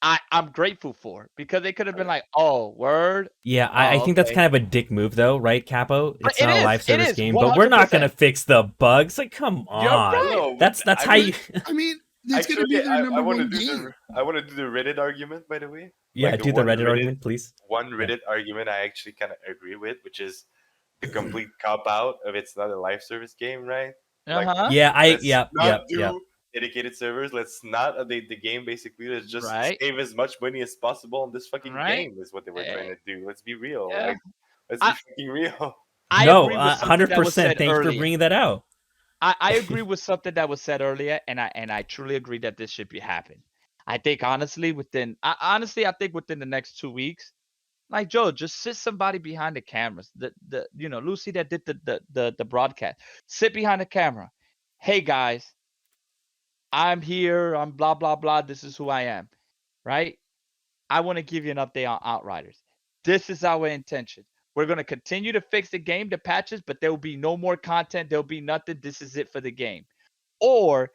Speaker 3: I'm grateful for, because they could have been like, oh, word.
Speaker 6: Yeah, I think that's
Speaker 3: okay.
Speaker 6: kind of a dick move, though, right, Capo?
Speaker 3: But
Speaker 6: It's
Speaker 3: it
Speaker 6: not a
Speaker 3: is,
Speaker 6: live
Speaker 3: it
Speaker 6: service
Speaker 3: is,
Speaker 6: game, but we're not
Speaker 3: 100%.
Speaker 6: gonna fix the bugs. Like, come on.
Speaker 3: You're right.
Speaker 5: No,
Speaker 6: That's
Speaker 5: I
Speaker 6: how
Speaker 5: would-
Speaker 6: you.
Speaker 4: I mean, it's going to be
Speaker 5: Actually,
Speaker 4: their
Speaker 5: I
Speaker 4: number
Speaker 5: want to
Speaker 4: one
Speaker 5: do
Speaker 4: game.
Speaker 5: I want to do the Reddit argument, by the way.
Speaker 6: Yeah,
Speaker 5: Like
Speaker 6: do the
Speaker 5: one
Speaker 6: Reddit argument, please.
Speaker 5: One Reddit argument I actually kind of agree with, which is the complete cop out of it's not a live service game, right? Like,
Speaker 3: Uh-huh.
Speaker 6: Yeah,
Speaker 5: let's
Speaker 6: yeah.
Speaker 5: do dedicated servers. Let's not update the game. Basically, let's just
Speaker 3: Right.
Speaker 5: save as much money as possible on this fucking
Speaker 3: Right.
Speaker 5: game. Is what they were trying to do. Let's be real.
Speaker 3: Yeah.
Speaker 5: Like, let's be fucking real.
Speaker 3: I
Speaker 6: No,
Speaker 3: agree with something that was
Speaker 6: 100%.
Speaker 3: said
Speaker 6: Thanks for
Speaker 3: earlier.
Speaker 6: bringing that out.
Speaker 3: I agree with something that was said earlier, and I truly agree that this should be happening. I think honestly within the next 2 weeks, like Joe, just sit somebody behind the cameras. The Lucy that did the broadcast, sit behind the camera. Hey guys, I'm here. I'm blah blah blah. This is who I am, right? I want to give you an update on Outriders. This is our intention. We're going to continue to fix the game, the patches, but there will be no more content. There'll be nothing. This is it for the game. Or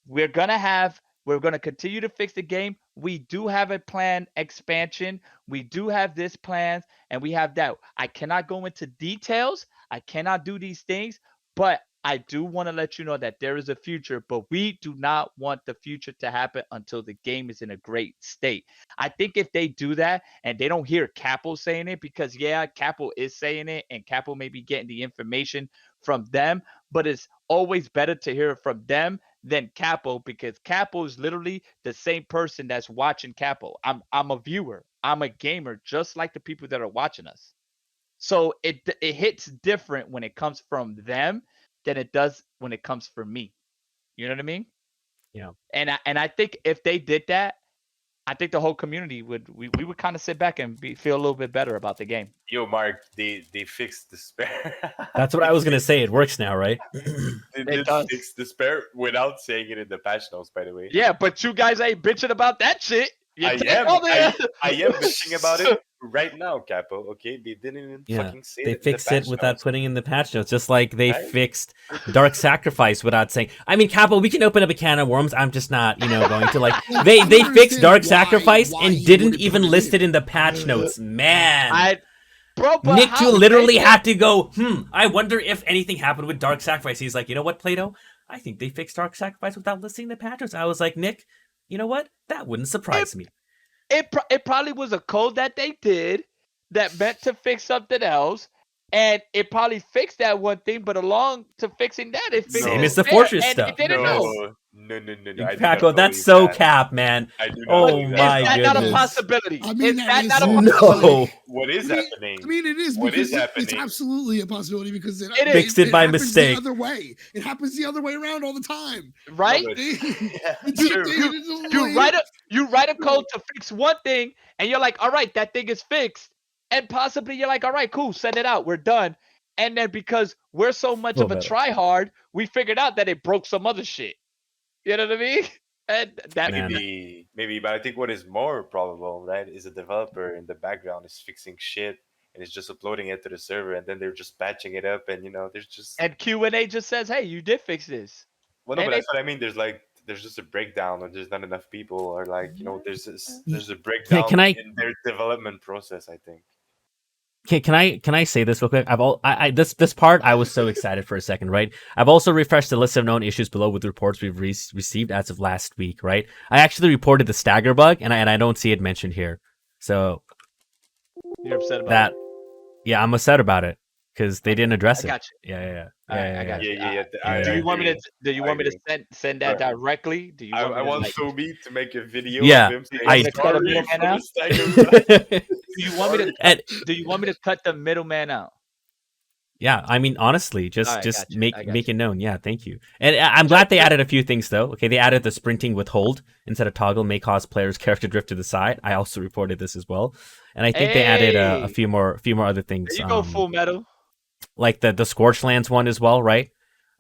Speaker 3: we're going to continue to fix the game. We do have a planned expansion. We do have this plans, and we have that. I cannot go into details. I cannot do these things, but I do want to let you know that there is a future, but we do not want the future to happen until the game is in a great state. I think if they do that and they don't hear Capo saying it, because yeah, Capo is saying it and Capo may be getting the information from them, but it's always better to hear it from them than Capo, because Capo is literally the same person that's watching Capo. I'm a viewer. I'm a gamer, just like the people that are watching us. So it hits different when it comes from them than it does when it comes from me. You know what I mean?
Speaker 6: Yeah.
Speaker 3: And I think if they did that, I think the whole community would kind of sit back and feel a little bit better about the game.
Speaker 5: Yo, Mark, they fixed the spare.
Speaker 6: That's what I was gonna say. It works now, right?
Speaker 5: They
Speaker 3: It
Speaker 5: did
Speaker 3: does.
Speaker 5: fix the spare without saying it in the patch notes, by the way.
Speaker 3: Yeah, but you guys ain't bitching about that shit. You
Speaker 5: I
Speaker 3: take
Speaker 5: am.
Speaker 3: all the-
Speaker 5: I am bitching about it right now, Capo. Okay, they didn't even
Speaker 6: Yeah,
Speaker 5: fucking say
Speaker 6: They
Speaker 5: it in the
Speaker 6: fixed it
Speaker 5: patch
Speaker 6: without
Speaker 5: notes.
Speaker 6: putting in the patch notes, just like they
Speaker 5: Right?
Speaker 6: fixed Dark Sacrifice without saying. I mean, Capo, we can open up a can of worms. I'm just not, going to like.
Speaker 4: Like,
Speaker 6: They
Speaker 4: I don't
Speaker 6: fixed
Speaker 4: understand
Speaker 6: Dark
Speaker 4: why-
Speaker 6: Sacrifice
Speaker 4: why
Speaker 6: and
Speaker 4: you
Speaker 6: didn't
Speaker 4: wouldn't
Speaker 6: even
Speaker 4: put it
Speaker 6: list
Speaker 4: in.
Speaker 6: it in the patch notes. Man,
Speaker 3: Bro, but
Speaker 6: Nick
Speaker 3: how
Speaker 6: literally
Speaker 3: they
Speaker 6: had to go. I wonder if anything happened with Dark Sacrifice. He's like, you know what, Plato? I think they fixed Dark Sacrifice without listing the patches. I was like, Nick, you know what? That wouldn't surprise me.
Speaker 3: It probably was a code that they did that meant to fix something else, and it probably fixed that one thing. But along to fixing that, it fixed
Speaker 6: Same
Speaker 3: it
Speaker 6: as the
Speaker 3: there,
Speaker 6: Fortress
Speaker 3: and
Speaker 6: stuff.
Speaker 3: it didn't know.
Speaker 5: No. I do not
Speaker 6: Paco, that's
Speaker 5: believe
Speaker 6: so
Speaker 5: that.
Speaker 6: cap, man.
Speaker 5: I do not
Speaker 6: Oh
Speaker 5: believe
Speaker 3: Is
Speaker 6: my
Speaker 3: that not a
Speaker 6: goodness.
Speaker 3: possibility?
Speaker 4: I mean,
Speaker 3: Is
Speaker 4: that
Speaker 3: that
Speaker 4: is
Speaker 3: not a
Speaker 4: so-
Speaker 3: possibility?
Speaker 6: No.
Speaker 5: What is happening?
Speaker 4: I mean, it is
Speaker 5: What
Speaker 4: because
Speaker 5: is
Speaker 4: it's
Speaker 5: happening?
Speaker 4: absolutely a possibility because it
Speaker 6: Fixed it by
Speaker 4: happens
Speaker 6: mistake.
Speaker 4: The other way, it happens the other way around all the time.
Speaker 3: Right?
Speaker 5: No, but- yeah,
Speaker 4: It's-
Speaker 5: true.
Speaker 4: it's
Speaker 3: You write a code to fix one thing, and you're like, all right, that thing is fixed, and possibly you're like, all right, cool, send it out, we're done. And then because we're so much of a
Speaker 6: Little better.
Speaker 3: try hard, we figured out that it broke some other shit. You know what I mean? And that
Speaker 6: Man.
Speaker 5: Maybe, but I think what is more probable, right, is a developer in the background is fixing shit and is just uploading it to the server, and then they're just patching it up, and there's just
Speaker 3: and QNA just says, hey, you did fix this.
Speaker 5: well, no,
Speaker 3: and
Speaker 5: but
Speaker 3: they-
Speaker 5: that's what I mean. There's just a breakdown, or there's not enough people, or there's a breakdown
Speaker 6: can I-
Speaker 5: in their development process. I think.
Speaker 6: Can I say this real quick? This part I was so excited for a second, right? I've also refreshed the list of known issues below with reports we've received as of last week, right? I actually reported the stagger bug, and I don't see it mentioned here. So
Speaker 3: You're upset about
Speaker 6: that,
Speaker 3: it.
Speaker 6: yeah, I'm upset about it because they didn't address
Speaker 3: I
Speaker 6: it.
Speaker 3: got you.
Speaker 6: Yeah.
Speaker 3: I got you.
Speaker 5: Yeah.
Speaker 3: Do you want me to? Do you
Speaker 5: I
Speaker 3: want me to
Speaker 5: agree.
Speaker 3: send that
Speaker 5: Right.
Speaker 3: directly? Do you
Speaker 5: I
Speaker 3: want me to,
Speaker 5: want
Speaker 3: like,
Speaker 5: Sobi to make a video
Speaker 6: Yeah,
Speaker 5: of him saying
Speaker 6: I-
Speaker 5: sorry
Speaker 3: Do you
Speaker 5: for
Speaker 3: want
Speaker 5: the stagger.
Speaker 3: do you want me to?
Speaker 6: And
Speaker 3: Do you want me to cut the middleman out?
Speaker 6: yeah, I mean, honestly, just
Speaker 3: Alright,
Speaker 6: just
Speaker 3: got you.
Speaker 6: make
Speaker 3: I got
Speaker 6: make it known. Yeah, thank you. And I'm glad they added a few things though. Okay, they added the sprinting with hold instead of toggle may cause players' character drift to the side. I also reported this as well, and I think they added a
Speaker 3: Hey!
Speaker 6: few more other things.
Speaker 3: There you go, Full Metal.
Speaker 6: Like the Scorchlands one as well, right?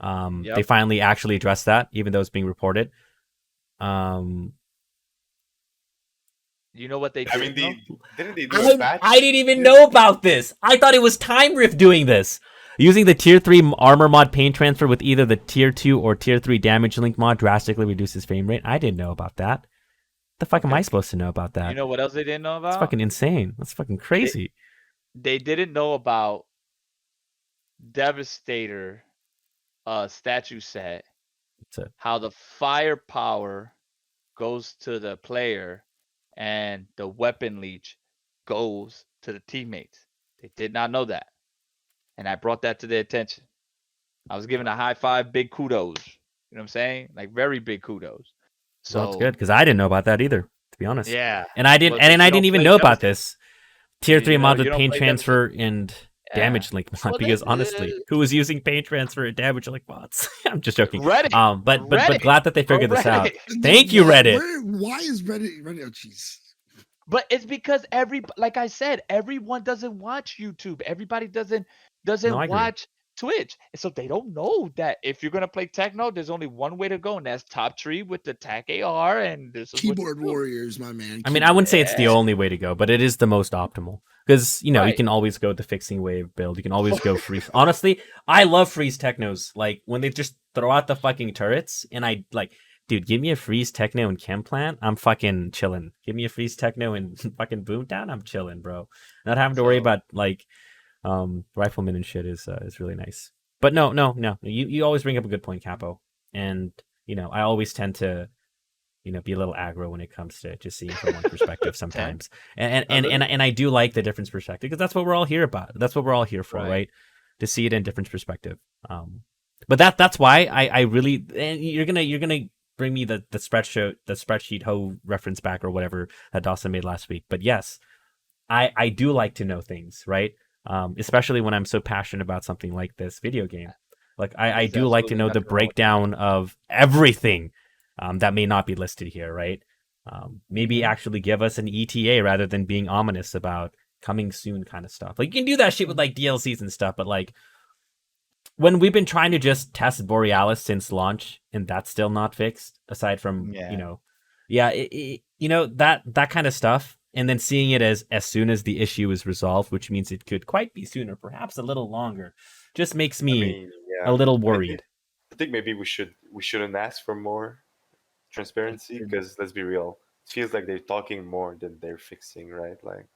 Speaker 3: Yep.
Speaker 6: They finally actually addressed that, even though it's being reported.
Speaker 3: You know what they did?
Speaker 5: I mean,
Speaker 3: though?
Speaker 5: didn't they do a patch?
Speaker 6: I didn't even know about this. I thought it was Time Rift doing this. Using the tier 3 armor mod pain transfer with either the tier 2 or tier 3 damage link mod drastically reduces frame rate. I didn't know about that. The fuck am I supposed to know about that?
Speaker 3: You know what else they didn't know about?
Speaker 6: That's fucking insane. That's fucking crazy.
Speaker 3: They didn't know about Devastator statue set.
Speaker 6: That's it.
Speaker 3: How the firepower goes to the player and the weapon leech goes to the teammates. They did not know that. And I brought that to their attention. I was giving a high five, big kudos. You know what I'm saying? Like very big kudos. So
Speaker 6: Well, that's good because I didn't know about that either, to be honest.
Speaker 3: Yeah.
Speaker 6: And I didn't,
Speaker 3: Well,
Speaker 6: and
Speaker 3: you
Speaker 6: I
Speaker 3: don't
Speaker 6: didn't even
Speaker 3: play
Speaker 6: know about
Speaker 3: Devastator.
Speaker 6: this tier
Speaker 3: You
Speaker 6: 3
Speaker 3: know,
Speaker 6: mod
Speaker 3: you
Speaker 6: with
Speaker 3: don't
Speaker 6: pain
Speaker 3: play
Speaker 6: transfer and
Speaker 3: Yeah.
Speaker 6: damage link mod.
Speaker 3: Well,
Speaker 6: Because
Speaker 3: they-
Speaker 6: honestly, who was using pain transfer and damage link mods? I'm just joking.
Speaker 3: Reddit.
Speaker 6: But
Speaker 3: Reddit.
Speaker 6: glad that they figured this out.
Speaker 3: Reddit.
Speaker 6: Thank you, Reddit.
Speaker 4: Why is Reddit? Oh, jeez.
Speaker 3: But it's because like I said, everyone doesn't watch YouTube. Everybody doesn't
Speaker 6: No, I agree.
Speaker 3: watch Twitch. And so they don't know that if you're gonna play techno, there's only one way to go, and that's top tree with the TAC AR, and this is what you
Speaker 4: Keyboard
Speaker 3: do.
Speaker 4: warriors, my man.
Speaker 6: I mean, I wouldn't say it's the
Speaker 3: Yeah.
Speaker 6: only way to go, but it is the most optimal. Because, you
Speaker 3: Right.
Speaker 6: can always go the fixing wave build. You can always go freeze. Honestly, I love freeze technos. Like, when they just throw out the fucking turrets, and I, like, dude, give me a freeze techno and chem plant, I'm fucking chilling. Give me a freeze techno and fucking boomtown, I'm chilling, bro. Not having to worry
Speaker 3: So-
Speaker 6: about, like, riflemen and shit is really nice. But no. You always bring up a good point, Capo. And, I always tend to, be a little aggro when it comes to just seeing from one perspective sometimes. And I do like the different perspective because that's what we're all here about. That's what we're all here for, right? To see it in different perspective. But that's why I really, and you're gonna bring me the spreadsheet ho reference back or whatever that Dawson made last week. But yes, I do like to know things, right? Especially when I'm so passionate about something like this video game. Like I
Speaker 3: There's
Speaker 6: do like to
Speaker 3: absolutely
Speaker 6: know the
Speaker 3: nothing wrong with
Speaker 6: breakdown of everything that may not be listed here, right? Maybe actually give us an ETA rather than being ominous about coming soon kind of stuff. Like you can do that shit with like DLCs and stuff, but like when we've been trying to just test Borealis since launch and that's still not fixed, aside from that kind of stuff, and then seeing it as soon as the issue is resolved, which means it could quite be sooner, perhaps a little longer, just makes me a little worried.
Speaker 5: I think maybe we shouldn't ask for more transparency because let's be real, it feels like they're talking more than they're fixing, right? Like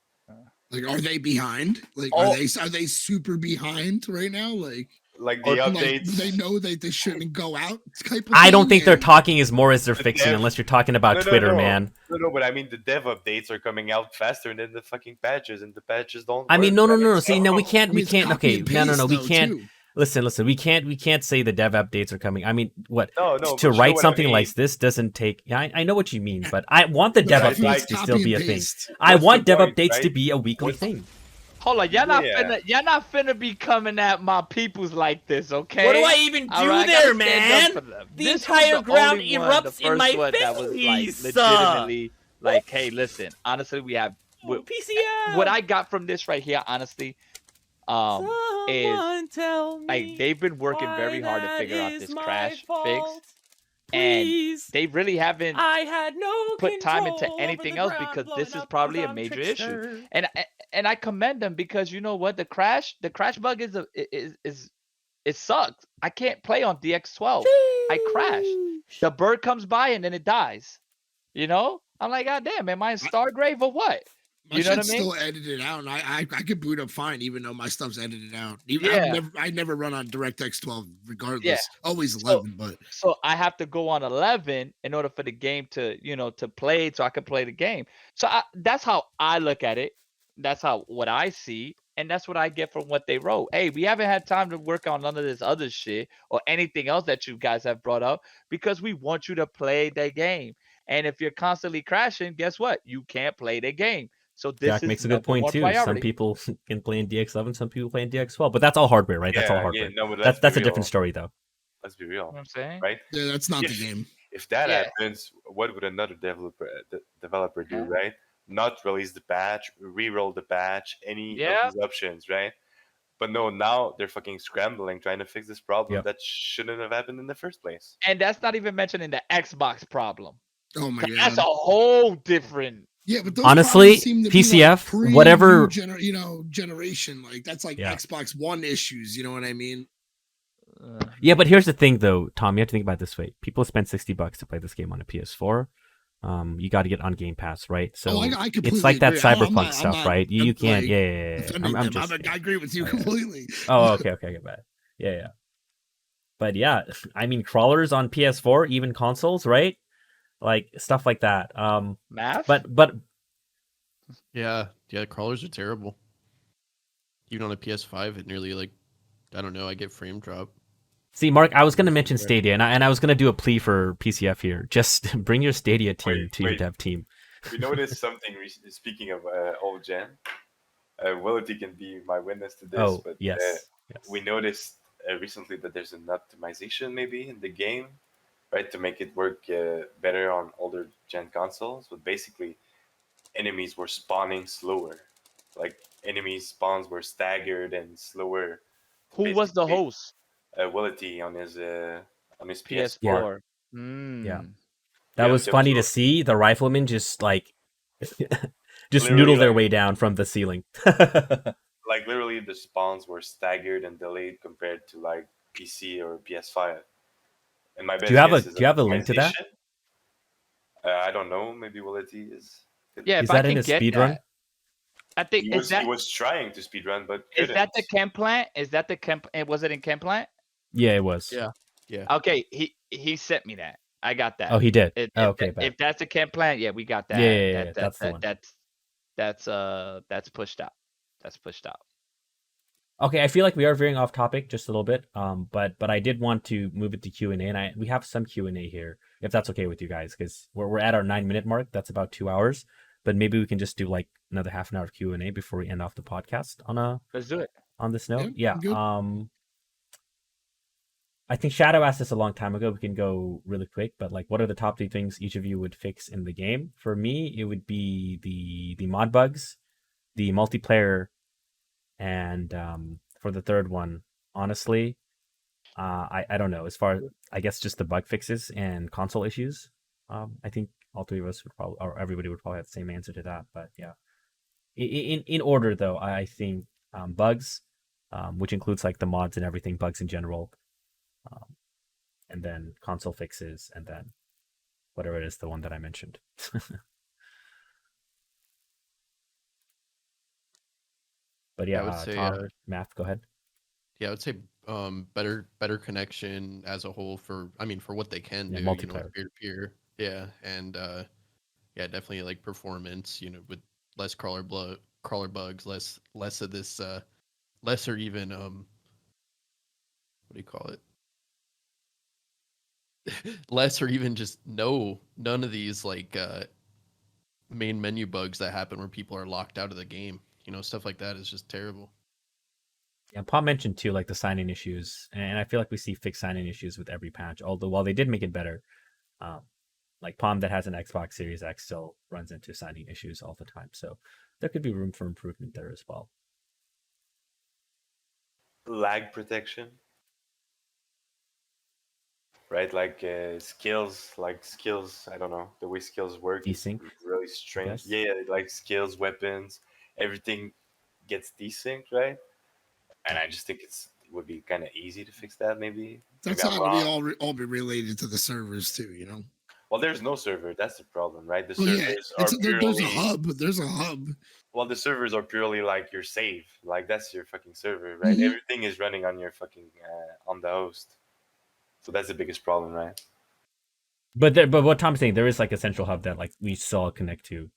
Speaker 4: are they behind? Like, are they super behind right now? Like
Speaker 5: like the
Speaker 3: Or
Speaker 4: And, like,
Speaker 5: updates.
Speaker 4: they know that they shouldn't go out. Type of
Speaker 6: I don't
Speaker 4: thing,
Speaker 6: think they're
Speaker 4: and-
Speaker 6: talking as more as they're
Speaker 5: The
Speaker 6: fixing,
Speaker 5: dev-
Speaker 6: unless you're talking about Twitter, man.
Speaker 5: No, but I mean the dev updates are coming out faster than the fucking patches, and the patches don't.
Speaker 6: I mean,
Speaker 5: work,
Speaker 6: no.
Speaker 5: right?
Speaker 6: See, no, we
Speaker 5: So-
Speaker 6: can't.
Speaker 4: I mean,
Speaker 6: We
Speaker 4: it's
Speaker 6: can't.
Speaker 4: copy
Speaker 6: Okay,
Speaker 4: and
Speaker 6: no.
Speaker 4: paste,
Speaker 6: We
Speaker 4: though,
Speaker 6: can't.
Speaker 4: too.
Speaker 6: Listen. We can't say the dev updates are coming. I mean, what?
Speaker 5: No,
Speaker 6: To
Speaker 5: but you know
Speaker 6: write
Speaker 5: what I
Speaker 6: something
Speaker 5: mean.
Speaker 6: like this doesn't take. Yeah, I know what you mean, but I want the dev
Speaker 4: But
Speaker 5: Right,
Speaker 6: updates
Speaker 5: like,
Speaker 6: to
Speaker 4: copy
Speaker 6: still
Speaker 4: and
Speaker 6: be a thing.
Speaker 4: paste.
Speaker 6: I
Speaker 5: What's
Speaker 6: want
Speaker 5: the
Speaker 6: dev
Speaker 5: point,
Speaker 6: updates to
Speaker 5: right?
Speaker 6: be a weekly
Speaker 5: What's-
Speaker 6: thing.
Speaker 3: Hold on, y'all not
Speaker 5: Yeah.
Speaker 3: finna, y'all not finna be coming at my peoples like this, okay?
Speaker 6: What do I even do
Speaker 3: All right, I
Speaker 6: there,
Speaker 3: gotta stand
Speaker 6: man?
Speaker 3: up for them.
Speaker 6: The
Speaker 3: This was
Speaker 6: entire
Speaker 3: the
Speaker 6: ground
Speaker 3: only one,
Speaker 6: erupts
Speaker 3: the
Speaker 6: in
Speaker 3: first
Speaker 6: my
Speaker 3: one that was like
Speaker 6: face.
Speaker 3: legitimately like, hey, listen, honestly, we have
Speaker 6: PCF.
Speaker 3: what I got from this right here, honestly, is
Speaker 6: Someone tell me
Speaker 3: like they've been working
Speaker 6: why
Speaker 3: very hard to
Speaker 6: that
Speaker 3: figure out
Speaker 6: is
Speaker 3: this
Speaker 6: my
Speaker 3: crash fix,
Speaker 6: fault.
Speaker 3: and
Speaker 6: Please.
Speaker 3: they really haven't
Speaker 6: I had no
Speaker 3: put time into
Speaker 6: control over
Speaker 3: anything
Speaker 6: the
Speaker 3: else
Speaker 6: ground
Speaker 3: because
Speaker 6: blowing
Speaker 3: this is
Speaker 6: up
Speaker 3: probably
Speaker 6: 'cause
Speaker 3: a
Speaker 6: I'm
Speaker 3: major
Speaker 6: trickster.
Speaker 3: issue. And I commend them because you know what, the crash bug is it sucks. I can't play on DX12. I crash. The bird comes by and then it dies. You know? I'm like, God damn, am I in Stargrave or what?
Speaker 4: My
Speaker 3: You know what I
Speaker 4: shit's
Speaker 3: mean?
Speaker 4: still edited out, and I could boot up fine, even though my stuff's edited out. Even,
Speaker 3: Yeah.
Speaker 4: I never run on DirectX 12, regardless.
Speaker 3: Yeah.
Speaker 4: Always
Speaker 3: So-
Speaker 4: 11, but
Speaker 3: So I have to go on 11 in order for the game to, you know, to play so I can play the game. So that's how I look at it. That's how what I see. And that's what I get from what they wrote. Hey, we haven't had time to work on none of this other shit or anything else that you guys have brought up because we want you to play the game. And if you're constantly crashing, guess what? You can't play the game. So this
Speaker 6: Jack
Speaker 3: is
Speaker 6: makes a good
Speaker 3: number
Speaker 6: point
Speaker 3: one
Speaker 6: too.
Speaker 3: priority.
Speaker 6: Some people can play in DX11, some people play in DX12, but that's all hardware, right? That's all hardware.
Speaker 5: no, but
Speaker 6: That's
Speaker 5: be
Speaker 6: a different
Speaker 5: real.
Speaker 6: story, though.
Speaker 5: Let's be
Speaker 3: You know
Speaker 5: real,
Speaker 3: what I'm saying?
Speaker 5: right?
Speaker 4: yeah, that's not the
Speaker 5: If-
Speaker 4: game.
Speaker 5: If that
Speaker 3: Yeah.
Speaker 5: happens, what would another developer do,
Speaker 3: Yeah.
Speaker 5: right? Not release the patch, re-roll the patch, any
Speaker 3: Yeah.
Speaker 5: of these options, right? But no, now they're fucking scrambling trying to fix this problem
Speaker 6: Yep.
Speaker 5: that shouldn't have happened in the first place.
Speaker 3: And that's not even mentioning the Xbox problem.
Speaker 4: Oh my
Speaker 3: 'Cause
Speaker 4: god.
Speaker 3: that's a whole different.
Speaker 4: Yeah, but those
Speaker 6: Honestly,
Speaker 4: problems seem to be,
Speaker 6: PCF,
Speaker 4: like,
Speaker 6: whatever-
Speaker 4: generation. Like that's like
Speaker 6: Yeah.
Speaker 4: Xbox One issues. You know what I mean?
Speaker 6: Yeah, but here's the thing, though, Tom. You have to think about it this way: people spend $60 to play this game on a PS4. You got to get on Game Pass, right? So
Speaker 4: I completely
Speaker 6: it's like that
Speaker 4: agree. I'm
Speaker 6: Cyberpunk
Speaker 4: not-
Speaker 6: stuff,
Speaker 4: I'm not,
Speaker 6: right? You can't.
Speaker 4: like,
Speaker 6: Yeah.
Speaker 4: defending
Speaker 6: I'm
Speaker 4: them.
Speaker 6: just.
Speaker 4: I agree with you
Speaker 6: Okay.
Speaker 4: completely.
Speaker 6: Oh, okay, bad. Yeah. But yeah, I mean, crawlers on PS4, even consoles, right? Like stuff like that.
Speaker 3: Math?
Speaker 6: But
Speaker 2: Yeah, crawlers are terrible. Even on a PS5, it nearly like, I don't know, I get frame drop.
Speaker 6: see, Mark, I was going to mention Stadia, and I was going to do a plea for PCF here. Just bring your Stadia team to your
Speaker 5: wait.
Speaker 6: dev team.
Speaker 5: We noticed something recently. Speaking of old gen, Willity can be my witness to this.
Speaker 6: Oh,
Speaker 5: but
Speaker 6: yes.
Speaker 5: we noticed recently that there's an optimization maybe in the game, right, to make it work better on older gen consoles. But basically, enemies were spawning slower. Like enemy spawns were staggered and slower.
Speaker 3: Who was the
Speaker 5: basically,
Speaker 3: host?
Speaker 5: Willity on his PS4.
Speaker 3: PS4.
Speaker 6: Yeah. That
Speaker 5: Yeah,
Speaker 6: was
Speaker 5: there
Speaker 6: funny to
Speaker 5: was
Speaker 6: see. The riflemen just like just
Speaker 5: Literally,
Speaker 6: noodle their
Speaker 5: like-
Speaker 6: way down from the ceiling.
Speaker 5: Like literally the spawns were staggered and delayed compared to like PC or PS5. And my best
Speaker 6: you have
Speaker 5: guess
Speaker 6: a-
Speaker 5: is
Speaker 6: do you have a link to that?
Speaker 5: optimization. I don't know. Maybe Willity is.
Speaker 3: Yeah,
Speaker 6: Is
Speaker 3: if I
Speaker 6: that in
Speaker 3: can
Speaker 6: his
Speaker 3: get
Speaker 6: speed
Speaker 3: that,
Speaker 6: run?
Speaker 3: I think
Speaker 5: He was trying to speedrun, but
Speaker 3: is
Speaker 5: couldn't.
Speaker 3: that the chem plant? Is that the chem? Was it in chem plant?
Speaker 6: Yeah, it was.
Speaker 2: Yeah. Yeah.
Speaker 3: Okay, he sent me that. I got that.
Speaker 6: Oh, he did.
Speaker 3: If
Speaker 6: Okay,
Speaker 3: that-
Speaker 6: bad.
Speaker 3: if that's a chem plant, yeah, we got that.
Speaker 6: Yeah, that's the one.
Speaker 3: That's pushed out. That's pushed out.
Speaker 6: Okay, I feel like we are veering off topic just a little bit. But I did want to move it to Q&A, and we have some Q&A here, if that's okay with you guys, because we're at our 9-minute mark. That's about 2 hours. But maybe we can just do like another half an hour of Q&A before we end off the podcast
Speaker 3: Let's do it.
Speaker 6: on this note.
Speaker 4: Yeah,
Speaker 6: Yeah.
Speaker 4: good.
Speaker 6: I think Shadow asked this a long time ago. We can go really quick, but like, what are the top 3 things each of you would fix in the game? For me, it would be the mod bugs, the multiplayer, and for the third one, honestly, I don't know. As far as I guess just the bug fixes and console issues. I think all 3 of us would probably, or everybody would probably have the same answer to that. But yeah, in order though, I think bugs, which includes like the mods and everything, bugs in general. And then console fixes, and then whatever it is, the one that I mentioned. But yeah,
Speaker 2: I would say,
Speaker 6: Tom, Math, go ahead.
Speaker 2: Yeah, I would say better connection as a whole for what they can
Speaker 6: Yeah,
Speaker 2: do,
Speaker 6: multiplayer.
Speaker 2: peer to peer. Yeah, and yeah, definitely like performance, with less crawler bugs, less of this lesser even what do you call it? Less or even just none of these like main menu bugs that happen where people are locked out of the game. Stuff like that is just terrible.
Speaker 6: Yeah, Paul mentioned too, like the sign-in issues, and I feel like we see fixed sign-in issues with every patch. Although while they did make it better, um, like Palm that has an Xbox Series X still runs into signing issues all the time. So there could be room for improvement there as well.
Speaker 5: Lag protection, right? Like skills, I don't know, the way skills work is
Speaker 6: Desync,
Speaker 5: really strange.
Speaker 6: guess.
Speaker 5: Yeah, like skills, weapons, everything gets desynced, right? And I just think it would be kind of easy to fix that. Maybe
Speaker 4: That's
Speaker 5: I'm
Speaker 4: not going to be
Speaker 5: wrong.
Speaker 4: all be related to the servers too, you know.
Speaker 5: Well, there's no server. That's the problem, right? The
Speaker 4: Well, yeah,
Speaker 5: servers are
Speaker 4: there's a
Speaker 5: purely
Speaker 4: hub. There's a hub.
Speaker 5: well, the servers are purely like your save. Like that's your fucking server, right?
Speaker 4: Mhm.
Speaker 5: Everything is running on your fucking on the host. So that's the biggest problem, right?
Speaker 6: But what Tom's saying, there is like a central hub that like we still connect to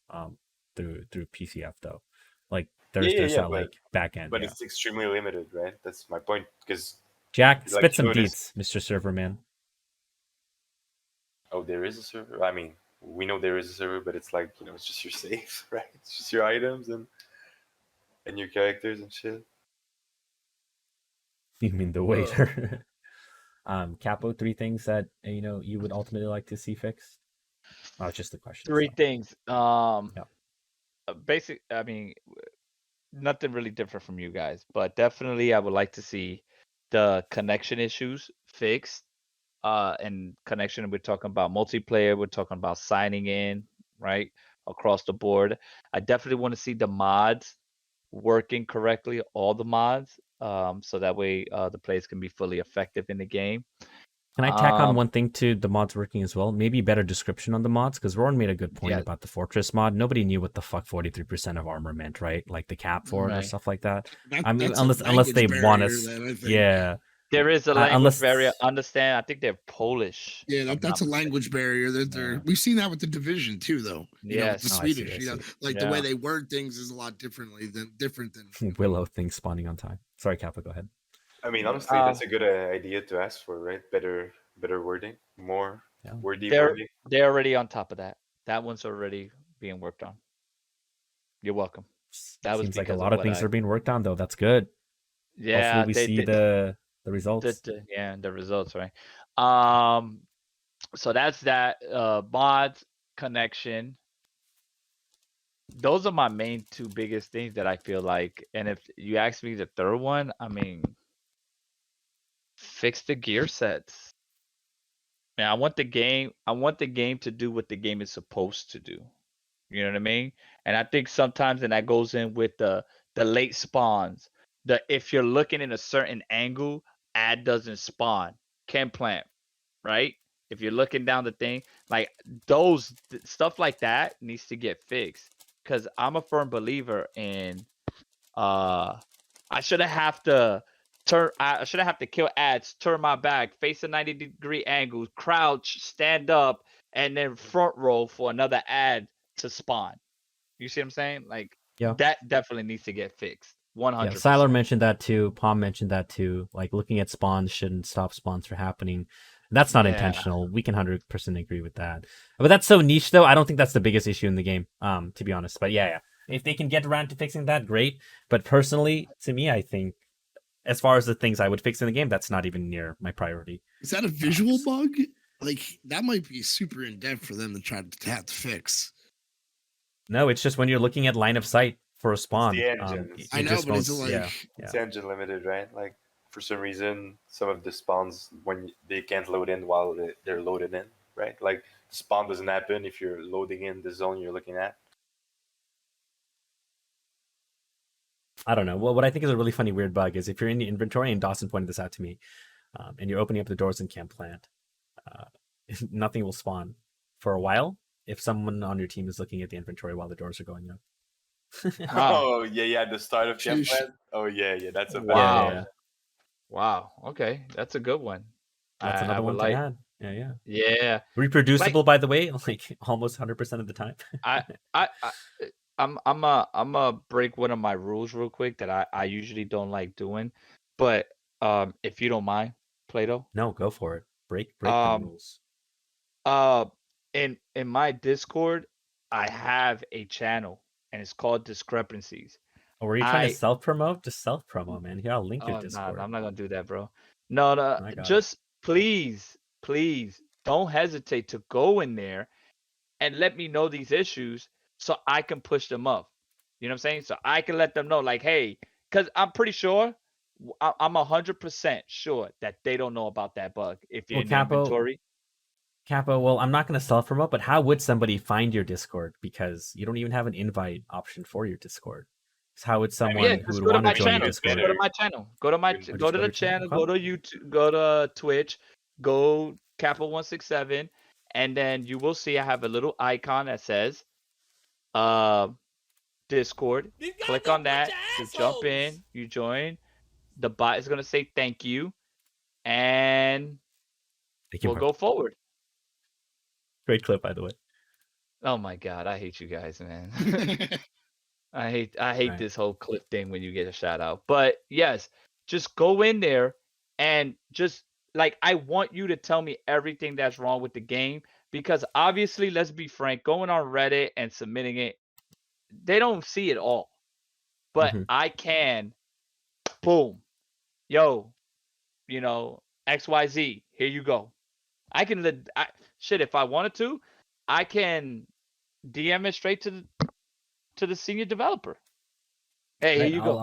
Speaker 6: through PCF though. Like there's that
Speaker 5: But
Speaker 6: like back end.
Speaker 5: but
Speaker 6: Yeah.
Speaker 5: it's extremely limited, right? That's my point. Because
Speaker 6: Jack,
Speaker 5: like
Speaker 6: spit
Speaker 5: you
Speaker 6: some
Speaker 5: notice,
Speaker 6: deets, Mr. Server Man.
Speaker 5: oh, there is a server. I mean, we know there is a server, but it's like it's just your save, right? It's just your items and your characters and shit.
Speaker 6: You mean the waiter? Capo, 3 things that you would ultimately like to see fixed. Oh, it's just the question.
Speaker 3: 3
Speaker 6: so.
Speaker 3: things.
Speaker 6: Yeah.
Speaker 3: Basic. I mean, nothing really different from you guys, but definitely I would like to see the connection issues fixed. And connection, we're talking about multiplayer, we're talking about signing in, right? Across the board. I definitely want to see the mods working correctly, all the mods, so that way the players can be fully effective in the game.
Speaker 6: Can I tack on one thing to the mods working as well? Maybe better description on the mods, because Rowan made a good point about the Fortress mod. Nobody knew what the fuck 43% of armor meant, right? Like the cap for it or
Speaker 3: Right.
Speaker 6: stuff like that.
Speaker 4: That,
Speaker 6: I mean,
Speaker 4: that's a
Speaker 6: unless they
Speaker 4: language
Speaker 6: want
Speaker 4: barrier
Speaker 6: us,
Speaker 4: then, I think.
Speaker 6: yeah.
Speaker 3: There is a language
Speaker 6: unless
Speaker 3: barrier. Understand? I think they're Polish.
Speaker 4: Yeah,
Speaker 3: if I'm
Speaker 4: that's a
Speaker 3: not
Speaker 4: language barrier that
Speaker 6: Yeah.
Speaker 4: we've seen that with the division too, though. You know, with the
Speaker 3: Yes.
Speaker 6: Oh, I see,
Speaker 4: Swedish,
Speaker 6: I
Speaker 4: you know,
Speaker 6: see.
Speaker 4: like the way
Speaker 3: Yeah.
Speaker 4: they word things is a lot different than
Speaker 6: Willow thing spawning on time. Sorry, Kappa, go ahead.
Speaker 5: I mean, honestly, that's a good idea to ask for, right? Better wording, more wordy wording.
Speaker 3: They're already on top of that. That one's already being worked on. You're welcome. That was
Speaker 6: Seems like a
Speaker 3: because
Speaker 6: lot
Speaker 3: of
Speaker 6: of
Speaker 3: what
Speaker 6: things
Speaker 3: I.
Speaker 6: are being worked on, though. That's good.
Speaker 3: Yeah,
Speaker 6: Hopefully, we see the results.
Speaker 3: the results, right? So that's that. Mods, connection. Those are my main 2 biggest things that I feel like. And if you ask me the third one, I mean, fix the gear sets. Man, I want the game to do what the game is supposed to do. You know what I mean? And I think sometimes, and that goes in with the late spawns. If you're looking in a certain angle, ad doesn't spawn. Can plant, right? If you're looking down the thing, like stuff like that needs to get fixed. Cause I'm a firm believer in I shouldn't have to kill ads, turn my back, face a 90-degree angle, crouch, stand up, and then front row for another ad to spawn. You see what I'm saying? Like that definitely needs to get fixed. 100%.
Speaker 6: Yeah, Siler mentioned that too. Palm mentioned that too. Like looking at spawns shouldn't stop spawns from happening. That's not intentional. We can 100% agree with that. But that's so niche, though. I don't think that's the biggest issue in the game, to be honest. But yeah. If they can get around to fixing that, great. But personally, to me, I think as far as the things I would fix in the game, that's not even near my priority.
Speaker 4: Is that a visual bug? Like that might be super in depth for them to try to have to fix.
Speaker 6: No, it's just when you're looking at line of sight for a spawn.
Speaker 5: It's the engine.
Speaker 4: I know, but it's like
Speaker 5: it's engine limited, right? Like for some reason, some of the spawns when they can't load in while they're loaded in, right? Like spawn doesn't happen if you're loading in the zone you're looking at.
Speaker 6: I don't know. Well, what I think is a really funny weird bug is if you're in the inventory, and Dawson pointed this out to me, and you're opening up the doors and can't plant, nothing will spawn for a while if someone on your team is looking at the inventory while the doors are going up.
Speaker 5: Oh yeah, the start of camp plant. Oh yeah, that's a bad
Speaker 3: wow.
Speaker 5: one.
Speaker 3: Wow. Okay, that's a good one.
Speaker 6: That's
Speaker 3: I
Speaker 6: another
Speaker 3: would
Speaker 6: one to
Speaker 3: like.
Speaker 6: add. Yeah.
Speaker 3: Yeah.
Speaker 6: Reproducible,
Speaker 3: Like
Speaker 6: by the way, like almost 100% of the time.
Speaker 3: I I I'm a break one of my rules real quick that I usually don't like doing, but if you don't mind, Plato,
Speaker 6: No, go for it. Break the
Speaker 3: um
Speaker 6: rules.
Speaker 3: uh in my Discord, I have a channel and it's called Discrepancies.
Speaker 6: Or were you trying to
Speaker 3: I
Speaker 6: self promote? Just self promo, man. Here, I'll link your
Speaker 3: Oh no,
Speaker 6: Discord.
Speaker 3: I'm not gonna do that, bro. No, no,
Speaker 6: I got it.
Speaker 3: just please don't hesitate to go in there and let me know these issues so I can push them up. You know what I'm saying? So I can let them know, like, hey, because I'm pretty sure, I'm 100% sure that they don't know about that bug. If you're
Speaker 6: Well,
Speaker 3: in the inventory,
Speaker 6: Capo, well, I'm not going to self promote, but how would somebody find your Discord? Because you don't even have an invite option for your Discord. So how would
Speaker 3: yeah,
Speaker 6: someone who
Speaker 3: just
Speaker 6: would
Speaker 3: go to
Speaker 6: want to
Speaker 3: my
Speaker 6: join your
Speaker 3: channel. Just go
Speaker 6: Discord?
Speaker 3: to my channel. Go to my
Speaker 5: You-
Speaker 6: Or
Speaker 3: go
Speaker 6: just
Speaker 3: to
Speaker 6: go to
Speaker 3: the
Speaker 6: your channel?
Speaker 3: channel.
Speaker 6: Okay.
Speaker 3: Go to YouTube. Go to Twitch. Go Capo167, and then you will see I have a little icon that says uh Discord. Click on that. You jump in. You join. The bot is gonna say thank you, and
Speaker 6: Thank you,
Speaker 3: we'll
Speaker 6: Mark.
Speaker 3: go forward.
Speaker 6: Great clip, by the way.
Speaker 3: Oh my god, I hate you guys, man. I hate
Speaker 6: Right.
Speaker 3: this whole clip thing when you get a shout out. But yes, just go in there and just like I want you to tell me everything that's wrong with the game because obviously, let's be frank, going on Reddit and submitting it, they don't see it all. But
Speaker 6: hmm
Speaker 3: I can, boom, yo, XYZ, here you go. I can shit if I wanted to, I can DM it straight to the senior developer. Hey, here
Speaker 6: Right.
Speaker 3: you
Speaker 6: I'll
Speaker 3: go.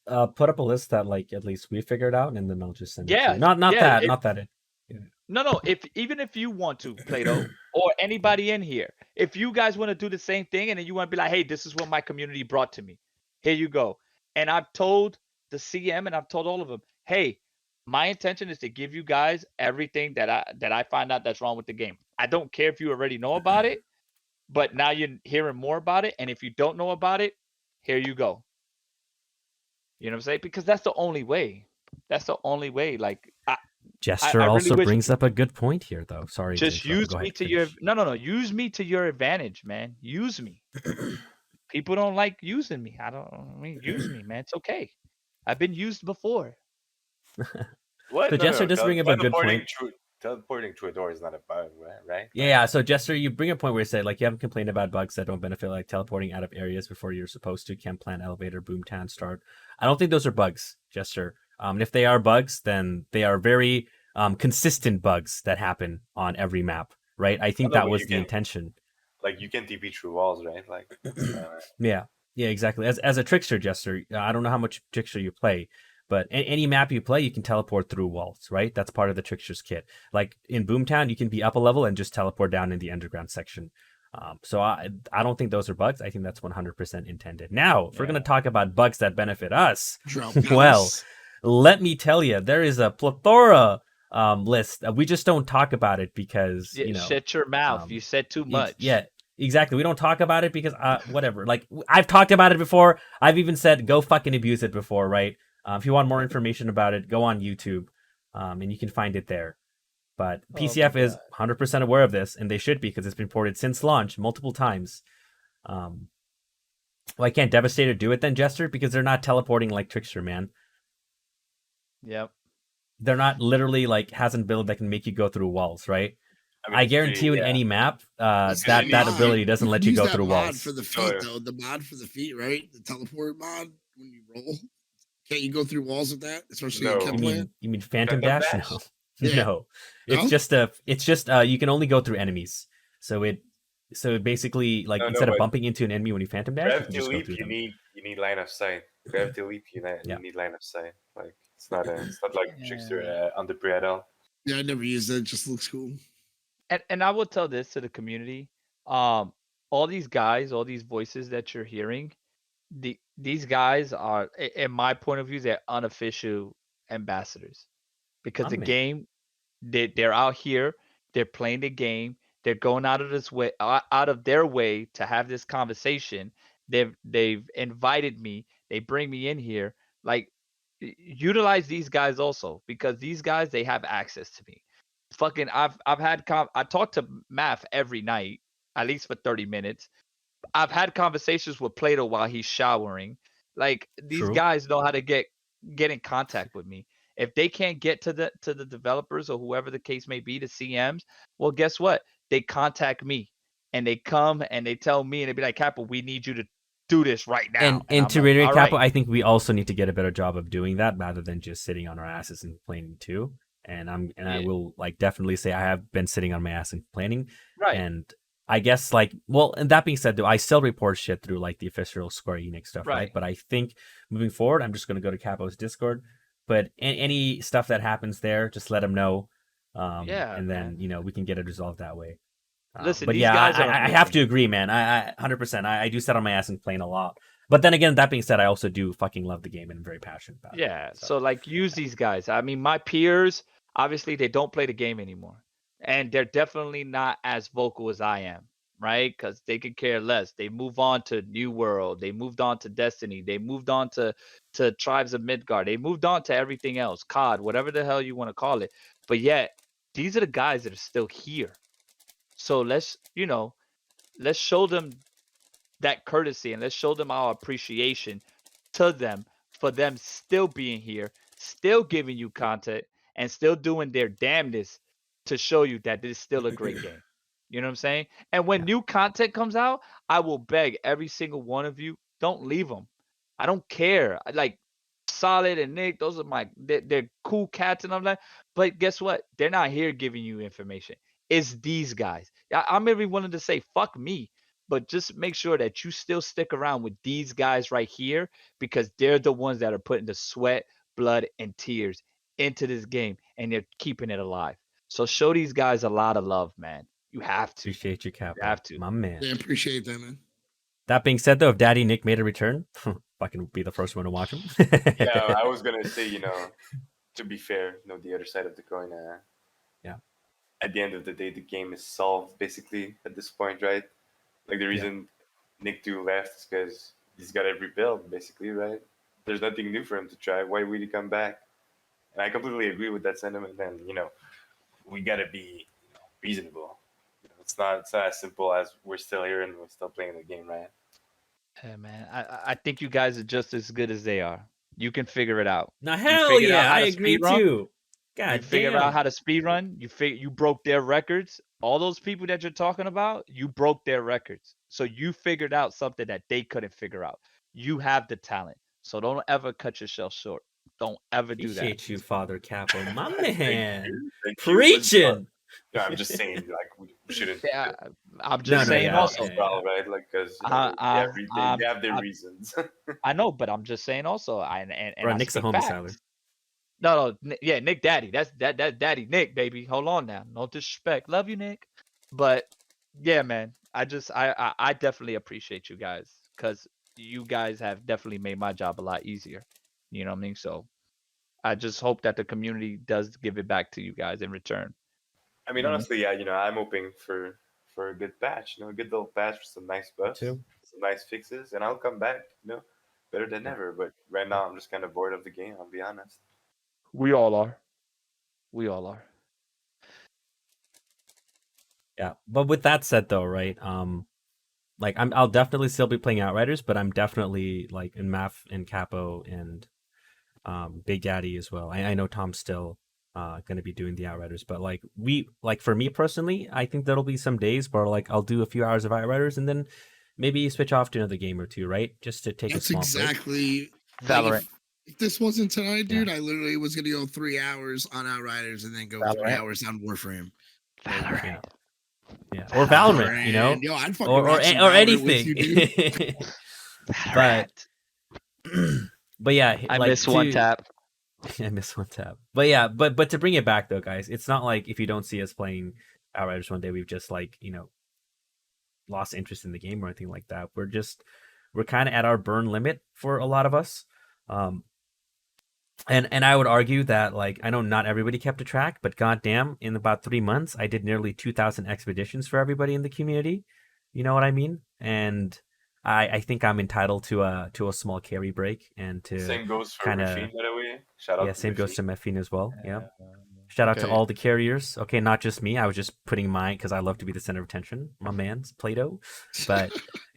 Speaker 6: I'll put up a list that like at least we figured out, and then I'll just send it to you.
Speaker 3: Yeah,
Speaker 6: Not
Speaker 3: yeah.
Speaker 6: that it. Yeah.
Speaker 3: No. If even if you want to, Plato, or anybody in here, if you guys want to do the same thing, and then you want to be like, hey, this is what my community brought to me. Here you go. And I've told the CM and I've told all of them, hey, my intention is to give you guys everything that I find out that's wrong with the game. I don't care if you already know about it, but now you're hearing more about it. And if you don't know about it, here you go. You know what I'm saying? Because that's the only way. That's the only way. Like
Speaker 6: Jester
Speaker 3: I really
Speaker 6: also
Speaker 3: wish
Speaker 6: brings up a good point here, though. Sorry to
Speaker 3: just
Speaker 6: interrupt.
Speaker 3: use
Speaker 6: Go
Speaker 3: me
Speaker 6: ahead.
Speaker 3: to your
Speaker 6: Finish.
Speaker 3: no. Use me to your advantage, man. Use me. People don't like using me. I mean, use me, man. It's okay. I've been used before.
Speaker 5: What?
Speaker 6: So
Speaker 5: No, no,
Speaker 6: Jester
Speaker 5: no.
Speaker 6: does bring up a good point.
Speaker 5: Teleporting through a door is not a bug, right?
Speaker 6: Yeah. So Jester, you bring a point where you say like you haven't complained about bugs that don't benefit, like teleporting out of areas before you're supposed to, can't plan elevator, boomtown start. I don't think those are bugs, Jester. And if they are bugs, then they are very consistent bugs that happen on every map, right? I think
Speaker 5: No,
Speaker 6: that
Speaker 5: but
Speaker 6: was
Speaker 5: you
Speaker 6: the
Speaker 5: can
Speaker 6: intention.
Speaker 5: you can TP through walls, right? Like it's not.
Speaker 6: Yeah, yeah, exactly. As a trickster, Jester, I don't know how much trickster you play, but any map you play, you can teleport through walls, right? That's part of the trickster's kit. Like in Boomtown, you can be up a level and just teleport down in the underground section. So I don't think those are bugs. I think that's 100% intended. Now, if we're
Speaker 5: Yeah.
Speaker 6: gonna talk about bugs that benefit us,
Speaker 4: Drought
Speaker 6: well,
Speaker 4: Palace.
Speaker 6: let me tell you, there is a plethora list. We just don't talk about it because
Speaker 3: Yeah, shut your mouth.
Speaker 6: um,
Speaker 3: You said too much.
Speaker 6: yeah, exactly. We don't talk about it because whatever. Like I've talked about it before. I've even said go fucking abuse it before, right? If you want more information about it, go on YouTube, and you can find it there. But
Speaker 3: Oh my
Speaker 6: PCF is
Speaker 3: God.
Speaker 6: 100% aware of this, and they should be because it's been ported since launch multiple times. Why can't Devastator do it then, Jester? Because they're not teleporting like Trickster, man.
Speaker 3: Yep.
Speaker 6: They're not literally like hasn't build that can make you go through walls, right? I
Speaker 5: it's
Speaker 6: guarantee you in
Speaker 5: yeah.
Speaker 6: any map,
Speaker 4: That's
Speaker 6: that
Speaker 5: the
Speaker 6: that
Speaker 5: mod.
Speaker 6: ability doesn't
Speaker 4: You
Speaker 6: let
Speaker 4: can
Speaker 6: you
Speaker 4: use
Speaker 6: go
Speaker 4: that
Speaker 6: through
Speaker 4: mod
Speaker 6: walls.
Speaker 4: for the
Speaker 5: Oh,
Speaker 4: feet,
Speaker 5: yeah.
Speaker 4: though. The mod for the feet, right? The teleport mod when you roll. Can't you go through walls with that? Especially
Speaker 5: No.
Speaker 4: in
Speaker 6: You
Speaker 4: Kemp
Speaker 6: mean Phantom
Speaker 5: Phantom
Speaker 6: Dash?
Speaker 5: Dash?
Speaker 6: No,
Speaker 4: Yeah.
Speaker 6: no.
Speaker 4: No?
Speaker 6: It's just you can only go through enemies. So it basically like
Speaker 5: No,
Speaker 6: instead of
Speaker 5: but
Speaker 6: bumping into an enemy when you Phantom Dash, you can
Speaker 5: Gravity
Speaker 6: just go
Speaker 5: leap,
Speaker 6: through them.
Speaker 5: you need line of sight. Gravity leap, you
Speaker 6: Yeah.
Speaker 5: need line of sight. Like it's not like trickster on the pre at all.
Speaker 4: Yeah, I never used it. It just looks cool.
Speaker 3: And I will tell this to the community. All these guys, all these voices that you're hearing, these guys are, in my point of view, they're unofficial ambassadors because the
Speaker 6: Unmanned.
Speaker 3: game, they're out here, they're playing the game, they're going out of this way, out of their way to have this conversation. They've invited me, they bring me in here. Like utilize these guys also, because these guys, they have access to me. Fucking, I've had I talk to Maff every night, at least for 30 minutes. I've had conversations with Plato while he's showering. Like, these
Speaker 6: True.
Speaker 3: guys know how to get in contact with me. If they can't get to the developers or whoever the case may be, the CMs, well, guess what? They contact me, and they come and they tell me, and they be like, Capo, we need you to do this right now.
Speaker 6: And
Speaker 3: I'm
Speaker 6: to
Speaker 3: like,
Speaker 6: reiterate,
Speaker 3: all
Speaker 6: Capo,
Speaker 3: right.
Speaker 6: I think we also need to get a better job of doing that rather than just sitting on our asses and complaining too. And I
Speaker 3: Yeah.
Speaker 6: will like definitely say I have been sitting on my ass and complaining.
Speaker 3: Right.
Speaker 6: And I guess like, well, and that being said, though, I still report shit through like the official Square Enix stuff, right?
Speaker 3: Right.
Speaker 6: But I think moving forward, I'm just going to go to Capo's Discord. But any stuff that happens there, just let him know.
Speaker 3: Yeah,
Speaker 6: and then
Speaker 3: man.
Speaker 6: we can get it resolved that way.
Speaker 3: Listen,
Speaker 6: but
Speaker 3: these
Speaker 6: yeah,
Speaker 3: guys are
Speaker 6: I have
Speaker 3: amazing.
Speaker 6: to agree, man. I 100%. I do sit on my ass and complain a lot. But then again, that being said, I also do fucking love the game and I'm very passionate about it.
Speaker 3: Yeah. So like, use these guys. I mean, my peers, obviously they don't play the game anymore. And they're definitely not as vocal as I am, right? Because they could care less. They move on to New World. They moved on to Destiny. They moved on to Tribes of Midgard. They moved on to everything else, COD, whatever the hell you want to call it. But yet, these are the guys that are still here. So let's show them that courtesy, and let's show them our appreciation to them for them still being here, still giving you content, and still doing their damnness to show you that this is still a great game. You know what I'm saying? And when new content comes out, I will beg every single one of you, don't leave them. I don't care. Like, Solid and Nick, those are they're cool cats and all that. But guess what? They're not here giving you information. It's these guys. I'm every willing to say fuck me, but just make sure that you still stick around with these guys right here, because they're the ones that are putting the sweat, blood, and tears into this game, and they're keeping it alive. So show these guys a lot of love, man. You have to.
Speaker 6: Appreciate you, Capo.
Speaker 3: You have to.
Speaker 6: My man.
Speaker 4: Yeah, appreciate that, man.
Speaker 6: That being said, though, if Daddy Nick made a return, fucking be the first one to watch him.
Speaker 5: Yeah, I was gonna say, to be fair, the other side of the coin.
Speaker 6: Yeah.
Speaker 5: At the end of the day, the game is solved basically at this point, right? Like the reason Nick 2 left is because he's got every build basically, right? There's nothing new for him to try. Why would he come back? And I completely agree with that sentiment. And we gotta be reasonable. It's not as simple as we're still here and we're still playing the game, right?
Speaker 3: Yeah, man. I think you guys are just as good as they are. You can figure it out.
Speaker 6: Now,
Speaker 3: You
Speaker 6: hell
Speaker 3: figured out
Speaker 6: yeah,
Speaker 3: how
Speaker 6: I
Speaker 3: to
Speaker 6: agree
Speaker 3: speed run.
Speaker 6: too.
Speaker 3: You
Speaker 6: God
Speaker 3: figured
Speaker 6: damn.
Speaker 3: out how to speed run. You broke their records. All those people that you're talking about, you broke their records. So you figured out something that they couldn't figure out. You have the talent. So don't ever cut yourself short. Don't ever do that.
Speaker 6: Appreciate you, Father Capo. My man.
Speaker 5: Thank you.
Speaker 6: Preaching.
Speaker 5: No, I'm just saying, like, we shouldn't.
Speaker 3: Yeah, I'm just
Speaker 6: No,
Speaker 3: saying
Speaker 6: yeah,
Speaker 3: also.
Speaker 5: as well, right? Like, because they have their reasons.
Speaker 3: I know, but I'm just saying also.
Speaker 6: Bro,
Speaker 3: I
Speaker 6: Nick's a
Speaker 3: speak
Speaker 6: homicide.
Speaker 3: facts. No, yeah, Nick Daddy. That's Daddy Nick, baby. Hold on now. No disrespect. Love you, Nick. But yeah, man. I definitely appreciate you guys, because you guys have definitely made my job a lot easier. You know what I mean? So I just hope that the community does give it back to you guys in return.
Speaker 5: I mean, honestly, yeah, I'm hoping for a good patch, a good little patch with some nice buffs,
Speaker 6: too.
Speaker 5: some nice fixes, and I'll come back, better than ever. But right now, I'm just kind of bored of the game. I'll be honest.
Speaker 3: We all are. We all are.
Speaker 6: Yeah, but with that said, though, right? Like I'll definitely still be playing Outriders, but I'm definitely like in Maff and Capo and Big Daddy as well. I know Tom's still going to be doing the Outriders, but like for me personally, I think there'll be some days where like I'll do a few hours of Outriders and then maybe switch off to another game or two, right? Just to take
Speaker 4: That's
Speaker 6: a small break.
Speaker 4: exactly
Speaker 3: Valorant.
Speaker 4: If this wasn't tonight, dude, I literally was gonna go 3 hours on Outriders and then go 3 hours on Warframe.
Speaker 3: Valorant.
Speaker 6: Yeah, or Valorant,
Speaker 4: Yo, I'd fucking
Speaker 6: or
Speaker 4: rock some Valorant
Speaker 6: anything.
Speaker 4: with you, dude.
Speaker 6: but yeah,
Speaker 3: I
Speaker 6: like
Speaker 3: miss one tap.
Speaker 6: I miss one tap. But yeah, but to bring it back though, guys, it's not like if you don't see us playing Outriders one day, we've just like lost interest in the game or anything like that. We're kind of at our burn limit for a lot of us. And I would argue that, like, I know not everybody kept a track, but goddamn, in about 3 months, I did nearly 2,000 expeditions for everybody in the community. You know what I mean? And I think I'm entitled to a small carry break and to
Speaker 5: Same goes for
Speaker 6: kinda-
Speaker 5: Maffeine, by the way. Shout out
Speaker 6: yeah,
Speaker 5: to
Speaker 6: same goes to
Speaker 5: Maffeine.
Speaker 6: Maffeine as well. Yeah. Shout out to
Speaker 2: Okay.
Speaker 6: all the carriers. Okay, not just me. I was just putting mine because I love to be the center of attention. My man's Plato. But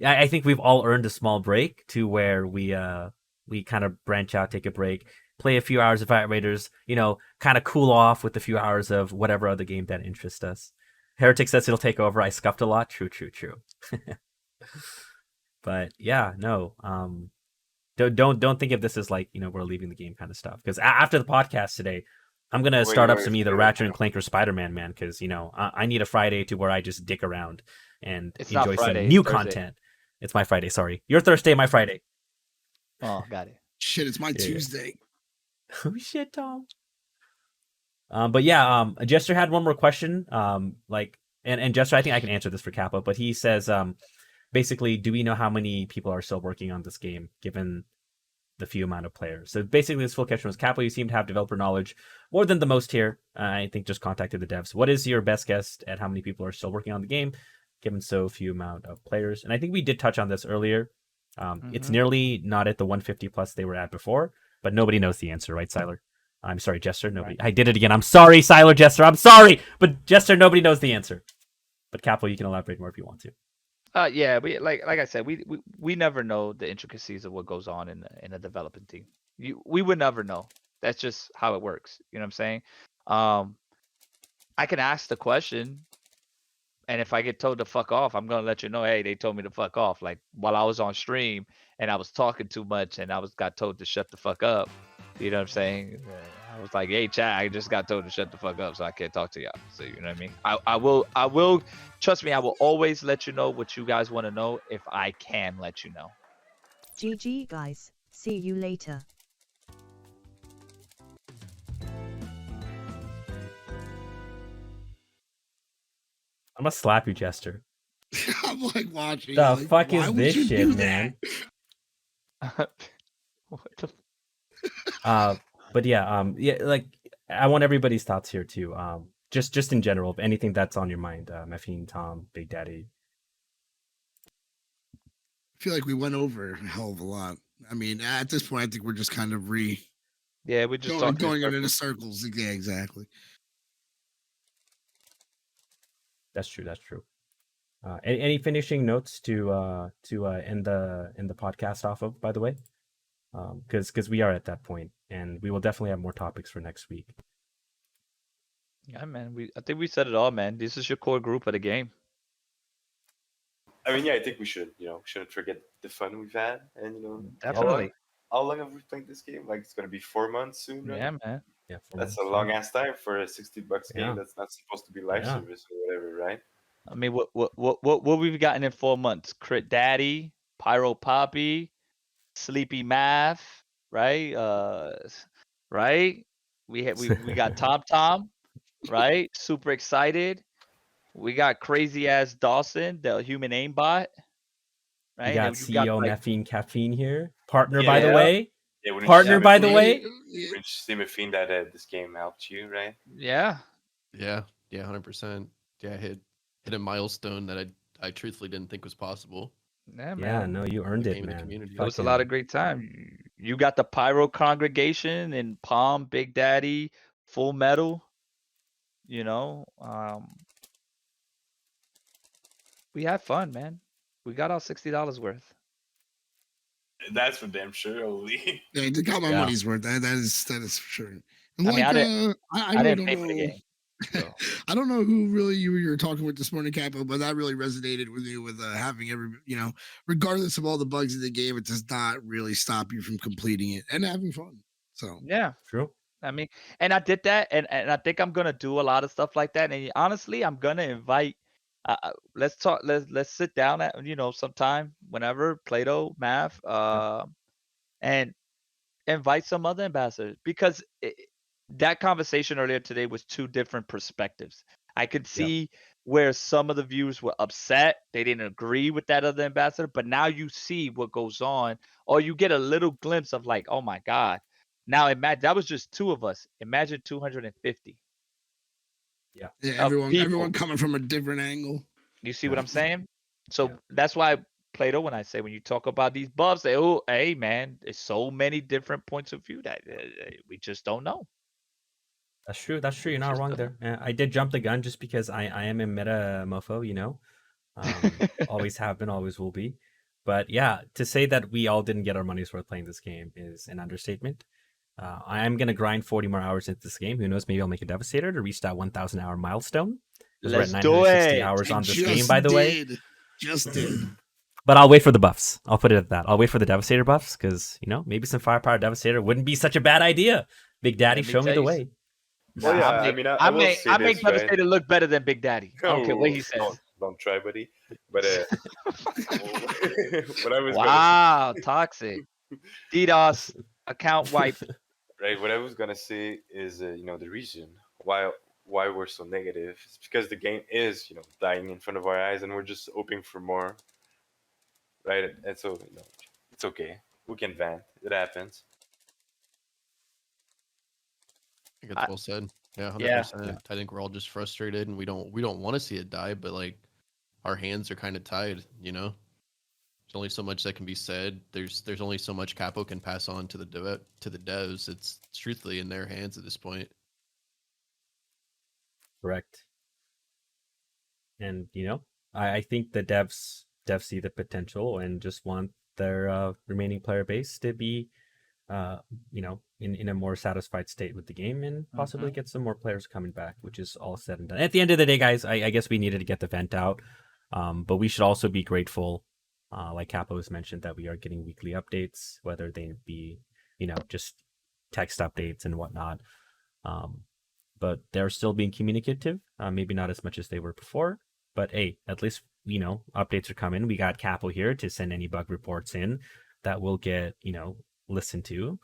Speaker 6: I think we've all earned a small break to where we kind of branch out, take a break, play a few hours of Outriders, kind of cool off with a few hours of whatever other game that interests us. Heretic says it'll take over. I scuffed a lot. True. But yeah, no. Don't think of this as like we're leaving the game kind of stuff. Because after the podcast today, I'm gonna start up some either Ratchet and Clank or Spider-Man, man. Because I need a Friday to where I just dick around and
Speaker 3: It's not
Speaker 6: enjoy
Speaker 3: Friday,
Speaker 6: some new
Speaker 3: it's Thursday.
Speaker 6: content. It's my Friday. Sorry, your Thursday, my Friday.
Speaker 3: Oh, got it.
Speaker 4: Shit, it's my
Speaker 6: Yeah.
Speaker 4: Tuesday.
Speaker 6: Oh shit, Tom. But yeah, Jester had one more question. And Jester, I think I can answer this for Kappa, but he says, basically, do we know how many people are still working on this game, given the few amount of players? So basically, this full question was, Kappa, you seem to have developer knowledge more than the most here. I think just contacted the devs. What is your best guess at how many people are still working on the game, given so few amount of players? And I think we did touch on this earlier. It's nearly not at the 150 plus they were at before, but nobody knows the answer, right, Siler? I'm sorry, Jester. Nobody. Right. I did it again. I'm sorry, Siler, Jester. I'm sorry, but Jester, nobody knows the answer. But Capo, you can elaborate more if you want to.
Speaker 3: Yeah, we like I said, we never know the intricacies of what goes on in a developing team. We would never know. That's just how it works. You know what I'm saying? I can ask the question, and if I get told to fuck off, I'm gonna let you know. Hey, they told me to fuck off. Like while I was on stream and I was talking too much, and I got told to shut the fuck up. You know what I'm saying? I was like, hey, chat, I just got told to shut the fuck up, so I can't talk to y'all. So you know what I mean? I will trust me, I will always let you know what you guys want to know if I can let you know.
Speaker 7: GG guys, see you later.
Speaker 6: I'm gonna slap you, Jester.
Speaker 4: I'm like watching.
Speaker 6: The
Speaker 4: like,
Speaker 6: fuck
Speaker 4: why
Speaker 6: is
Speaker 4: would
Speaker 6: this
Speaker 4: you
Speaker 6: shit,
Speaker 4: do
Speaker 6: man?
Speaker 3: What the
Speaker 6: But yeah, like I want everybody's thoughts here too. Just in general, anything that's on your mind, Maffeine, Tom, Big Daddy.
Speaker 4: I feel like we went over a hell of a lot. I mean, at this point, I think we're just kind of
Speaker 3: Yeah, we're just
Speaker 4: going
Speaker 3: talking
Speaker 4: into circles. Yeah, exactly.
Speaker 6: That's true. Any finishing notes to end the podcast off of, by the way, because we are at that point, and we will definitely have more topics for next week.
Speaker 3: Yeah, man. I think we said it all, man. This is your core group of the game.
Speaker 5: I mean, yeah, I think we shouldn't forget the fun we've had, and
Speaker 3: Definitely.
Speaker 5: How long have we played this game? Like it's gonna be 4 months soon, right?
Speaker 3: Yeah, man.
Speaker 6: Yeah,
Speaker 5: That's a long ass time for a $60 game.
Speaker 6: Yeah.
Speaker 5: That's not supposed to be live
Speaker 6: Yeah.
Speaker 5: service or whatever, right?
Speaker 3: I mean, what we've gotten in 4 months? Crit Daddy, Pyro Poppy, Sleepy Math, right? Right. We got Tom, right? Super excited. We got crazy ass Dawson, the human aimbot. Right.
Speaker 6: You got
Speaker 3: And
Speaker 6: CEO
Speaker 3: like,
Speaker 6: Maffeine Caffeine here, partner by the
Speaker 3: Yeah.
Speaker 6: way.
Speaker 5: Yeah, wouldn't
Speaker 6: Partner,
Speaker 5: you
Speaker 6: by
Speaker 5: say,
Speaker 6: the way.
Speaker 5: wouldn't you say, Maffeine, that this game helped you, right?
Speaker 3: yeah.
Speaker 2: Yeah, 100%. Yeah, hit a milestone that I truthfully didn't think was possible.
Speaker 3: Yeah, man.
Speaker 6: Yeah, no, you earned
Speaker 2: Game
Speaker 6: it,
Speaker 2: in the
Speaker 6: man.
Speaker 2: community.
Speaker 3: It was a lot of great time. You got the Pyro congregation and Palm, Big Daddy, Full Metal. We had fun, man. We got our $60 worth.
Speaker 5: That's for damn sure, Oli.
Speaker 4: Yeah, I got my
Speaker 6: Yeah.
Speaker 4: money's worth. That is for sure. And
Speaker 3: I mean, I didn't
Speaker 4: I
Speaker 3: didn't
Speaker 4: really
Speaker 3: pay
Speaker 4: don't
Speaker 3: for the
Speaker 4: know.
Speaker 3: game. So.
Speaker 4: I don't know who really you were talking with this morning, Capo, but that really resonated with you with having regardless of all the bugs in the game, it does not really stop you from completing it and having fun. So
Speaker 3: Yeah.
Speaker 6: True.
Speaker 3: I mean, and I did that, and I think I'm gonna do a lot of stuff like that. And honestly, I'm gonna invite. Let's talk. Let's sit down at sometime whenever Plato, Math, and invite some other ambassadors because that conversation earlier today was two different perspectives. I could see where some of the viewers were upset; they didn't agree with that other ambassador. But now you see what goes on, or you get a little glimpse of like, oh my god. Now imagine that was just two of us. Imagine 250.
Speaker 4: yeah,
Speaker 3: Of people.
Speaker 4: everyone coming from a different angle.
Speaker 3: You see
Speaker 6: Yeah.
Speaker 3: what I'm saying? So
Speaker 6: Yeah.
Speaker 3: that's why Plato, when I say when you talk about these buffs, they hey man, there's so many different points of view that we just don't know.
Speaker 6: That's true. That's true. You're not
Speaker 3: Just
Speaker 6: wrong
Speaker 3: don't
Speaker 6: there. I did jump the gun just because I am a meta mofo, you know. Always have been, always will be. But yeah, to say that we all didn't get our money's worth playing this game is an understatement. I am gonna grind 40 more hours into this game. Who knows? Maybe I'll make a Devastator to reach that 1,000 hour milestone. 'Cause we're at
Speaker 3: Let's do
Speaker 6: 960
Speaker 3: it.
Speaker 6: hours
Speaker 4: I
Speaker 6: on this
Speaker 4: just
Speaker 6: game, by the way.
Speaker 4: Just did.
Speaker 6: But I'll wait for the buffs. I'll put it at that. I'll wait for the Devastator buffs because, you know, maybe some Firepower Devastator wouldn't be such a bad idea. Big Daddy,
Speaker 3: Let me
Speaker 6: show me
Speaker 3: tell
Speaker 6: the
Speaker 3: you
Speaker 6: way.
Speaker 5: Well, yeah, I mean, I will
Speaker 3: make
Speaker 5: say
Speaker 3: I make
Speaker 5: this, right?
Speaker 3: Devastator look better than Big Daddy. I don't care what he
Speaker 5: Oh,
Speaker 3: says.
Speaker 5: Don't try, buddy. But what I was
Speaker 3: Wow, toxic. DDoS account wiped.
Speaker 5: right, what I was gonna say is, you know, the reason why we're so negative is because the game is, you know, dying in front of our eyes, and we're just hoping for more, right? And so, you know, it's okay. We can vent. It happens.
Speaker 2: I think it's well said. Yeah,
Speaker 3: Yeah.
Speaker 2: 100%. I think we're all just frustrated, and we don't want to see it die, but like our hands are kind of tied. You know, there's only so much that can be said. There's only so much Capo can pass on to the devs. It's truthfully in their hands at this point.
Speaker 6: Correct. And, you know, I think the devs see the potential and just want their remaining player base to be, you know, in a more satisfied state with the game and possibly get some more players coming back, which is all said and done. At the end of the day, guys, I guess we needed to get the vent out. But we should also be grateful, like Capo has mentioned, that we are getting weekly updates, whether they be, you know, just text updates and whatnot. But they're still being communicative, maybe not as much as they were before. But hey, at least, you know, updates are coming. We got Capo here to send any bug reports in that will get, you know, listened to.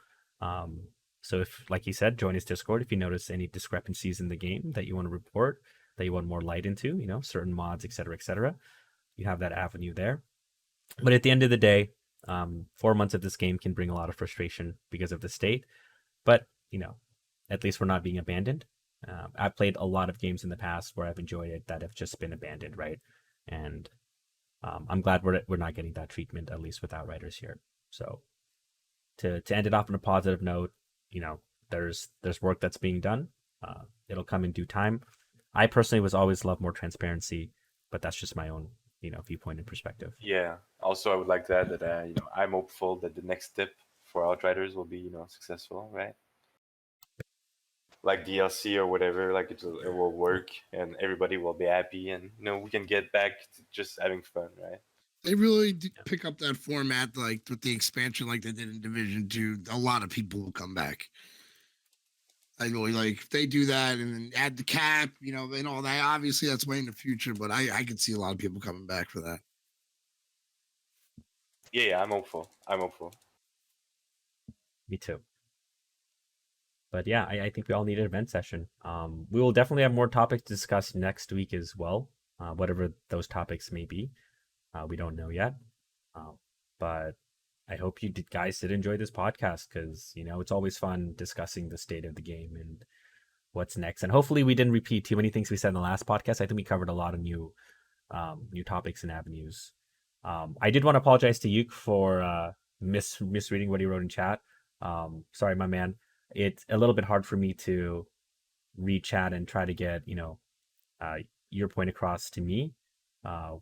Speaker 6: So if, like he said, join his Discord if you notice any discrepancies in the game that you want to report, that you want more light into, you know, certain mods, etc., you have that avenue there. But at the end of the day, 4 months of this game can bring a lot of frustration because of the state. But, you know, at least we're not being abandoned. I've played a lot of games in the past where I've enjoyed it that have just been abandoned, right? And I'm glad we're not getting that treatment, at least with Outriders here. So to end it off on a positive note, you know, there's work that's being done. It'll come in due time. I personally was always love more transparency, but that's just my own, you know, viewpoint and perspective.
Speaker 5: Yeah. Also, I would like to add that, you know, I'm hopeful that the next step for Outriders will be, you know, successful, right? Like DLC or whatever, like it will work and everybody will be happy, and, you know, we can get back to just having fun, right?
Speaker 4: They really did pick up that format, like with the expansion, like they did in Division 2. A lot of people will come back. I really like if they do that and then add the cap, you know, and all that. Obviously, that's way in the future, but I could see a lot of people coming back for that.
Speaker 5: Yeah, I'm hopeful.
Speaker 6: Me too. But yeah, I think we all need an event session. We will definitely have more topics to discuss next week as well, whatever those topics may be. We don't know yet. But I hope you guys did enjoy this podcast because, you know, it's always fun discussing the state of the game and what's next. And hopefully we didn't repeat too many things we said in the last podcast. I think we covered a lot of new topics and avenues. I did want to apologize to Yuk for misreading what he wrote in chat. Sorry, my man. It's a little bit hard for me to read chat and try to get, you know, your point across to me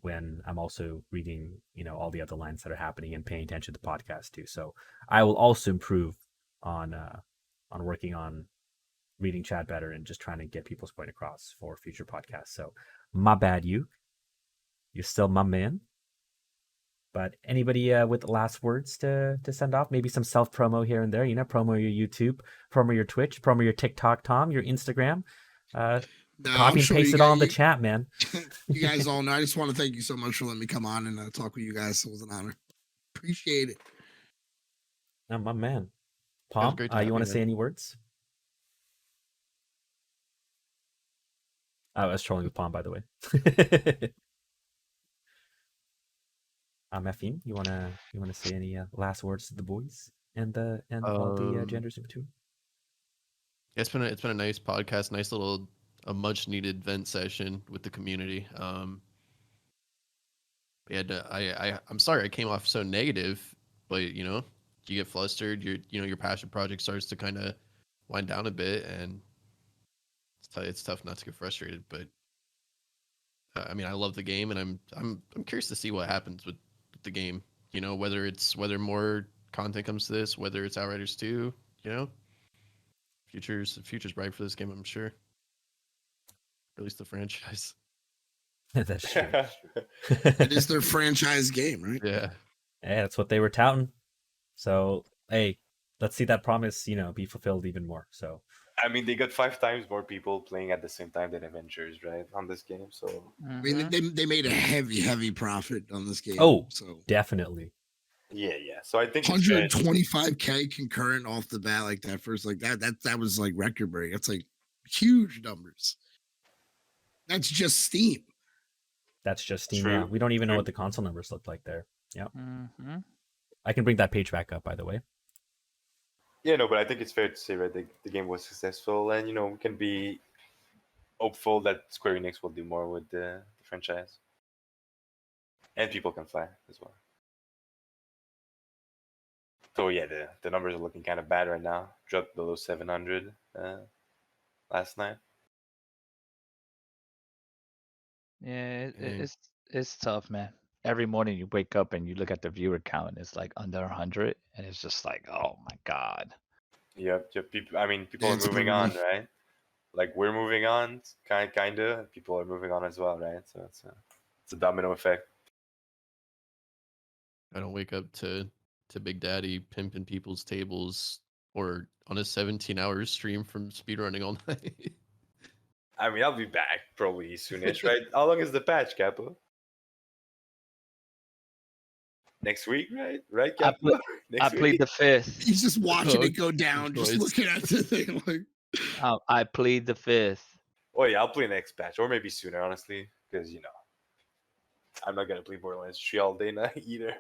Speaker 6: when I'm also reading, you know, all the other lines that are happening and paying attention to the podcast too. So I will also improve on working on reading chat better and just trying to get people's point across for future podcasts. So my bad, Yuk. You're still my man. But anybody with last words to send off? Maybe some self promo here and there. You know, promo your YouTube, promo your Twitch, promo your TikTok, Tom, your Instagram.
Speaker 4: No,
Speaker 6: Copy and paste it all in the chat, man.
Speaker 4: You guys all know. I just want to thank you so much for letting me come on and talk with you guys. It was an honor. Appreciate it.
Speaker 6: Oh, my man.
Speaker 2: That was
Speaker 6: Palm,
Speaker 2: great to have
Speaker 6: you want
Speaker 2: you,
Speaker 6: to say
Speaker 2: man.
Speaker 6: any words? I was trolling with Palm, by the way. Maffeine, you wanna say any last words to the boys and all the genders in between?
Speaker 2: It's been a nice podcast, nice little a much needed vent session with the community. Yeah, I'm sorry I came off so negative, but you get flustered. Your passion project starts to kind of wind down a bit, and it's tough not to get frustrated. But I mean, I love the game, and I'm curious to see what happens with the game. Whether more content comes to this, whether it's Outriders 2. Future's bright for this game, I'm sure. Or at least the franchise.
Speaker 6: That's true.
Speaker 4: It is their franchise game, right?
Speaker 2: Yeah.
Speaker 6: Yeah, that's what they were touting. So, hey, let's see that promise, be fulfilled even more. So,
Speaker 5: I mean, they got 5 times more people playing at the same time than Avengers, right? On this game, so
Speaker 4: I mean, they made a heavy profit on this game.
Speaker 6: Oh,
Speaker 4: so
Speaker 6: definitely.
Speaker 5: yeah. So I think it's fair.
Speaker 4: 125K concurrent off the bat like that first, like that was like record break. That's like huge numbers. That's just Steam.
Speaker 6: That's just Steam.
Speaker 5: True.
Speaker 6: Yeah. We don't even know
Speaker 5: True.
Speaker 6: what the console numbers look like there. Yeah.
Speaker 3: Mm-hmm.
Speaker 6: I can bring that page back up, by the way.
Speaker 5: Yeah, no, but I think it's fair to say, right, the game was successful, and we can be hopeful that Square Enix will do more with the franchise, and people can fly as well. So yeah, the numbers are looking kind of bad right now. Dropped below 700 last night.
Speaker 3: Yeah, it's tough, man. Every morning you wake up and you look at the viewer count, and it's like under 100, and it's just like, oh my god.
Speaker 5: Yep. People. I mean, people are
Speaker 4: It's
Speaker 5: moving
Speaker 4: brutal.
Speaker 5: on, right? Like we're moving on, kinda. People are moving on as well, right? So it's a domino effect.
Speaker 2: I don't wake up to Big Daddy pimping people's tables or on a 17-hour stream from speedrunning all night.
Speaker 5: I mean, I'll be back probably soonish, right? How long is the patch, Capo? Next week, right? Right,
Speaker 3: I
Speaker 5: Capo?
Speaker 3: ple- I
Speaker 5: Next
Speaker 3: plead
Speaker 5: week?
Speaker 3: the fifth.
Speaker 4: He's just watching
Speaker 2: Oh,
Speaker 4: it go down, just
Speaker 2: choice.
Speaker 4: looking at the thing like.
Speaker 3: I plead the fifth.
Speaker 5: Oh yeah, I'll play next patch, or maybe sooner, honestly, because I'm not gonna play Borderlands 3 all day now either.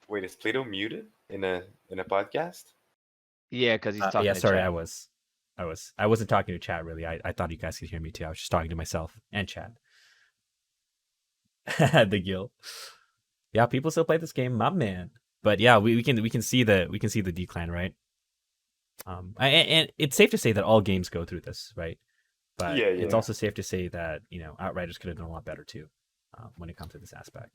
Speaker 5: Wait, is Plato muted in a podcast?
Speaker 3: Yeah, because he's talking.
Speaker 6: Yeah,
Speaker 3: to
Speaker 6: sorry,
Speaker 3: chat.
Speaker 6: I wasn't talking to chat really. I thought you guys could hear me too. I was just talking to myself and chat. The Gil. Yeah, people still play this game, my man. But yeah, we can see the decline, right? And it's safe to say that all games go through this, right? But
Speaker 5: Yeah.
Speaker 6: it's also safe to say that Outriders could have done a lot better too, when it comes to this aspect.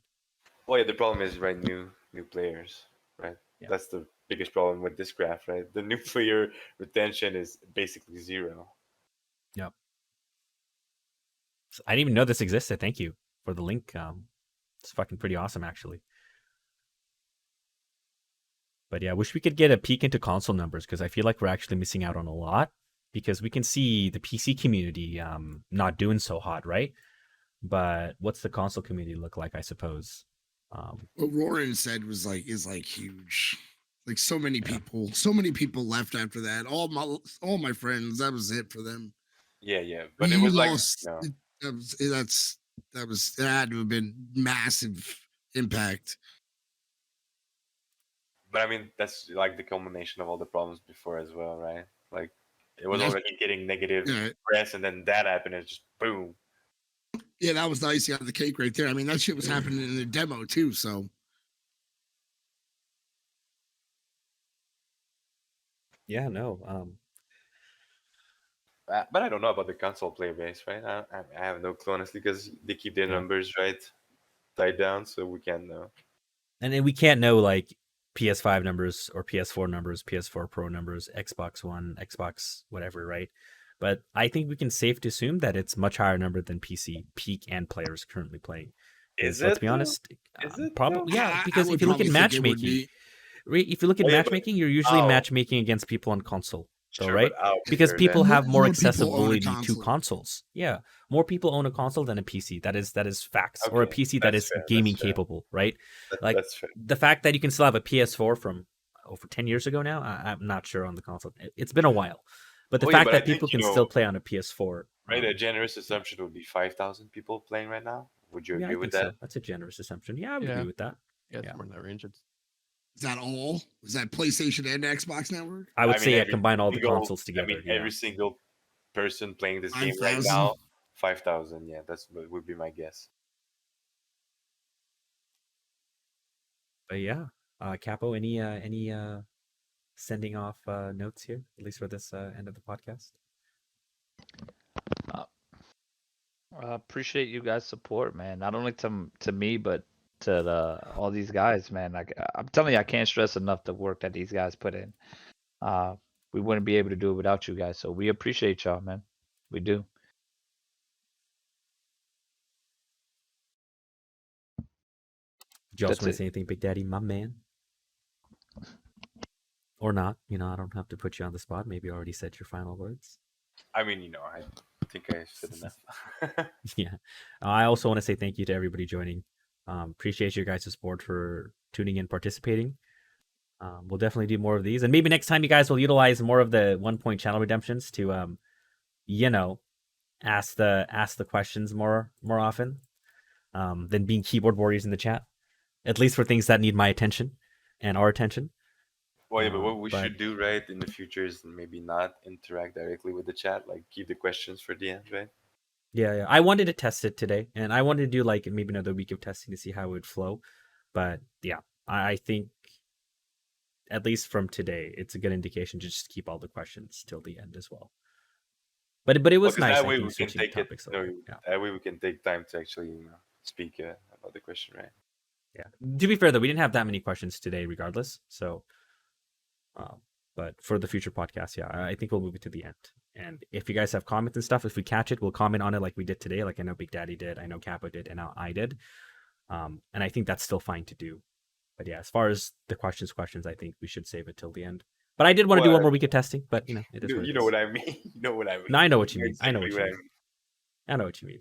Speaker 5: Well, yeah, the problem is, right, new players, right?
Speaker 6: Yeah.
Speaker 5: That's the biggest problem with this graph, right? The new player retention is basically 0.
Speaker 6: Yep. I didn't even know this existed. Thank you for the link. It's fucking pretty awesome, actually. But yeah, I wish we could get a peek into console numbers because I feel like we're actually missing out on a lot because we can see the PC community not doing so hot, right? But what's the console community look like, I suppose?
Speaker 4: What Roran said is like huge. Like so many people left after that. All my friends, that was it for them.
Speaker 5: Yeah. But it was like,
Speaker 4: that had to have been massive impact.
Speaker 5: but I mean, that's like the culmination of all the problems before as well, right? Like it was
Speaker 4: Yeah.
Speaker 5: already getting negative
Speaker 4: Yeah.
Speaker 5: press, and then that happened, and it's just boom.
Speaker 4: Yeah, that was the icing on the cake right there. I mean, that shit was happening in the demo too. So
Speaker 6: Yeah, no.
Speaker 5: But I don't know about the console player base, right? I have no clue, honestly, because they keep their numbers right tied down, so we can't know.
Speaker 6: And then we can't know like PS5 numbers or PS4 numbers, PS4 Pro numbers, Xbox One, Xbox whatever, right? But I think we can safe to assume that it's much higher number than PC peak and players currently playing.
Speaker 5: Is
Speaker 6: Let's
Speaker 5: it,
Speaker 6: be
Speaker 5: though?
Speaker 6: honest.
Speaker 5: Is it,
Speaker 6: Probably,
Speaker 5: though?
Speaker 6: yeah.
Speaker 4: I
Speaker 6: Because
Speaker 4: would
Speaker 6: if you look at
Speaker 4: probably think it would
Speaker 6: matchmaking,
Speaker 4: be.
Speaker 6: if you look at
Speaker 5: Oh, yeah, but
Speaker 6: matchmaking, you're usually
Speaker 5: how?
Speaker 6: matchmaking against people on console, though,
Speaker 5: Sure,
Speaker 6: right?
Speaker 5: but how
Speaker 6: Because
Speaker 5: fair
Speaker 6: people
Speaker 5: then?
Speaker 6: have more
Speaker 4: More people own a
Speaker 6: accessibility to
Speaker 4: console.
Speaker 6: consoles. Yeah, more people own a console than a PC. That is facts. Or a
Speaker 5: Okay,
Speaker 6: PC that
Speaker 5: that's
Speaker 6: is
Speaker 5: fair, that's
Speaker 6: gaming
Speaker 5: fair.
Speaker 6: capable, right? Like
Speaker 5: That's fair.
Speaker 6: the fact that you can still have a PS4 from over 10 years ago now, I'm not sure on the console. It's been a while. But the
Speaker 5: Oh, yeah,
Speaker 6: fact
Speaker 5: but I
Speaker 6: that
Speaker 5: think,
Speaker 6: people can still play on a PS4,
Speaker 5: right, a generous assumption would be 5,000 people playing right now. Would you
Speaker 6: yeah, I
Speaker 5: agree with
Speaker 6: think
Speaker 5: that?
Speaker 6: so. That's a generous assumption. Yeah, I would
Speaker 2: Yeah.
Speaker 6: agree with that.
Speaker 2: Yeah, it's
Speaker 6: Yeah.
Speaker 2: more in that range.
Speaker 4: Is that all? Is that PlayStation and Xbox Network?
Speaker 6: I would
Speaker 5: I mean,
Speaker 6: say
Speaker 5: every
Speaker 6: combine all the
Speaker 5: single-
Speaker 6: consoles together.
Speaker 5: I mean,
Speaker 6: yeah.
Speaker 5: every single person playing this game right
Speaker 4: 5,000?
Speaker 5: now, 5,000. Yeah, that's what would be my guess.
Speaker 6: But yeah, Capo, any sending off notes here, at least for this end of the podcast?
Speaker 3: I appreciate you guys' support, man. Not only to me, but to all these guys, man. I'm telling you, I can't stress enough the work that these guys put in. We wouldn't be able to do it without you guys. So we appreciate y'all, man. We do.
Speaker 6: Do you also
Speaker 3: That's
Speaker 6: want
Speaker 3: it.
Speaker 6: to say anything, Big Daddy, my man? Or not? You know, I don't have to put you on the spot. Maybe you already said your final words.
Speaker 5: I mean, I think I said enough.
Speaker 6: Yeah. I also want to say thank you to everybody joining. Appreciate your guys' support for tuning in, participating. We'll definitely do more of these, and maybe next time you guys will utilize more of the 1 point channel redemptions to, ask the questions more often, than being keyboard warriors in the chat. At least for things that need my attention and our attention.
Speaker 5: Well, yeah, but what we should do, right, in the future is maybe not interact directly with the chat. Like, keep the questions for the end, right?
Speaker 6: Yeah. I wanted to test it today, and I wanted to do like maybe another week of testing to see how it would flow. But yeah, I think at least from today, it's a good indication to just keep all the questions till the end as well. But it was nice.
Speaker 5: That
Speaker 6: I
Speaker 5: way
Speaker 6: think,
Speaker 5: we can
Speaker 6: switching
Speaker 5: take it.
Speaker 6: topics
Speaker 5: No,
Speaker 6: over. Yeah.
Speaker 5: that way we can take time to actually speak about the question, right?
Speaker 6: Yeah. To be fair, though, we didn't have that many questions today, regardless. So, but for the future podcast, yeah, I think we'll move it to the end. And if you guys have comments and stuff, if we catch it, we'll comment on it like we did today. Like I know Big Daddy did, I know Capo did, and now I did. And I think that's still fine to do. But yeah, as far as the questions, I think we should save it till the end. But I did want to do one more week of testing. But it is what it
Speaker 5: You know
Speaker 6: is.
Speaker 5: what I mean. You know what I mean.
Speaker 6: No, I know what you mean.
Speaker 5: Exactly
Speaker 6: I know what you mean.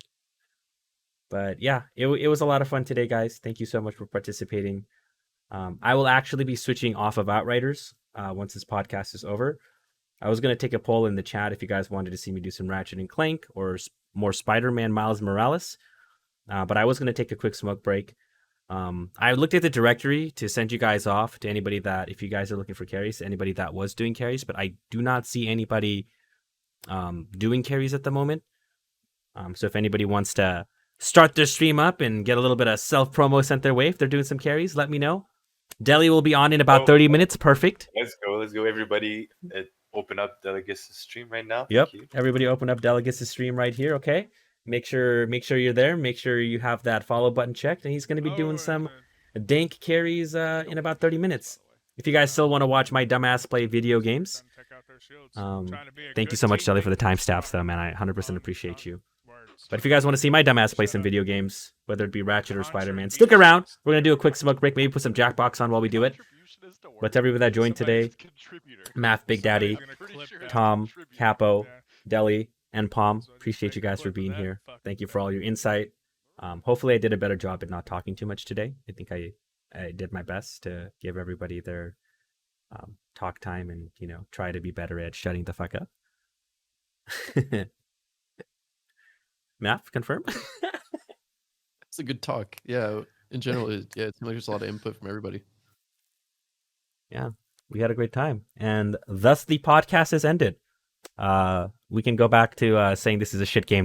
Speaker 6: But yeah, it was a lot of fun today, guys. Thank you so much for participating. I will actually be switching off of Outriders once this podcast is over. I was going to take a poll in the chat if you guys wanted to see me do some Ratchet and Clank or more Spider-Man Miles Morales. But I was going to take a quick smoke break. I looked at the directory to send you guys off to anybody that, if you guys are looking for carries, anybody that was doing carries, but I do not see anybody doing carries at the moment. So if anybody wants to start their stream up and get a little bit of self-promo sent their way if they're doing some carries, let me know. Deli will be on in about 30 minutes. Perfect.
Speaker 5: Let's go. Everybody open up Delegates' stream right now.
Speaker 6: Yep.
Speaker 5: Thank you.
Speaker 6: Everybody open up Delegates' stream right here, okay? Make sure you're there. Make sure you have that follow button checked, and he's going to be doing some dank carries in about 30 minutes. If you guys still want to watch my dumbass play video games, thank you so much, Deli, for the timestamps, though, man. I 100% appreciate you. But if you guys want to see my dumbass play some video games, whether it be Ratchet or Spider-Man, stick around. We're going to do a quick smoke break, maybe put some Jackbox on while we do it. But to everybody that joined today, Maff, Big Daddy, Tom, Capo, Deli, and Palm, appreciate you guys for being here. Thank you for all your insight. Hopefully I did a better job at not talking too much today. I think I did my best to give everybody their talk time and, try to be better at shutting the fuck up. Maff, confirm?
Speaker 2: It's a good talk. Yeah, in general, it seems like there's a lot of input from everybody.
Speaker 6: Yeah, we had a great time. And thus the podcast has ended. We can go back to saying this is a shit game now.